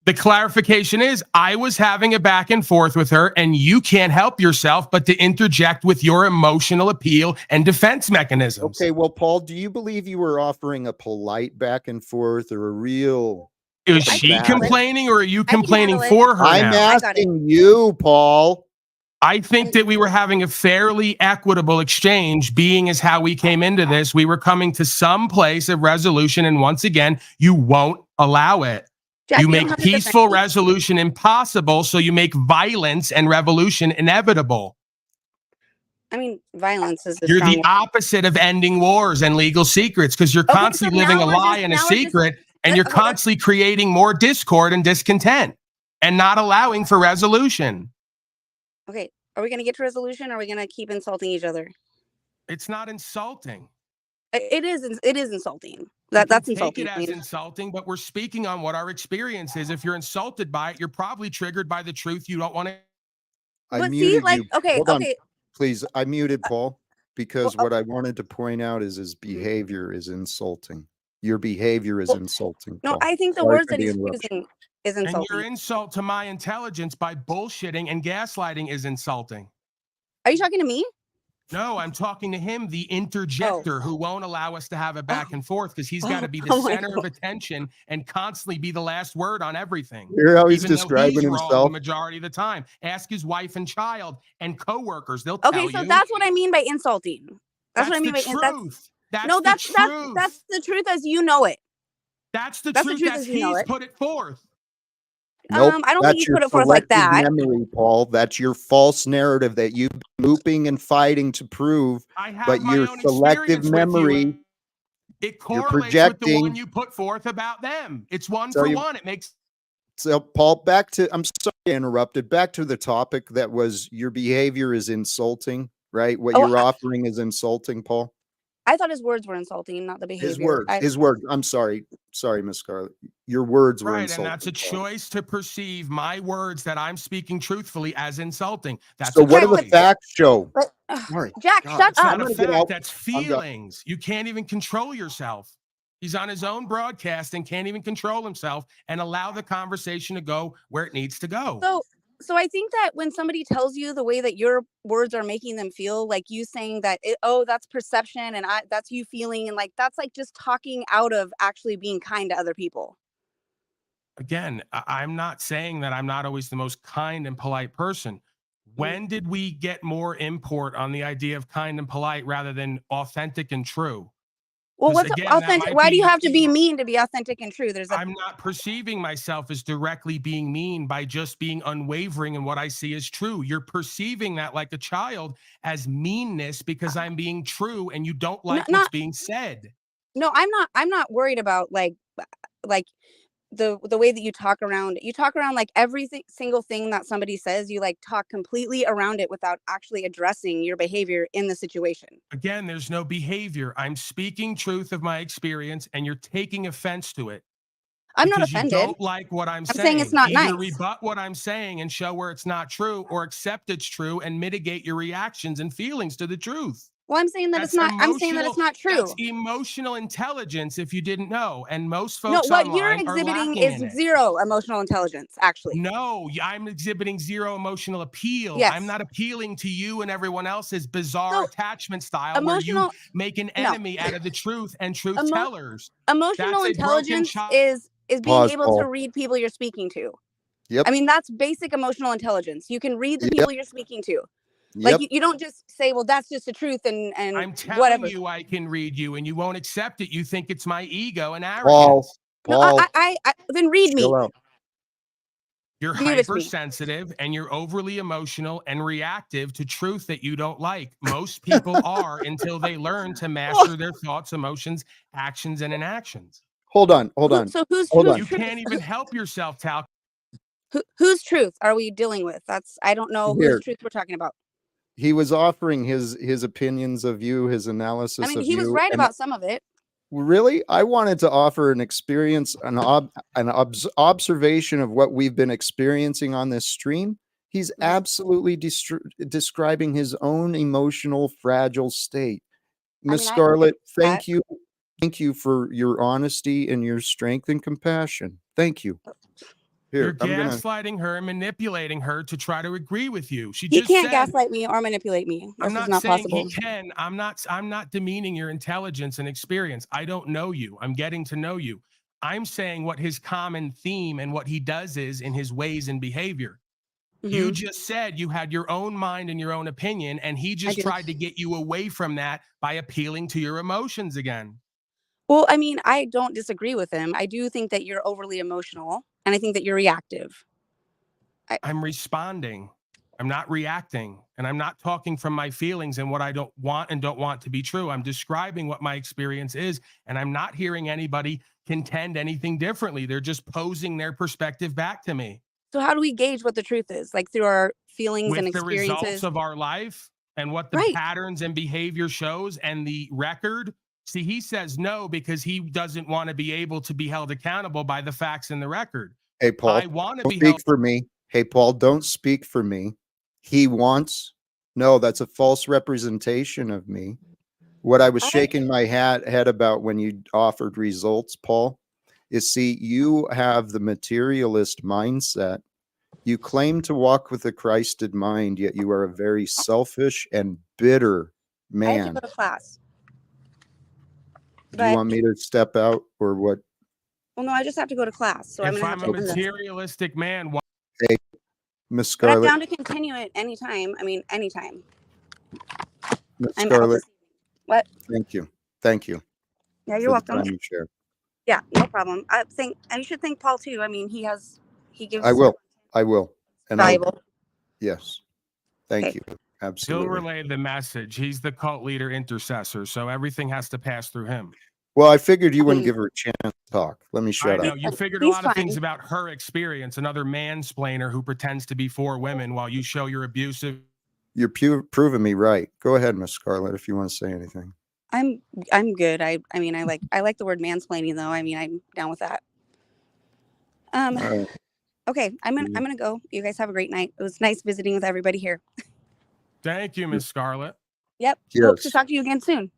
The clarification is I was having a back and forth with her, and you can't help yourself but to interject with your emotional appeal and defense mechanisms.
Okay, well, Paul, do you believe you were offering a polite back and forth or a real?
Is she complaining, or are you complaining for her?
I'm asking you, Paul.
I think that we were having a fairly equitable exchange, being as how we came into this. We were coming to some place of resolution, and once again, you won't allow it.
Jack,
you make peaceful resolution impossible, so you make violence and revolution inevitable.
I mean, violence is
You're the opposite of ending wars and legal secrets, because you're constantly living a lie and a secret, and you're constantly creating more discord and discontent and not allowing for resolution.
Okay, are we going to get to resolution, or are we going to keep insulting each other?
It's not insulting.
It is insulting. That's insulting.
Take it as insulting, but we're speaking on what our experience is. If you're insulted by it, you're probably triggered by the truth you don't want to.
I muted you.
Okay,
Hold
okay.
on, please, I muted Paul because what I wanted to point out is his behavior is insulting. Your behavior is insulting.
No,
Paul.
I think the
Sorry
words
for
that
the
he's
interruption.
using is insulting.
And your insult to my intelligence by bullshitting and gaslighting is insulting.
Are you talking to me?
No, I'm talking to him, the interjector, who won't allow us to have a back and forth, because he's got to be the center of attention and constantly be the last word on everything.
Hear how he's
Even though
describing
he's wrong
himself?
the majority of the time. Ask his wife and child and coworkers; they'll tell you.
Okay, so that's what I mean by insulting. That's what I mean by
truth.
That's the truth as you know it.
That's the truth as he's put it forth.
Nope,
I don't think you put it forth like
selective
that.
memory, Paul. That's your false narrative that you've been looping and fighting to prove. But your selective memory,
it correlates with the one you put forth about them. It's one for one. It makes.
So, Paul, back to, I'm sorry I interrupted, back to the topic that was your behavior is insulting, right? What you're offering is insulting, Paul.
I thought his words were insulting, not the behavior.
His words. I'm sorry. Sorry, Miss Scarlett. Your words were insulting.
And that's a choice to perceive my words that I'm speaking truthfully as insulting. That's
so what do the facts show?
Jack, shut up.
Not a fact, that's feelings. You can't even control yourself. He's on his own broadcast and can't even control himself and allow the conversation to go where it needs to go.
So I think that when somebody tells you the way that your words are making them feel, like you saying that, that's perception and that's you feeling, and like that's like just talking out of actually being kind to other people.
Again, I'm not saying that I'm not always the most kind and polite person. When did we get more import on the idea of kind and polite rather than authentic and true?
Well, what's authentic? Why do you have to be mean to be authentic and true?
I'm not perceiving myself as directly being mean by just being unwavering in what I see as true. You're perceiving that like a child as meanness because I'm being true and you don't like what's being said.
No, I'm not worried about like the way that you talk around like every single thing that somebody says. You like talk completely around it without actually addressing your behavior in the situation.
Again, there's no behavior. I'm speaking truth of my experience and you're taking offense to it.
I'm not offended.
You don't like what I'm saying.
Saying it's not
Either
nice.
Rebut what I'm saying and show where it's not true, or accept it's true and mitigate your reactions and feelings to the truth.
Well, I'm saying that it's not. I'm saying that it's not true.
That's emotional intelligence, if you didn't know, and most folks.
No, what you're exhibiting is zero emotional intelligence. Actually,
no, I'm exhibiting zero emotional appeal.
Yes.
I'm not appealing to you and everyone else's bizarre attachment style, where you make an enemy out of the truth and truth tellers.
Emotional intelligence is being able to read people you're speaking to.
Yep.
I mean, that's basic emotional intelligence. You can read the people you're speaking to. Like you don't just say, well, that's just the truth and
I'm telling
whatever.
you I can read you and you won't accept it. You think it's my ego and arrogance.
Paul,
no, I then read me.
You're hypersensitive and you're overly emotional and reactive to truth that you don't like. Most people are until they learn to master their thoughts, emotions, actions, and inactions.
Hold on.
So who's
you can't even help yourself, Talcott.
Whose truth are we dealing with? I don't know whose truth we're talking about.
He was offering his opinions of you, his analysis of you.
I mean, he was right about some of it.
Really? I wanted to offer an experience, observation of what we've been experiencing on this stream. He's absolutely describing his own emotional, fragile state. Miss Scarlett, thank you. Thank you for your honesty and your strength and compassion. Thank you.
You're gaslighting her and manipulating her to try to agree with you.
He can't gaslight me or manipulate me. This is not possible.
He can. I'm not demeaning your intelligence and experience. I don't know you. I'm getting to know you. I'm saying what his common theme and what he does is in his ways and behavior. You just said you had your own mind and your own opinion, and he just tried to get you away from that by appealing to your emotions again.
Well, I mean, I don't disagree with him. I do think that you're overly emotional, and I think that you're reactive.
I'm responding. I'm not reacting, and I'm not talking from my feelings and what I don't want to be true. I'm describing what my experience is, and I'm not hearing anybody contend anything differently. They're just posing their perspective back to me.
So how do we gauge what the truth is? Like through our feelings and experiences?
With the results of our life and what the patterns and behavior shows and the record. See, he says no because he doesn't want to be able to be held accountable by the facts in the record.
Hey, Paul,
I want to be
speak for me. Hey, Paul, don't speak for me. He wants. No, that's a false representation of me. What I was shaking my head about when you offered results, Paul, is see, you have the materialist mindset. You claim to walk with a Christed mind, yet you are a very selfish and bitter man.
I have to go to class.
Do you want me to step out or what?
Well, no, I just have to go to class. So
if I'm a materialistic man,
hey, Miss Scarlett,
but I'm down to continue it anytime. I mean, anytime.
Miss Scarlett,
what?
Thank you. Thank you.
Yeah, you're welcome.
You share.
Yeah, no problem. And you should thank Paul too. I mean, he gives.
I will. And
valuable.
Yes. Thank you. Absolutely.
He'll relay the message. He's the cult leader intercessor, so everything has to pass through him.
Well, I figured you wouldn't give her a chance to talk. Let me shut up.
I know. You figured a lot of things about her experience, another mansplainer who pretends to be for women while you show you're abusive.
You're proving me right. Go ahead, Miss Scarlett, if you want to say anything.
I'm good. I mean, I like the word mansplaining though. I mean, I'm down with that. Okay, I'm gonna go. You guys have a great night. It was nice visiting with everybody here.
Thank you, Miss Scarlett.
Yep. Yes. Hope to talk to you again soon.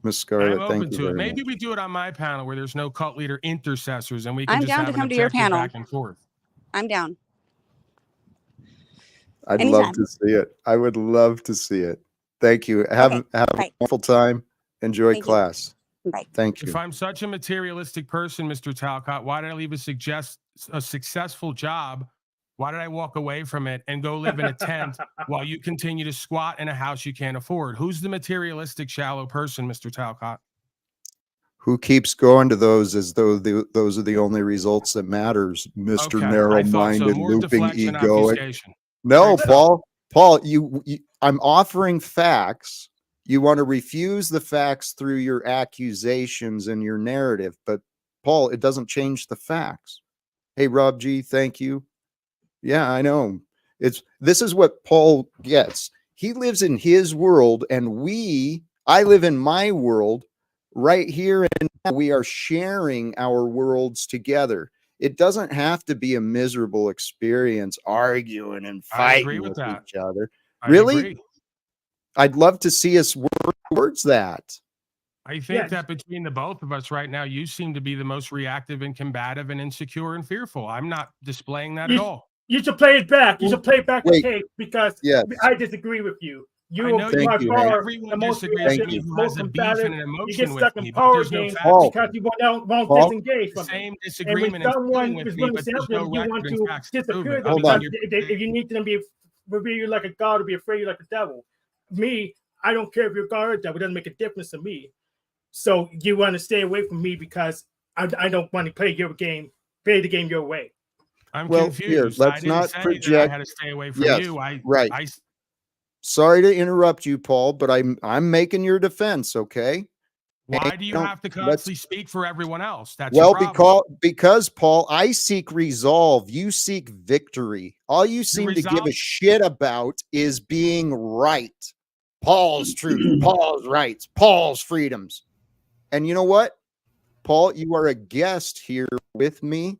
Miss Scarlett,
I'm open to it. Maybe we do it on my panel where there's no cult leader intercessors, and we can just
down
have
to come to your panel
back and forth.
I'm down.
I'd love to see it. I would love to see it. Thank you. Have a wonderful time. Enjoy class.
Bye.
Thank you.
If I'm such a materialistic person, Mr. Talcott, why did I leave a successful job? Why did I walk away from it and go live in a tent while you continue to squat in a house you can't afford? Who's the materialistic, shallow person, Mr. Talcott?
Who keeps going to those as though those are the only results that matters, Mr. Narrow-minded, looping, egoic. No, Paul, I'm offering facts. You want to refuse the facts through your accusations and your narrative, but Paul, it doesn't change the facts. Hey, Rob G, thank you. Yeah, I know. This is what Paul gets. He lives in his world, and I live in my world right here, and now we are sharing our worlds together. It doesn't have to be a miserable experience arguing and fighting with each other. Really? I'd love to see us work towards that.
I think that between the both of us right now, you seem to be the most reactive and combative and insecure and fearful. I'm not displaying that at all.
You should play it back. You should play back the tape because I disagree with you. You are by far the most reactive, most combative. You get stuck in power games because you won't disengage from
same
it.
disagreement.
And when someone is willing to help them, you want to disappear them because if you need them to be you like a god or be afraid you like a devil. Me, I don't care if you're a god or a devil. It doesn't make a difference to me. So you want to stay away from me because I don't want to play your game, play the game your way.
I'm confused.
Here, let's not project.
I had to stay away from you.
Sorry to interrupt you, Paul, but I'm making your defense, okay?
Why do you have to constantly speak for everyone else? That's
because Paul, I seek resolve. You seek victory. All you seem to give a shit about is being right. Paul's truth, Paul's rights, Paul's freedoms. And you know what, Paul, you are a guest here with me.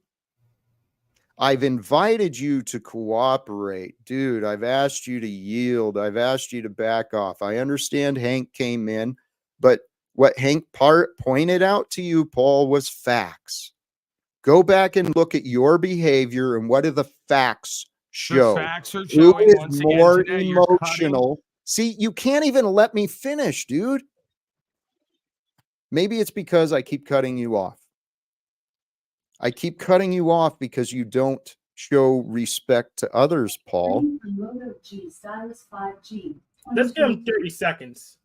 I've invited you to cooperate. Dude, I've asked you to yield. I've asked you to back off. I understand Hank came in, but what Hank pointed out to you, Paul, was facts. Go back and look at your behavior and what do the facts show?
The facts are showing once
more
again today,
emotional. See, you can't even let me finish, dude. Maybe it's because I keep cutting you off. I keep cutting you off because you don't show respect to others, Paul.
Let's give him 30 seconds.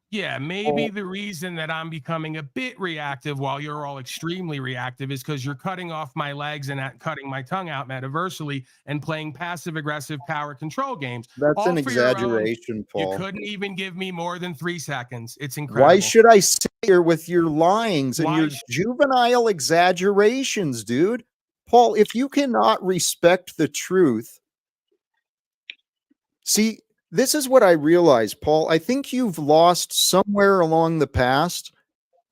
Yeah, maybe the reason that I'm becoming a bit reactive while you're all extremely reactive is because you're cutting off my legs and cutting my tongue out metaversally and playing passive-aggressive power control games.
That's an exaggeration, Paul.
You couldn't even give me more than 3 seconds. It's incredible.
Why should I sit here with your lyings and your juvenile exaggerations, dude? Paul, if you cannot respect the truth, see, this is what I realize, Paul. I think you've lost somewhere along the past.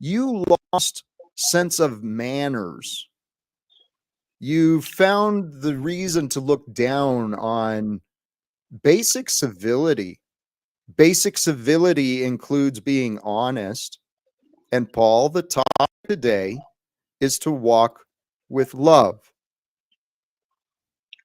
You lost sense of manners. You found the reason to look down on basic civility. Basic civility includes being honest. And Paul, the topic today is to walk with love.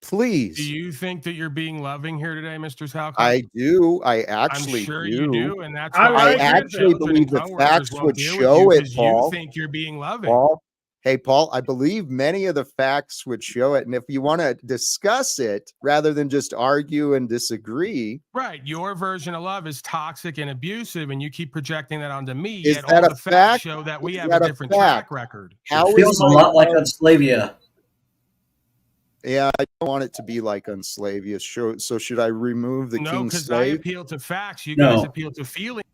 Please.
Do you think that you're being loving here today, Mr. Talcott?
I do. I actually
I'm sure
do.
you do, and that's
why I actually believe the facts would show it, Paul.
You think you're being loving.
Paul, hey, Paul, I believe many of the facts would show it. And if you want to discuss it rather than just argue and disagree.
Right. Your version of love is toxic and abusive, and you keep projecting that onto me.
Is
yet
that
all
a
the
fact?
facts show that we have a different track record.
It feels a lot like Unslavia.
Yeah, I don't want it to be like Unslavia. So should I remove the
no,
King's
because
Slave?
I appeal to facts. You guys appeal to feeling.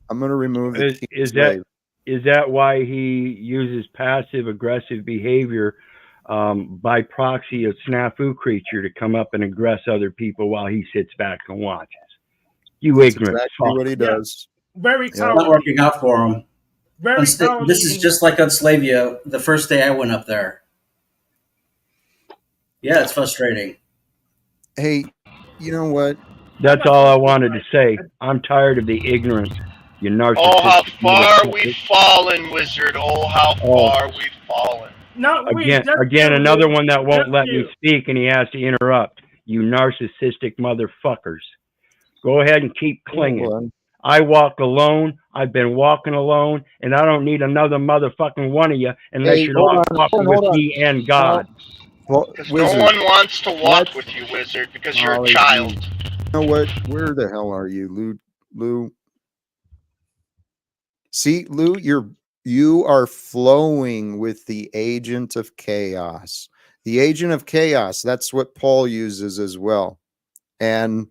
I'm going to remove the King's Slave.
Is that why he uses passive aggressive behavior by proxy of snafu creature to come up and aggress other people while he sits back and watches? That's ignorant.
Exactly what he does.
Very
it's not working out for him. This is just like Unslavia. The first day I went up there. Yeah, it's frustrating.
Hey, you know what?
That's all I wanted to say. I'm tired of the ignorance. You narcissistic.
Oh, how far we've fallen, Wizard. Oh, how far we've fallen.
Again, another one that won't let me speak, and he has to interrupt. You narcissistic motherfuckers. Go ahead and keep clinging. I walk alone. I've been walking alone, and I don't need another motherfucking one of you unless you're not walking with me and God.
Because no one wants to walk with you, Wizard, because you're a child.
You know what? Where the hell are you, Lou? See, Lou, you are flowing with the agent of chaos. The agent of chaos, that's what Paul uses as well. And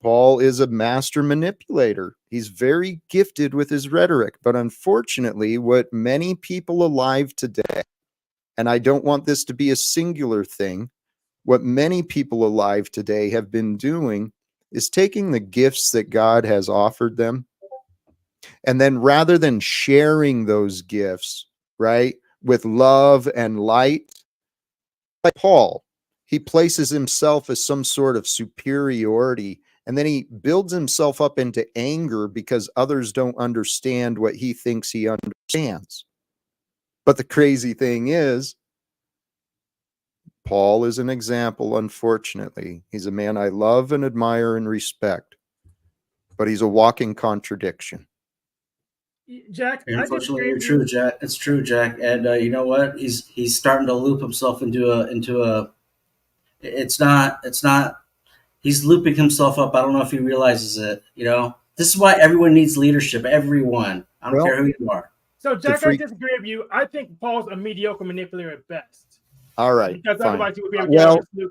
Paul is a master manipulator. He's very gifted with his rhetoric. But unfortunately, what many people alive today, and I don't want this to be a singular thing, what many people alive today have been doing is taking the gifts that God has offered them, and then rather than sharing those gifts, right, with love and light, like Paul, he places himself as some sort of superiority, and then he builds himself up into anger because others don't understand what he thinks he understands. But the crazy thing is, Paul is an example, unfortunately. He's a man I love and admire and respect, but he's a walking contradiction.
Jack,
unfortunately, you're true, Jack. It's true, Jack. And you know what? He's starting to loop himself into a. It's not. He's looping himself up. I don't know if he realizes it. You know, this is why everyone needs leadership. Everyone. I don't care who you are.
So, Jack, I disagree with you. I think Paul's a mediocre manipulator at best.
All right.
Because otherwise he would be able to get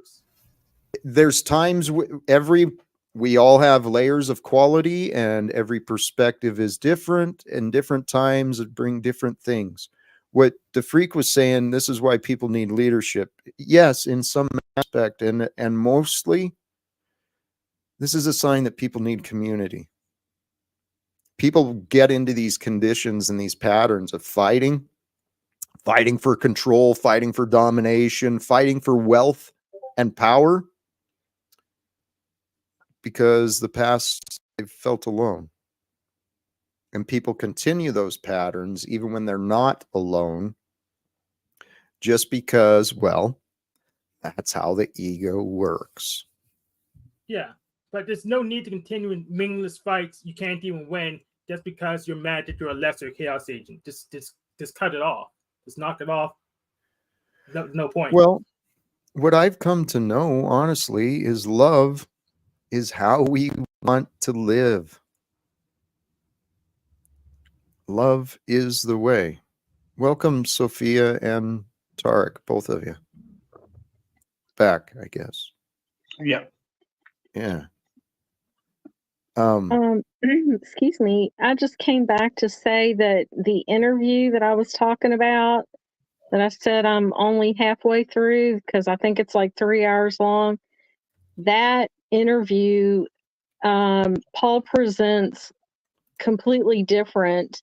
there's times we all have layers of quality, and every perspective is different, and different times bring different things. What the Freak was saying, this is why people need leadership. Yes, in some aspect, and mostly, this is a sign that people need community. people get into these conditions and these patterns of fighting for control, fighting for domination, fighting for wealth and power, because the past they've felt alone. And people continue those patterns even when they're not alone, just because, well, that's how the ego works.
Yeah, but there's no need to continue in meaningless fights you can't even win just because you're mad that you're a lesser chaos agent. Just cut it off. Just knock it off. No point.
Well, what I've come to know, honestly, is love is how we want to live. Love is the way. Welcome, Sofia and Tarek, both of you. Back, I guess.
Yeah.
Yeah.
Excuse me. I just came back to say that the interview that I was talking about, that I said I'm only halfway through because I think it's like 3 hours long. That interview, Paul presents completely different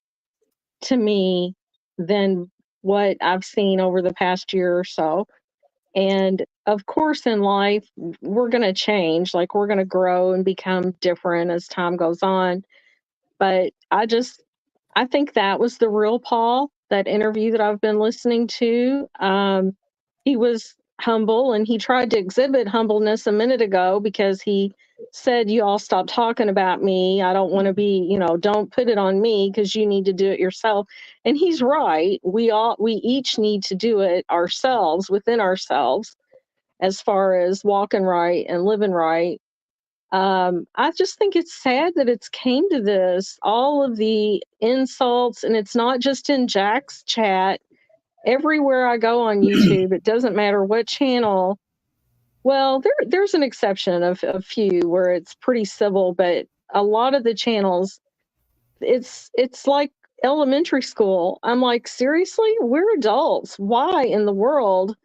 to me than what I've seen over the past year or so. And of course, in life, we're going to change, like we're going to grow and become different as time goes on. But I think that was the real Paul, that interview that I've been listening to. He was humble, and he tried to exhibit humbleness a minute ago because he said, you all stop talking about me. I don't want to be, don't put it on me because you need to do it yourself. And he's right. We each need to do it ourselves, within ourselves, as far as walking right and living right. I just think it's sad that it's came to this, all of the insults, and it's not just in Jack's chat. Everywhere I go on YouTube, it doesn't matter what channel. Well, there's an exception of a few where it's pretty civil, but a lot of the channels, it's like elementary school. I'm like, seriously? We're adults. Why in the world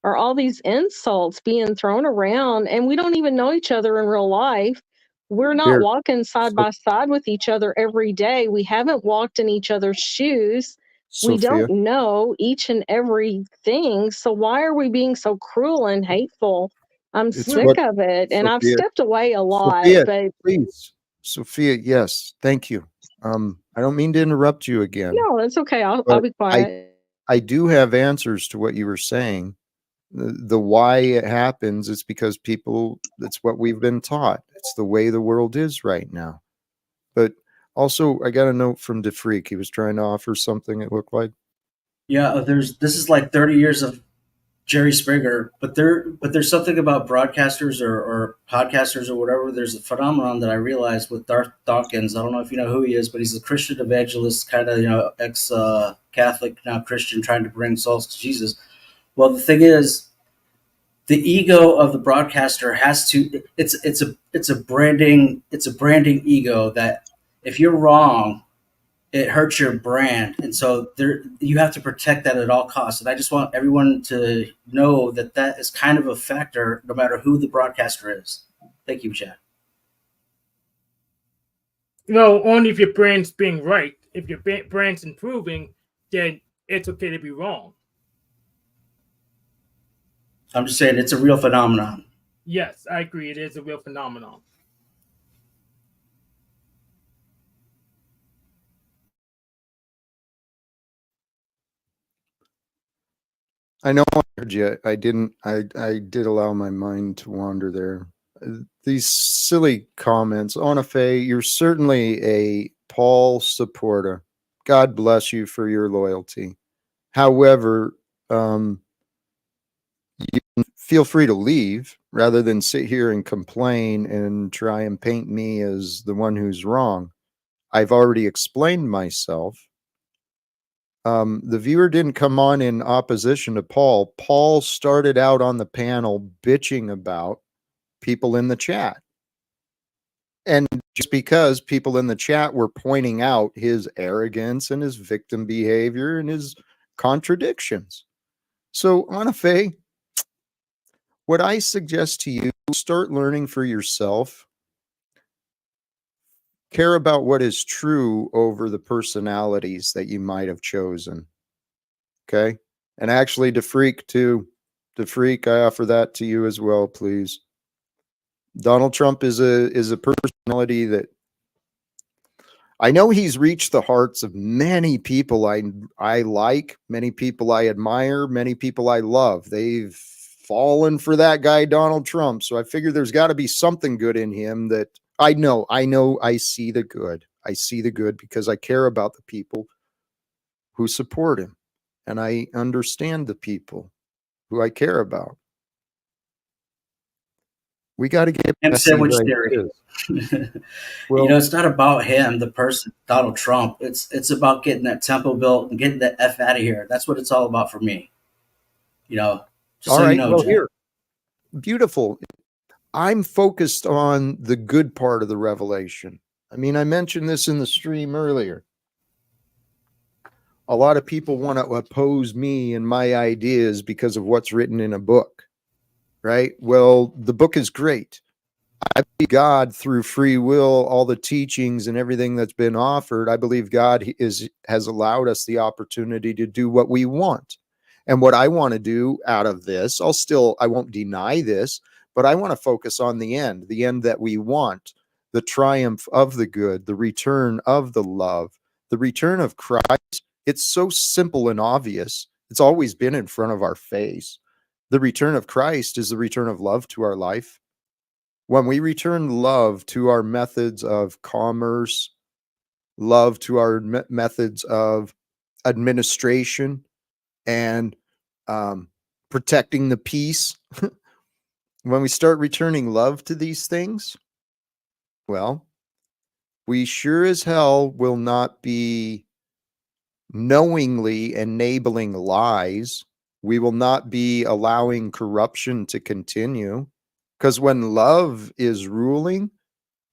are all these insults being thrown around, and we don't even know each other in real life? We're not walking side by side with each other every day. We haven't walked in each other's shoes.
Sophia.
We don't know each and every thing. So why are we being so cruel and hateful? I'm sick of it. And I've stepped away a lot.
Sophia,
but
please. Sophia, yes. Thank you. I don't mean to interrupt you again.
No, that's okay. I'll be quiet.
I do have answers to what you were saying. The why it happens is because that's what we've been taught. It's the way the world is right now. But also, I got a note from DeFreak. He was trying to offer something, it looked like.
Yeah, this is like 30 years of Jerry Springer, but there's something about broadcasters or podcasters or whatever. There's a phenomenon that I realized with Darth Dawkins. I don't know if you know who he is, but he's a Christian evangelist, kind of, ex Catholic, now Christian, trying to bring souls to Jesus. Well, the thing is, the ego of the broadcaster has to. It's a branding ego that if you're wrong, it hurts your brand, and so you have to protect that at all costs. And I just want everyone to know that is kind of a factor, no matter who the broadcaster is. Thank you, Chad.
No, only if your brand's being right. If your brand's improving, then it's okay to be wrong.
I'm just saying it's a real phenomenon.
Yes, I agree. It is a real phenomenon.
I know I heard you. I didn't. I did allow my mind to wander there. These silly comments. Onafe, you're certainly a Paul supporter. God bless you for your loyalty. However, you feel free to leave rather than sit here and complain and try and paint me as the one who's wrong. I've already explained myself. The viewer didn't come on in opposition to Paul. Paul started out on the panel bitching about people in the chat. And just because people in the chat were pointing out his arrogance and his victim behavior and his contradictions. So, Anafe, what I suggest to you, start learning for yourself. Care about what is true over the personalities that you might have chosen. Okay? And actually, DeFreak too. DeFreak, I offer that to you as well, please. Donald Trump is a personality that I know he's reached the hearts of many people I like, many people I admire, many people I love. They've fallen for that guy, Donald Trump. So I figure there's got to be something good in him that I know I see the good. I see the good because I care about the people who support him. And I understand the people who I care about. We got to get
ham sandwich
right
theory.
Well,
you know, it's not about him, the person, Donald Trump. It's about getting that temple built and getting the F out of here. That's what it's all about for me. You know, just
all
so
right.
you know,
Well,
Jen.
here, beautiful. I'm focused on the good part of the revelation. I mean, I mentioned this in the stream earlier. A lot of people want to oppose me and my ideas because of what's written in a book, right? Well, the book is great. I believe God through free will, all the teachings and everything that's been offered. I believe God has allowed us the opportunity to do what we want. And what I want to do out of this, I won't deny this, but I want to focus on the end that we want, the triumph of the good, the return of the love, the return of Christ. It's so simple and obvious. It's always been in front of our face. The return of Christ is the return of love to our life. When we return love to our methods of commerce, love to our methods of administration, and protecting the peace, when we start returning love to these things, well, we sure as hell will not be knowingly enabling lies. We will not be allowing corruption to continue. Because when love is ruling,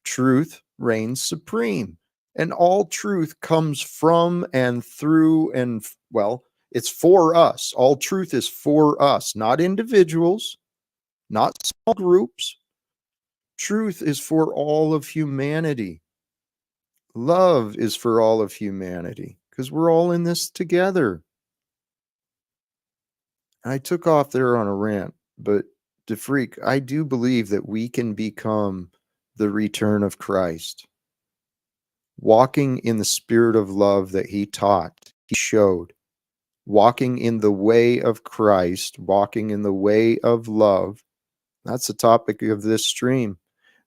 truth reigns supreme. And all truth comes from and through and, well, it's for us. All truth is for us, not individuals, not small groups. Truth is for all of humanity. Love is for all of humanity because we're all in this together. I took off there on a rant, but DeFreak, I do believe that we can become the return of Christ. Walking in the spirit of love that he taught, he showed. Walking in the way of Christ, walking in the way of love. That's the topic of this stream.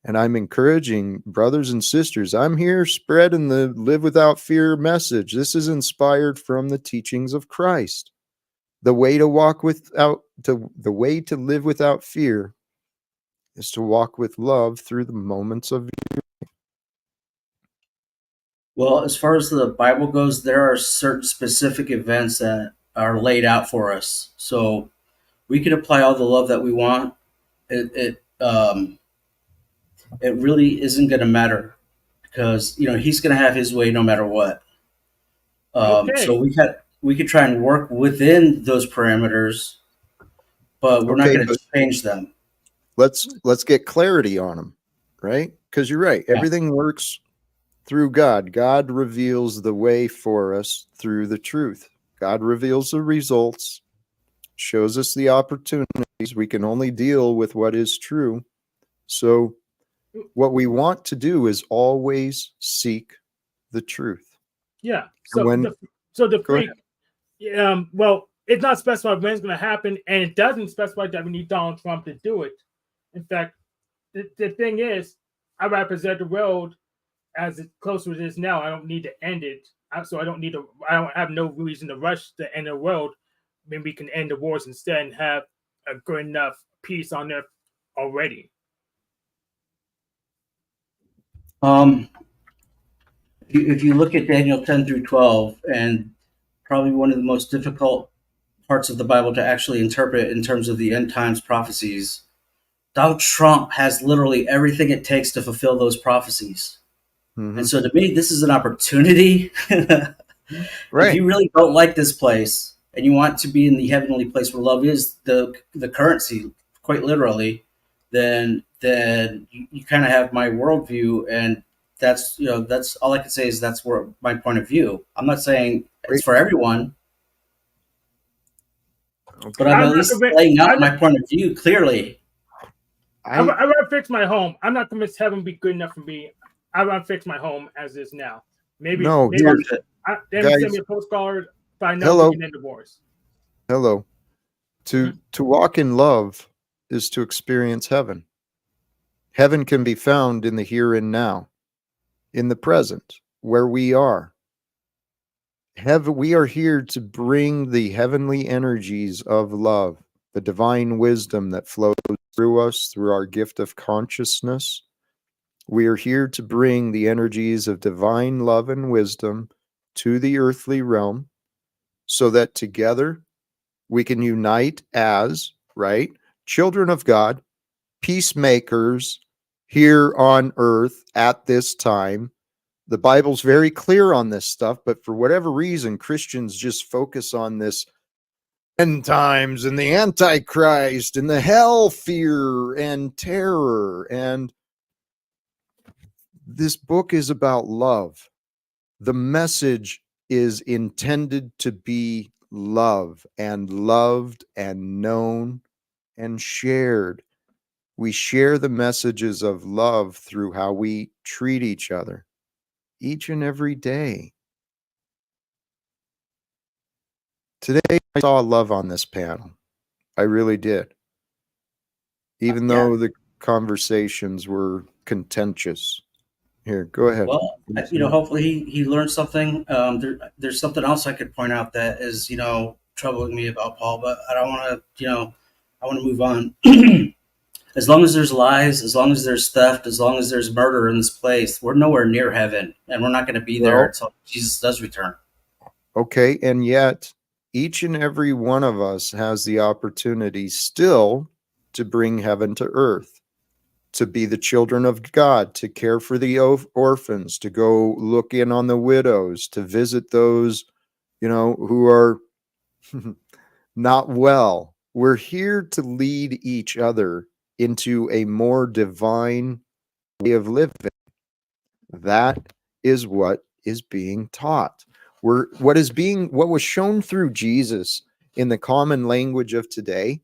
And I'm encouraging brothers and sisters, I'm here spreading the live without fear message. This is inspired from the teachings of Christ. The way to live without fear is to walk with love through the moments of fear.
Well, as far as the Bible goes, there are certain specific events that are laid out for us. So we can apply all the love that we want. It really isn't going to matter because, you know, he's going to have his way no matter what. So we could try and work within those parameters, but we're not going to change them.
Let's get clarity on them, right? Because you're right. Everything works through God. God reveals the way for us through the truth. God reveals the results, shows us the opportunities. We can only deal with what is true. So what we want to do is always seek the truth.
Yeah. So the freak, well, it's not specified when it's going to happen, and it doesn't specify that we need Donald Trump to do it. In fact, the thing is, I represent the world as close as it is now. I don't need to end it. So I don't have no reason to rush to end the world. Maybe we can end the wars instead and have a good enough peace on earth already.
If you look at Daniel 10 through 12, and probably one of the most difficult parts of the Bible to actually interpret in terms of the end times prophecies, Donald Trump has literally everything it takes to fulfill those prophecies. Mm-hmm. And so to me, this is an opportunity. Right. If you really don't like this place and you want to be in the heavenly place where love is the currency, quite literally, then you kind of have my worldview, and that's that's all I can say is that's where my point of view. I'm not saying it's for everyone, but I'm at least laying out my point of view clearly.
I want to fix my home. I'm not convinced heaven will be good enough for me. I want to fix my home as is now. Maybe then send me a postcard, find out we can end divorce.
Hello. To walk in love is to experience heaven. Heaven can be found in the here and now, in the present, where we are. We are here to bring the heavenly energies of love, the divine wisdom that flows through us, through our gift of consciousness. We are here to bring the energies of divine love and wisdom to the earthly realm so that together we can unite as, right, children of God, peacemakers here on earth at this time. The Bible's very clear on this stuff, but for whatever reason, Christians just focus on this end times and the Antichrist and the hell fear and terror. And this book is about love. The message is intended to be love and loved and known and shared. We share the messages of love through how we treat each other each and every day. Today, I saw love on this panel. I really did. Even though the conversations were contentious. Here, go ahead.
Well, hopefully he learned something. There's something else I could point out that is, troubling me about Paul, but I don't want to, I want to move on. As long as there's lies, as long as there's theft, as long as there's murder in this place, we're nowhere near heaven, and we're not going to be there until Jesus does return.
Okay, and yet each and every one of us has the opportunity still to bring heaven to earth, to be the children of God, to care for the orphans, to go look in on the widows, to visit those, who are not well. We're here to lead each other into a more divine way of living. That is what is being taught. What was shown through Jesus in the common language of today.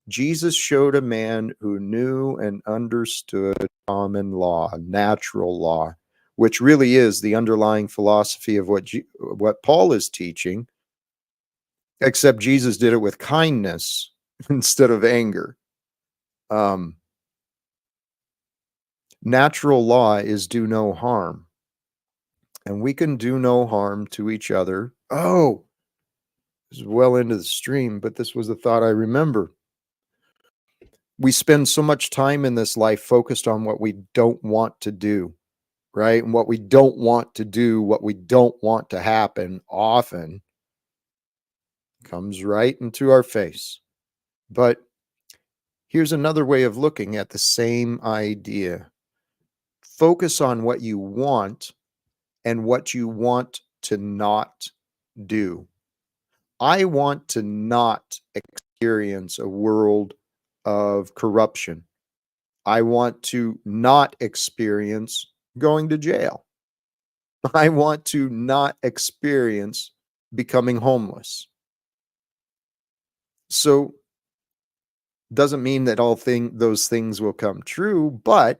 Jesus showed a man who knew and understood common law, natural law, which really is the underlying philosophy of what Paul is teaching, except Jesus did it with kindness instead of anger. Natural law is do no harm. And we can do no harm to each other. Oh, this is well into the stream, but this was the thought I remember. We spend so much time in this life focused on what we don't want to do, right? And what we don't want to do, what we don't want to happen often comes right into our face. But here's another way of looking at the same idea. Focus on what you want and what you want to not do. I want to not experience a world of corruption. I want to not experience going to jail. I want to not experience becoming homeless. So, doesn't mean that those things will come true, but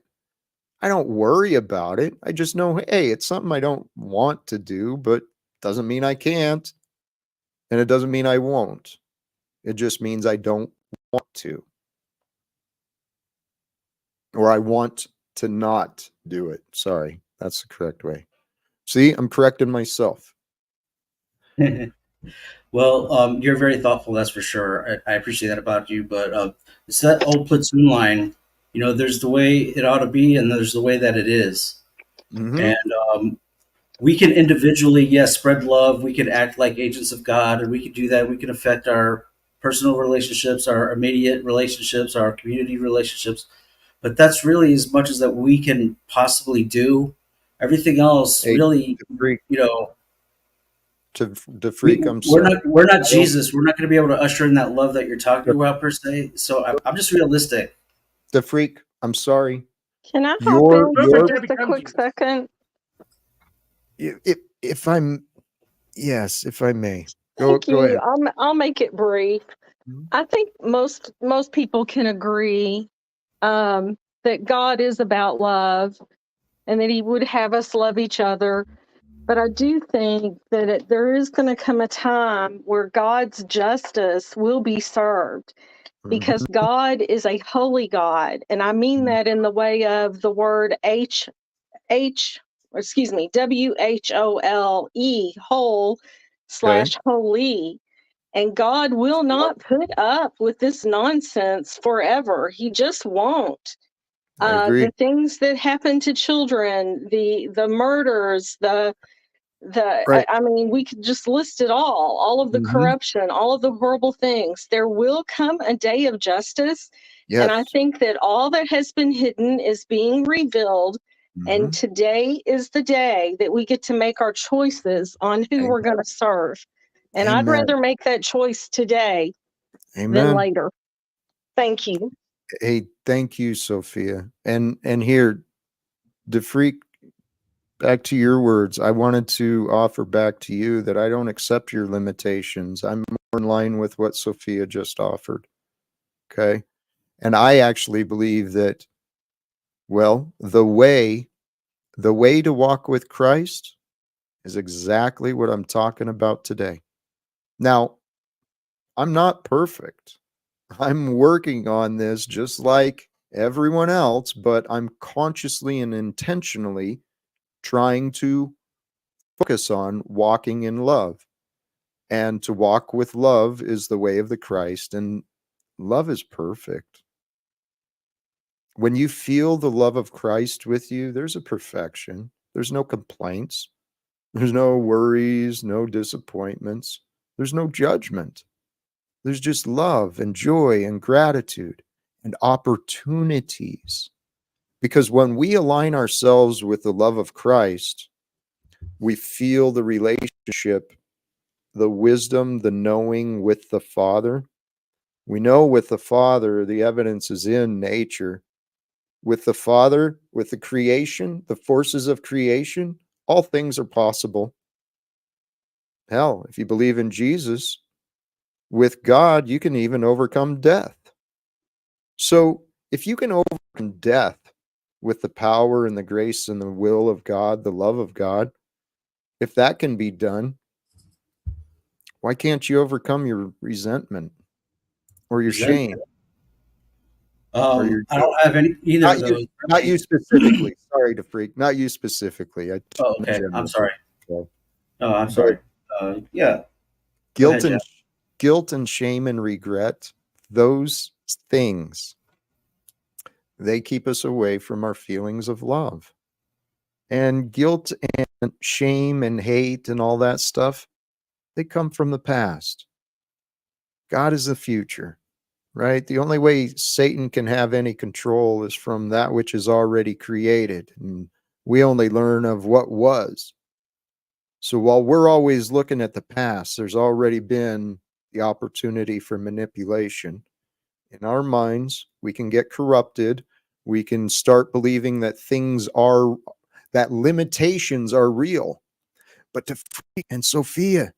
I don't worry about it. I just know, hey, it's something I don't want to do, but doesn't mean I can't. And it doesn't mean I won't. It just means I don't want to. Or I want to not do it. Sorry, that's the correct way. See, I'm correcting myself.
Well, you're very thoughtful, that's for sure. I appreciate that about you. But it's that old platoon line. There's the way it ought to be, and there's the way that it is. Mm-hmm. And we can individually, yes, spread love. We can act like agents of God, and we can do that. We can affect our personal relationships, our immediate relationships, our community relationships. But that's really as much as that we can possibly do. Everything else, really,
To freak, I'm sorry.
We're not Jesus. We're not going to be able to usher in that love that you're talking about per se. So I'm just realistic.
The freak, I'm sorry.
Can I hop in for just a quick
Jesus.
second?
If I'm, yes, if I may.
Thank
Go
you.
ahead.
I'll make it brief. I think most people can agree that God is about love and that He would have us love each other. But I do think that there is going to come a time where God's justice will be served, because God is a holy God, and I mean that in the way of the word WHOLE, whole / holy. And God will not put up with this nonsense forever. He just won't.
I agree.
The things that happen to children, the murders, I mean, we could just list it all of the corruption, all of the horrible things. There will come a day of justice.
Yes.
And I think that all that has been hidden is being revealed. And today is the day that we get to make our choices on who we're going to serve. And I'd rather make that choice today than later. Thank you.
Hey, thank you, Sophia. And here, DeFreak, back to your words, I wanted to offer back to you that I don't accept your limitations. I'm more in line with what Sophia just offered. Okay. And I actually believe that, well, the way to walk with Christ is exactly what I'm talking about today. Now, I'm not perfect. I'm working on this just like everyone else, but I'm consciously and intentionally trying to focus on walking in love. And to walk with love is the way of the Christ, and love is perfect. When you feel the love of Christ with you, there's a perfection. There's no complaints. There's no worries, no disappointments. There's no judgment. There's just love and joy and gratitude and opportunities. Because when we align ourselves with the love of Christ, we feel the relationship, the wisdom, the knowing with the Father. We know with the Father, the evidence is in nature. With the Father, with the creation, the forces of creation, all things are possible. Hell, if you believe in Jesus, with God, you can even overcome death. So if you can overcome death with the power and the grace and the will of God, the love of God, if that can be done, why can't you overcome your resentment or your shame?
I don't have any either of those.
Not you specifically. Sorry to freak. Not you specifically.
Oh, okay. I'm sorry. No, I'm sorry. Yeah.
Guilt and shame and regret, those things, they keep us away from our feelings of love. And guilt and shame and hate and all that stuff, they come from the past. God is the future, right? The only way Satan can have any control is from that which is already created. And we only learn of what was. So while we're always looking at the past, there's already been the opportunity for manipulation. In our minds, we can get corrupted. We can start believing that that limitations are real. But to Freak and Sophia,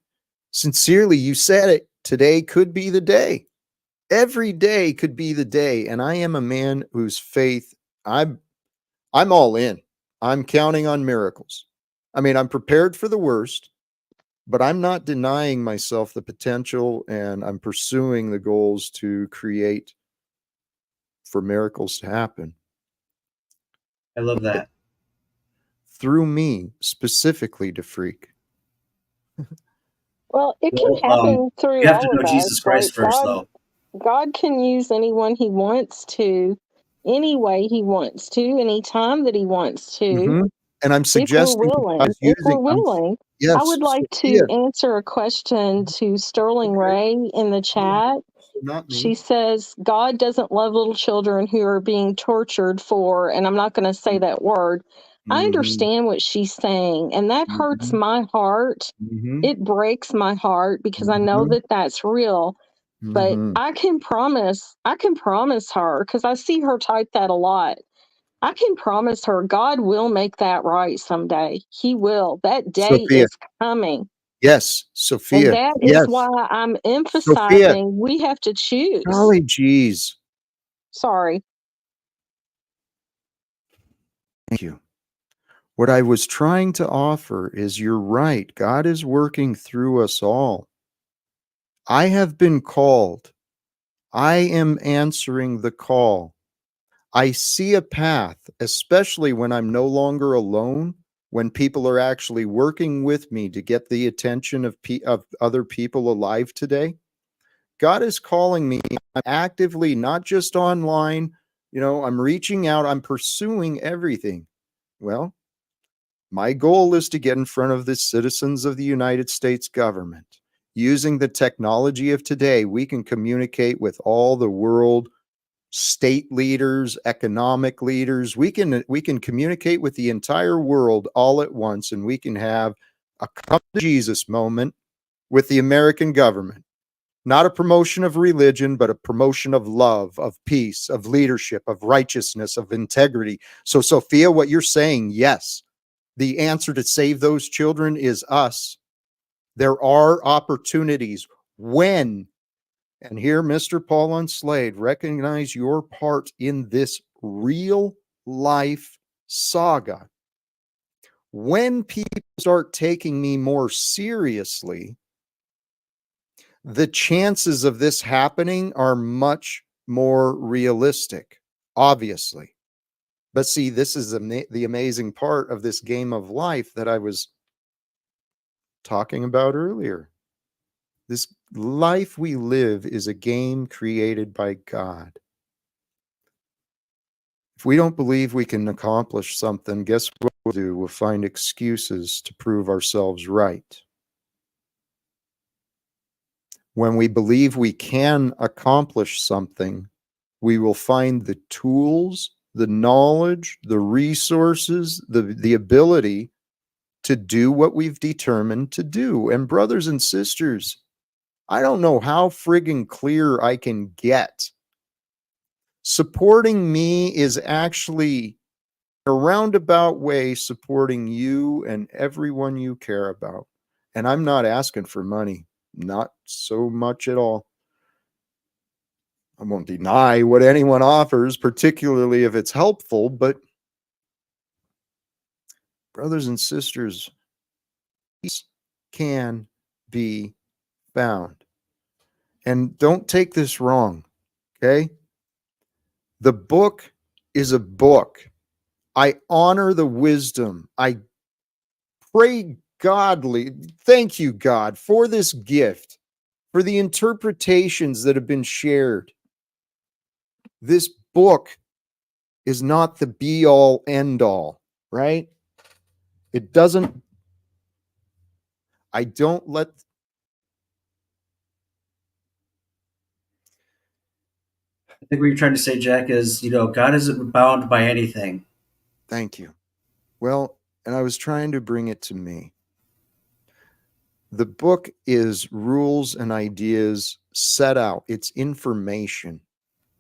sincerely, you said it. Today could be the day. Every day could be the day. And I am a man whose faith, I'm all in. I'm counting on miracles. I mean, I'm prepared for the worst, but I'm not denying myself the potential, and I'm pursuing the goals to create for miracles to happen.
I love that.
Through me, specifically, to Freak.
Well, it can happen through
you have to
all
know
of us.
Jesus Christ
Like
first, though.
God can use anyone He wants to, any way He wants to, anytime that He wants to.
And I'm suggesting,
if we're willing.
Yes,
I would like to answer a question to Sterling Ray in the chat.
Not me.
She says, God doesn't love little children who are being tortured for, and I'm not going to say that word. I understand what she's saying, and that hurts my heart. It breaks my heart because I know that that's real. But I can promise her, because I see her type that a lot. I can promise her God will make that right someday. He will. That day
Sophia.
is coming.
Yes,
And
Sophia.
that
Yes.
is why I'm
Sophia.
emphasizing we have to choose.
Golly geez.
Sorry.
Thank you. What I was trying to offer is you're right. God is working through us all. I have been called. I am answering the call. I see a path, especially when I'm no longer alone, when people are actually working with me to get the attention of other people alive today. God is calling me. I'm actively, not just online, I'm reaching out, I'm pursuing everything. Well, my goal is to get in front of the citizens of the United States government. Using the technology of today, we can communicate with all the world state leaders, economic leaders. We can communicate with the entire world all at once, and we can have a come to Jesus moment with the American government. Not a promotion of religion, but a promotion of love, of peace, of leadership, of righteousness, of integrity. So, Sophia, what you're saying, yes, the answer to save those children is us. There are opportunities when, and here, Mr. Paul Unslade, recognize your part in this real life saga. When people start taking me more seriously, the chances of this happening are much more realistic, obviously. But see, this is the amazing part of this game of life that I was talking about earlier. This life we live is a game created by God. If we don't believe we can accomplish something, guess what we'll do? We'll find excuses to prove ourselves right. When we believe we can accomplish something, we will find the tools, the knowledge, the resources, the ability to do what we've determined to do. And brothers and sisters, I don't know how friggin' clear I can get. Supporting me is actually a roundabout way supporting you and everyone you care about. And I'm not asking for money, not so much at all. I won't deny what anyone offers, particularly if it's helpful, but brothers and sisters, peace can be found. And don't take this wrong, okay? The book is a book. I honor the wisdom. I pray godly. Thank you, God, for this gift, for the interpretations that have been shared. This book is not the be all end all, right? It doesn't, I don't let,
I think what you're trying to say, Jack, is, God isn't bound by anything.
Thank you. Well, and I was trying to bring it to me. The book is rules and ideas set out. It's information.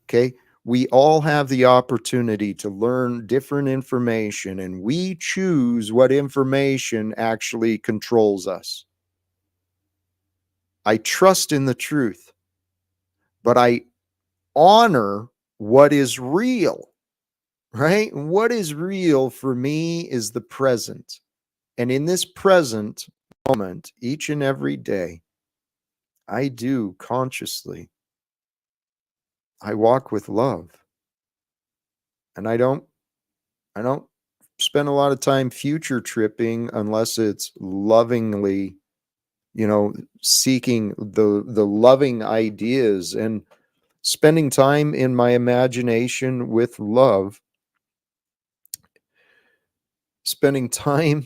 Okay. We all have the opportunity to learn different information, and we choose what information actually controls us. I trust in the truth, but I honor what is real, right? What is real for me is the present. And in this present moment, each and every day, I do consciously. I walk with love. And I don't spend a lot of time future tripping unless it's lovingly, seeking the loving ideas and spending time in my imagination with love. Spending time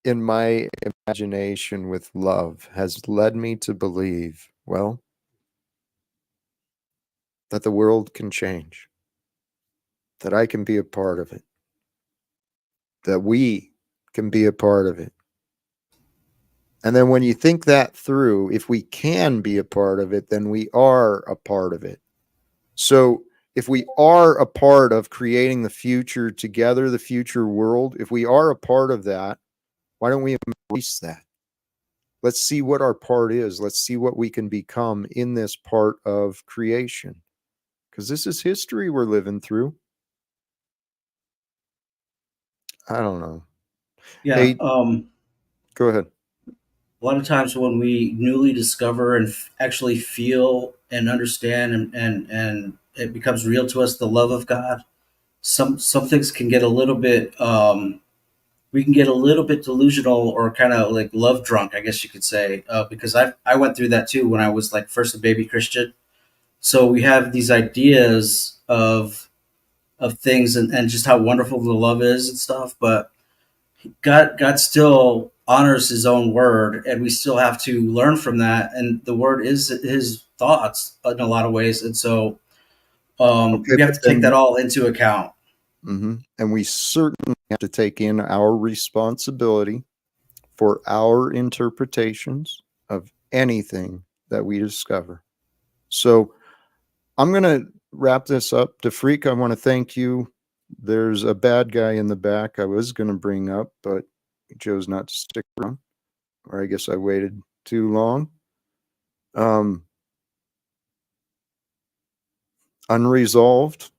in my imagination with love has led me to believe, well, that the world can change, that I can be a part of it, that we can be a part of it. And then when you think that through, if we can be a part of it, then we are a part of it. So if we are a part of creating the future together, the future world, if we are a part of that, why don't we embrace that? Let's see what our part is. Let's see what we can become in this part of creation. Because this is history we're living through. I don't know.
Yeah.
Hey, go ahead.
A lot of times when we newly discover and actually feel and understand and it becomes real to us, the love of God, some things can get a little bit we can get a little bit delusional or kind of like love drunk, I guess you could say, because I went through that too when I was like first a baby Christian. So we have these ideas of things and just how wonderful the love is and stuff, but God still honors his own word, and we still have to learn from that. And the word is his thoughts in a lot of ways. And so we have to take that all into account.
And we certainly have to take in our responsibility for our interpretations of anything that we discover. So I'm going to wrap this up. DeFreak, I want to thank you. There's a bad guy in the back I was going to bring up, but he chose not to stick around, or I guess I waited too long. Unresolved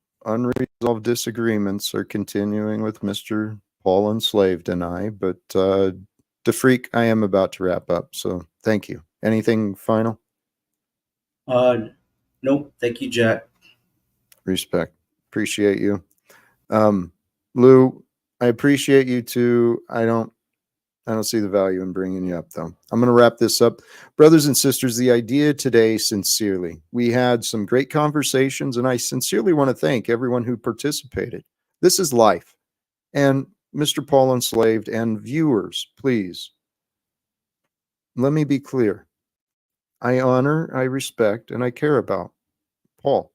disagreements are continuing with Mr. Paul Enslaved and I, but DeFreak, I am about to wrap up, so thank you. Anything final?
Nope. Thank you, Jack.
Respect. Appreciate you. Lou, I appreciate you too. I don't see the value in bringing you up, though. I'm going to wrap this up. Brothers and sisters, the idea today, sincerely, we had some great conversations, and I sincerely want to thank everyone who participated. This is life. And Mr. Paul Enslaved and viewers, please, let me be clear. I honor, I respect, and I care about Paul.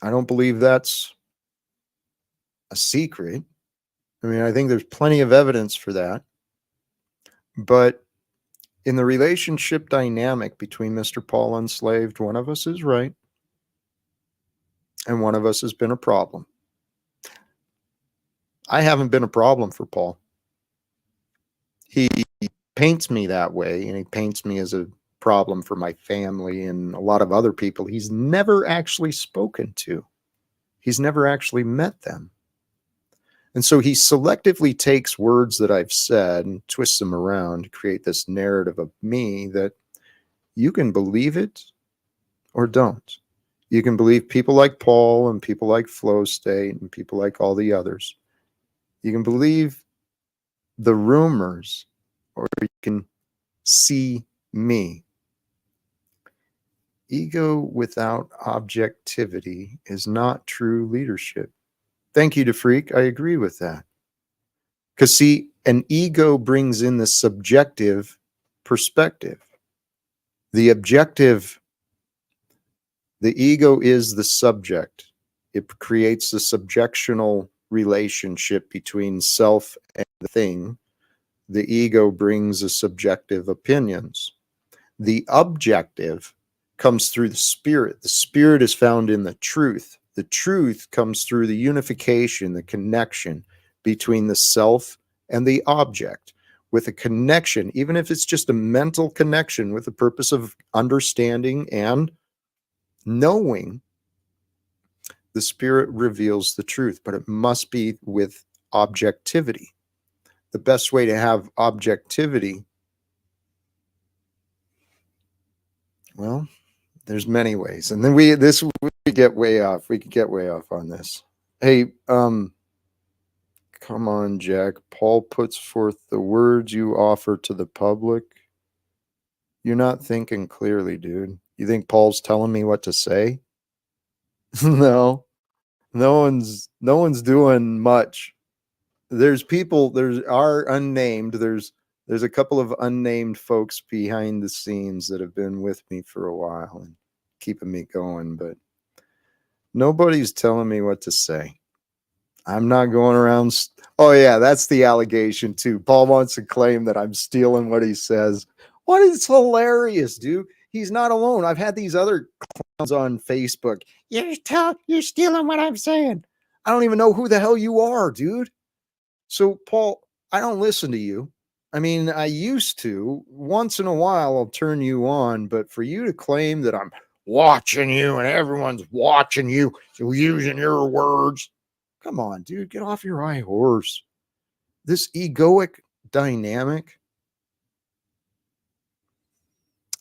I don't believe that's a secret. I mean, I think there's plenty of evidence for that. But in the relationship dynamic between Mr. Paul Enslaved, one of us is right, and one of us has been a problem. I haven't been a problem for Paul. He paints me that way, and he paints me as a problem for my family and a lot of other people he's never actually spoken to. He's never actually met them. And so he selectively takes words that I've said and twists them around to create this narrative of me that you can believe it or don't. You can believe people like Paul and people like Flow State and people like all the others. You can believe the rumors, or you can see me. Ego without objectivity is not true leadership. Thank you, DeFreak. I agree with that. Because, see, an ego brings in the subjective perspective. The objective, the ego is the subject. It creates the subjectional relationship between self and the thing. The ego brings the subjective opinions. The objective comes through the spirit. The spirit is found in the truth. The truth comes through the unification, the connection between the self and the object, with a connection, even if it's just a mental connection with the purpose of understanding and knowing. The spirit reveals the truth, but it must be with objectivity. The best way to have objectivity, well, there's many ways. And then we get way off. We could get way off on this. Hey, come on, Jack. Paul puts forth the words you offer to the public. You're not thinking clearly, dude. You think Paul's telling me what to say? No one's doing much. There's unnamed. There's a couple of unnamed folks behind the scenes that have been with me for a while and keeping me going, but nobody's telling me what to say. I'm not going around. Oh yeah, that's the allegation too. Paul wants to claim that I'm stealing what he says. What is hilarious, dude? He's not alone. I've had these other clowns on Facebook. You're stealing what I'm saying. I don't even know who the hell you are, dude. So, Paul, I don't listen to you. I mean, I used to. Once in a while, I'll turn you on. But for you to claim that I'm watching you and everyone's watching you, so using your words, come on, dude, get off your high horse. This egoic dynamic,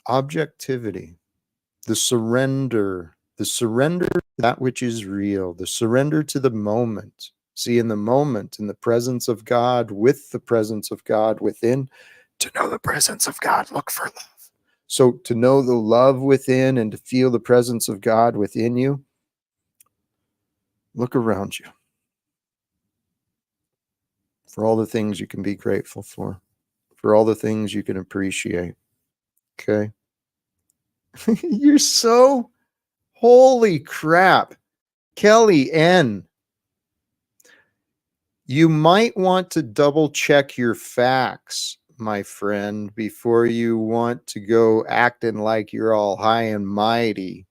objectivity, the surrender to that which is real, the surrender to the moment. See, in the moment, in the presence of God, with the presence of God within, to know the presence of God, look for love. So to know the love within and to feel the presence of God within you, look around you for all the things you can be grateful for all the things you can appreciate. Okay? You're so, holy crap. Kelly N. You might want to double check your facts, my friend, before you want to go acting like you're all high and mighty,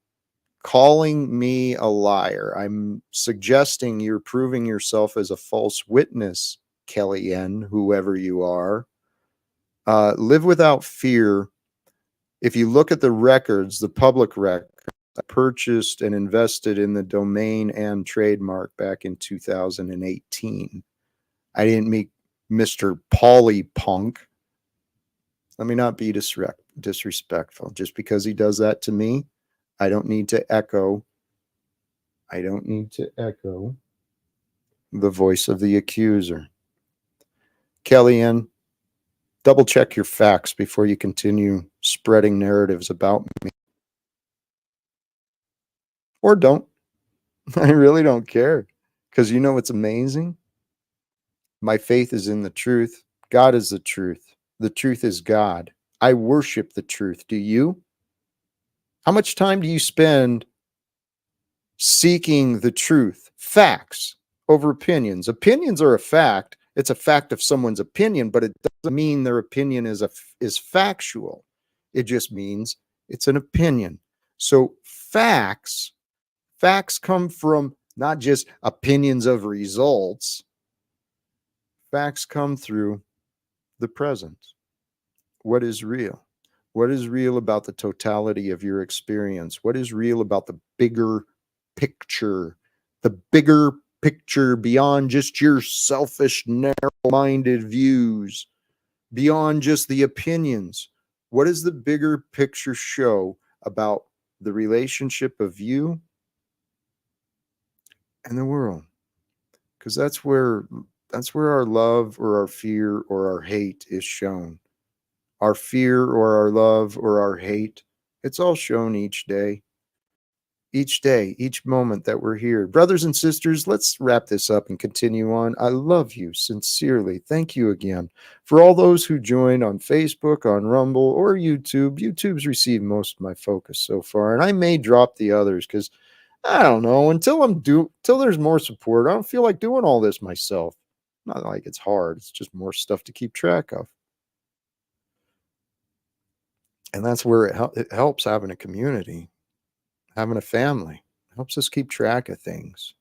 calling me a liar. I'm suggesting you're proving yourself as a false witness, Kelly N., whoever you are. Live without fear. If you look at the records, the public records, I purchased and invested in the domain and trademark back in 2018. I didn't meet Mr. Pauly Punk. Let me not be disrespectful. Just because he does that to me, I don't need to echo. I don't need to echo the voice of the accuser. Kellyanne, double check your facts before you continue spreading narratives about me. Or don't. I really don't care. Because you know what's amazing? My faith is in the truth. God is the truth. The truth is God. I worship the truth. Do you? How much time do you spend seeking the truth? Facts over opinions. Opinions are a fact. It's a fact of someone's opinion, but it doesn't mean their opinion is factual. It just means it's an opinion. So facts come from not just opinions of results. Facts come through the present. What is real? What is real about the totality of your experience? What is real about the bigger picture? The bigger picture beyond just your selfish, narrow-minded views, beyond just the opinions. What does the bigger picture show about the relationship of you and the world? Because that's where our love or our fear or our hate is shown. Our fear or our love or our hate, it's all shown each day. Each day, each moment that we're here. Brothers and sisters, let's wrap this up and continue on. I love you sincerely. Thank you again. For all those who joined on Facebook, on Rumble, or YouTube, YouTube's received most of my focus so far, and I may drop the others because I don't know, until there's more support, I don't feel like doing all this myself. Not like it's hard, it's just more stuff to keep track of. And that's where it helps having a community. Having a family helps us keep track of things.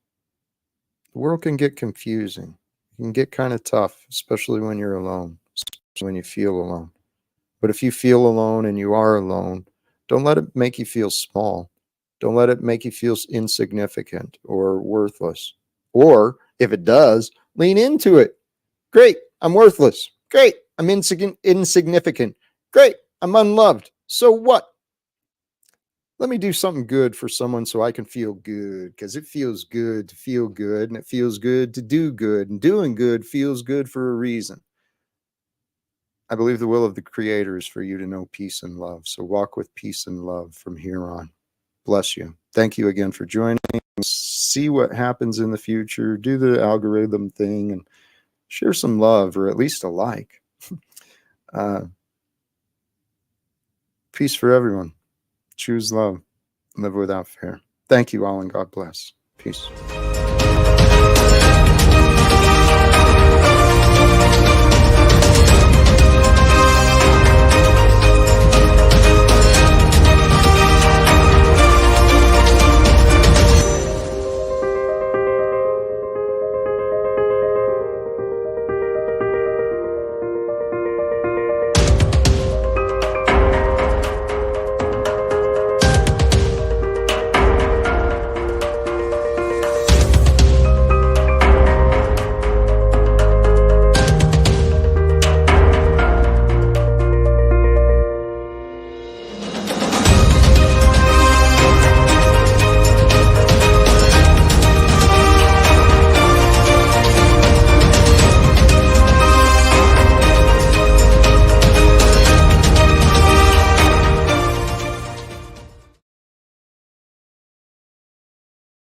The world can get confusing. It can get kind of tough, especially when you're alone, especially when you feel alone. But if you feel alone and you are alone, don't let it make you feel small. Don't let it make you feel insignificant or worthless. Or if it does, lean into it. Great, I'm worthless. Great, I'm insignificant. Great, I'm unloved. So what? Let me do something good for someone so I can feel good, because it feels good to feel good, and it feels good to do good, and doing good feels good for a reason. I believe the will of the Creator is for you to know peace and love. So walk with peace and love from here on. Bless you. Thank you again for joining. See what happens in the future. Do the algorithm thing and share some love, or at least a like. Peace for everyone. Choose love. Live without fear. Thank you all, and God bless. Peace.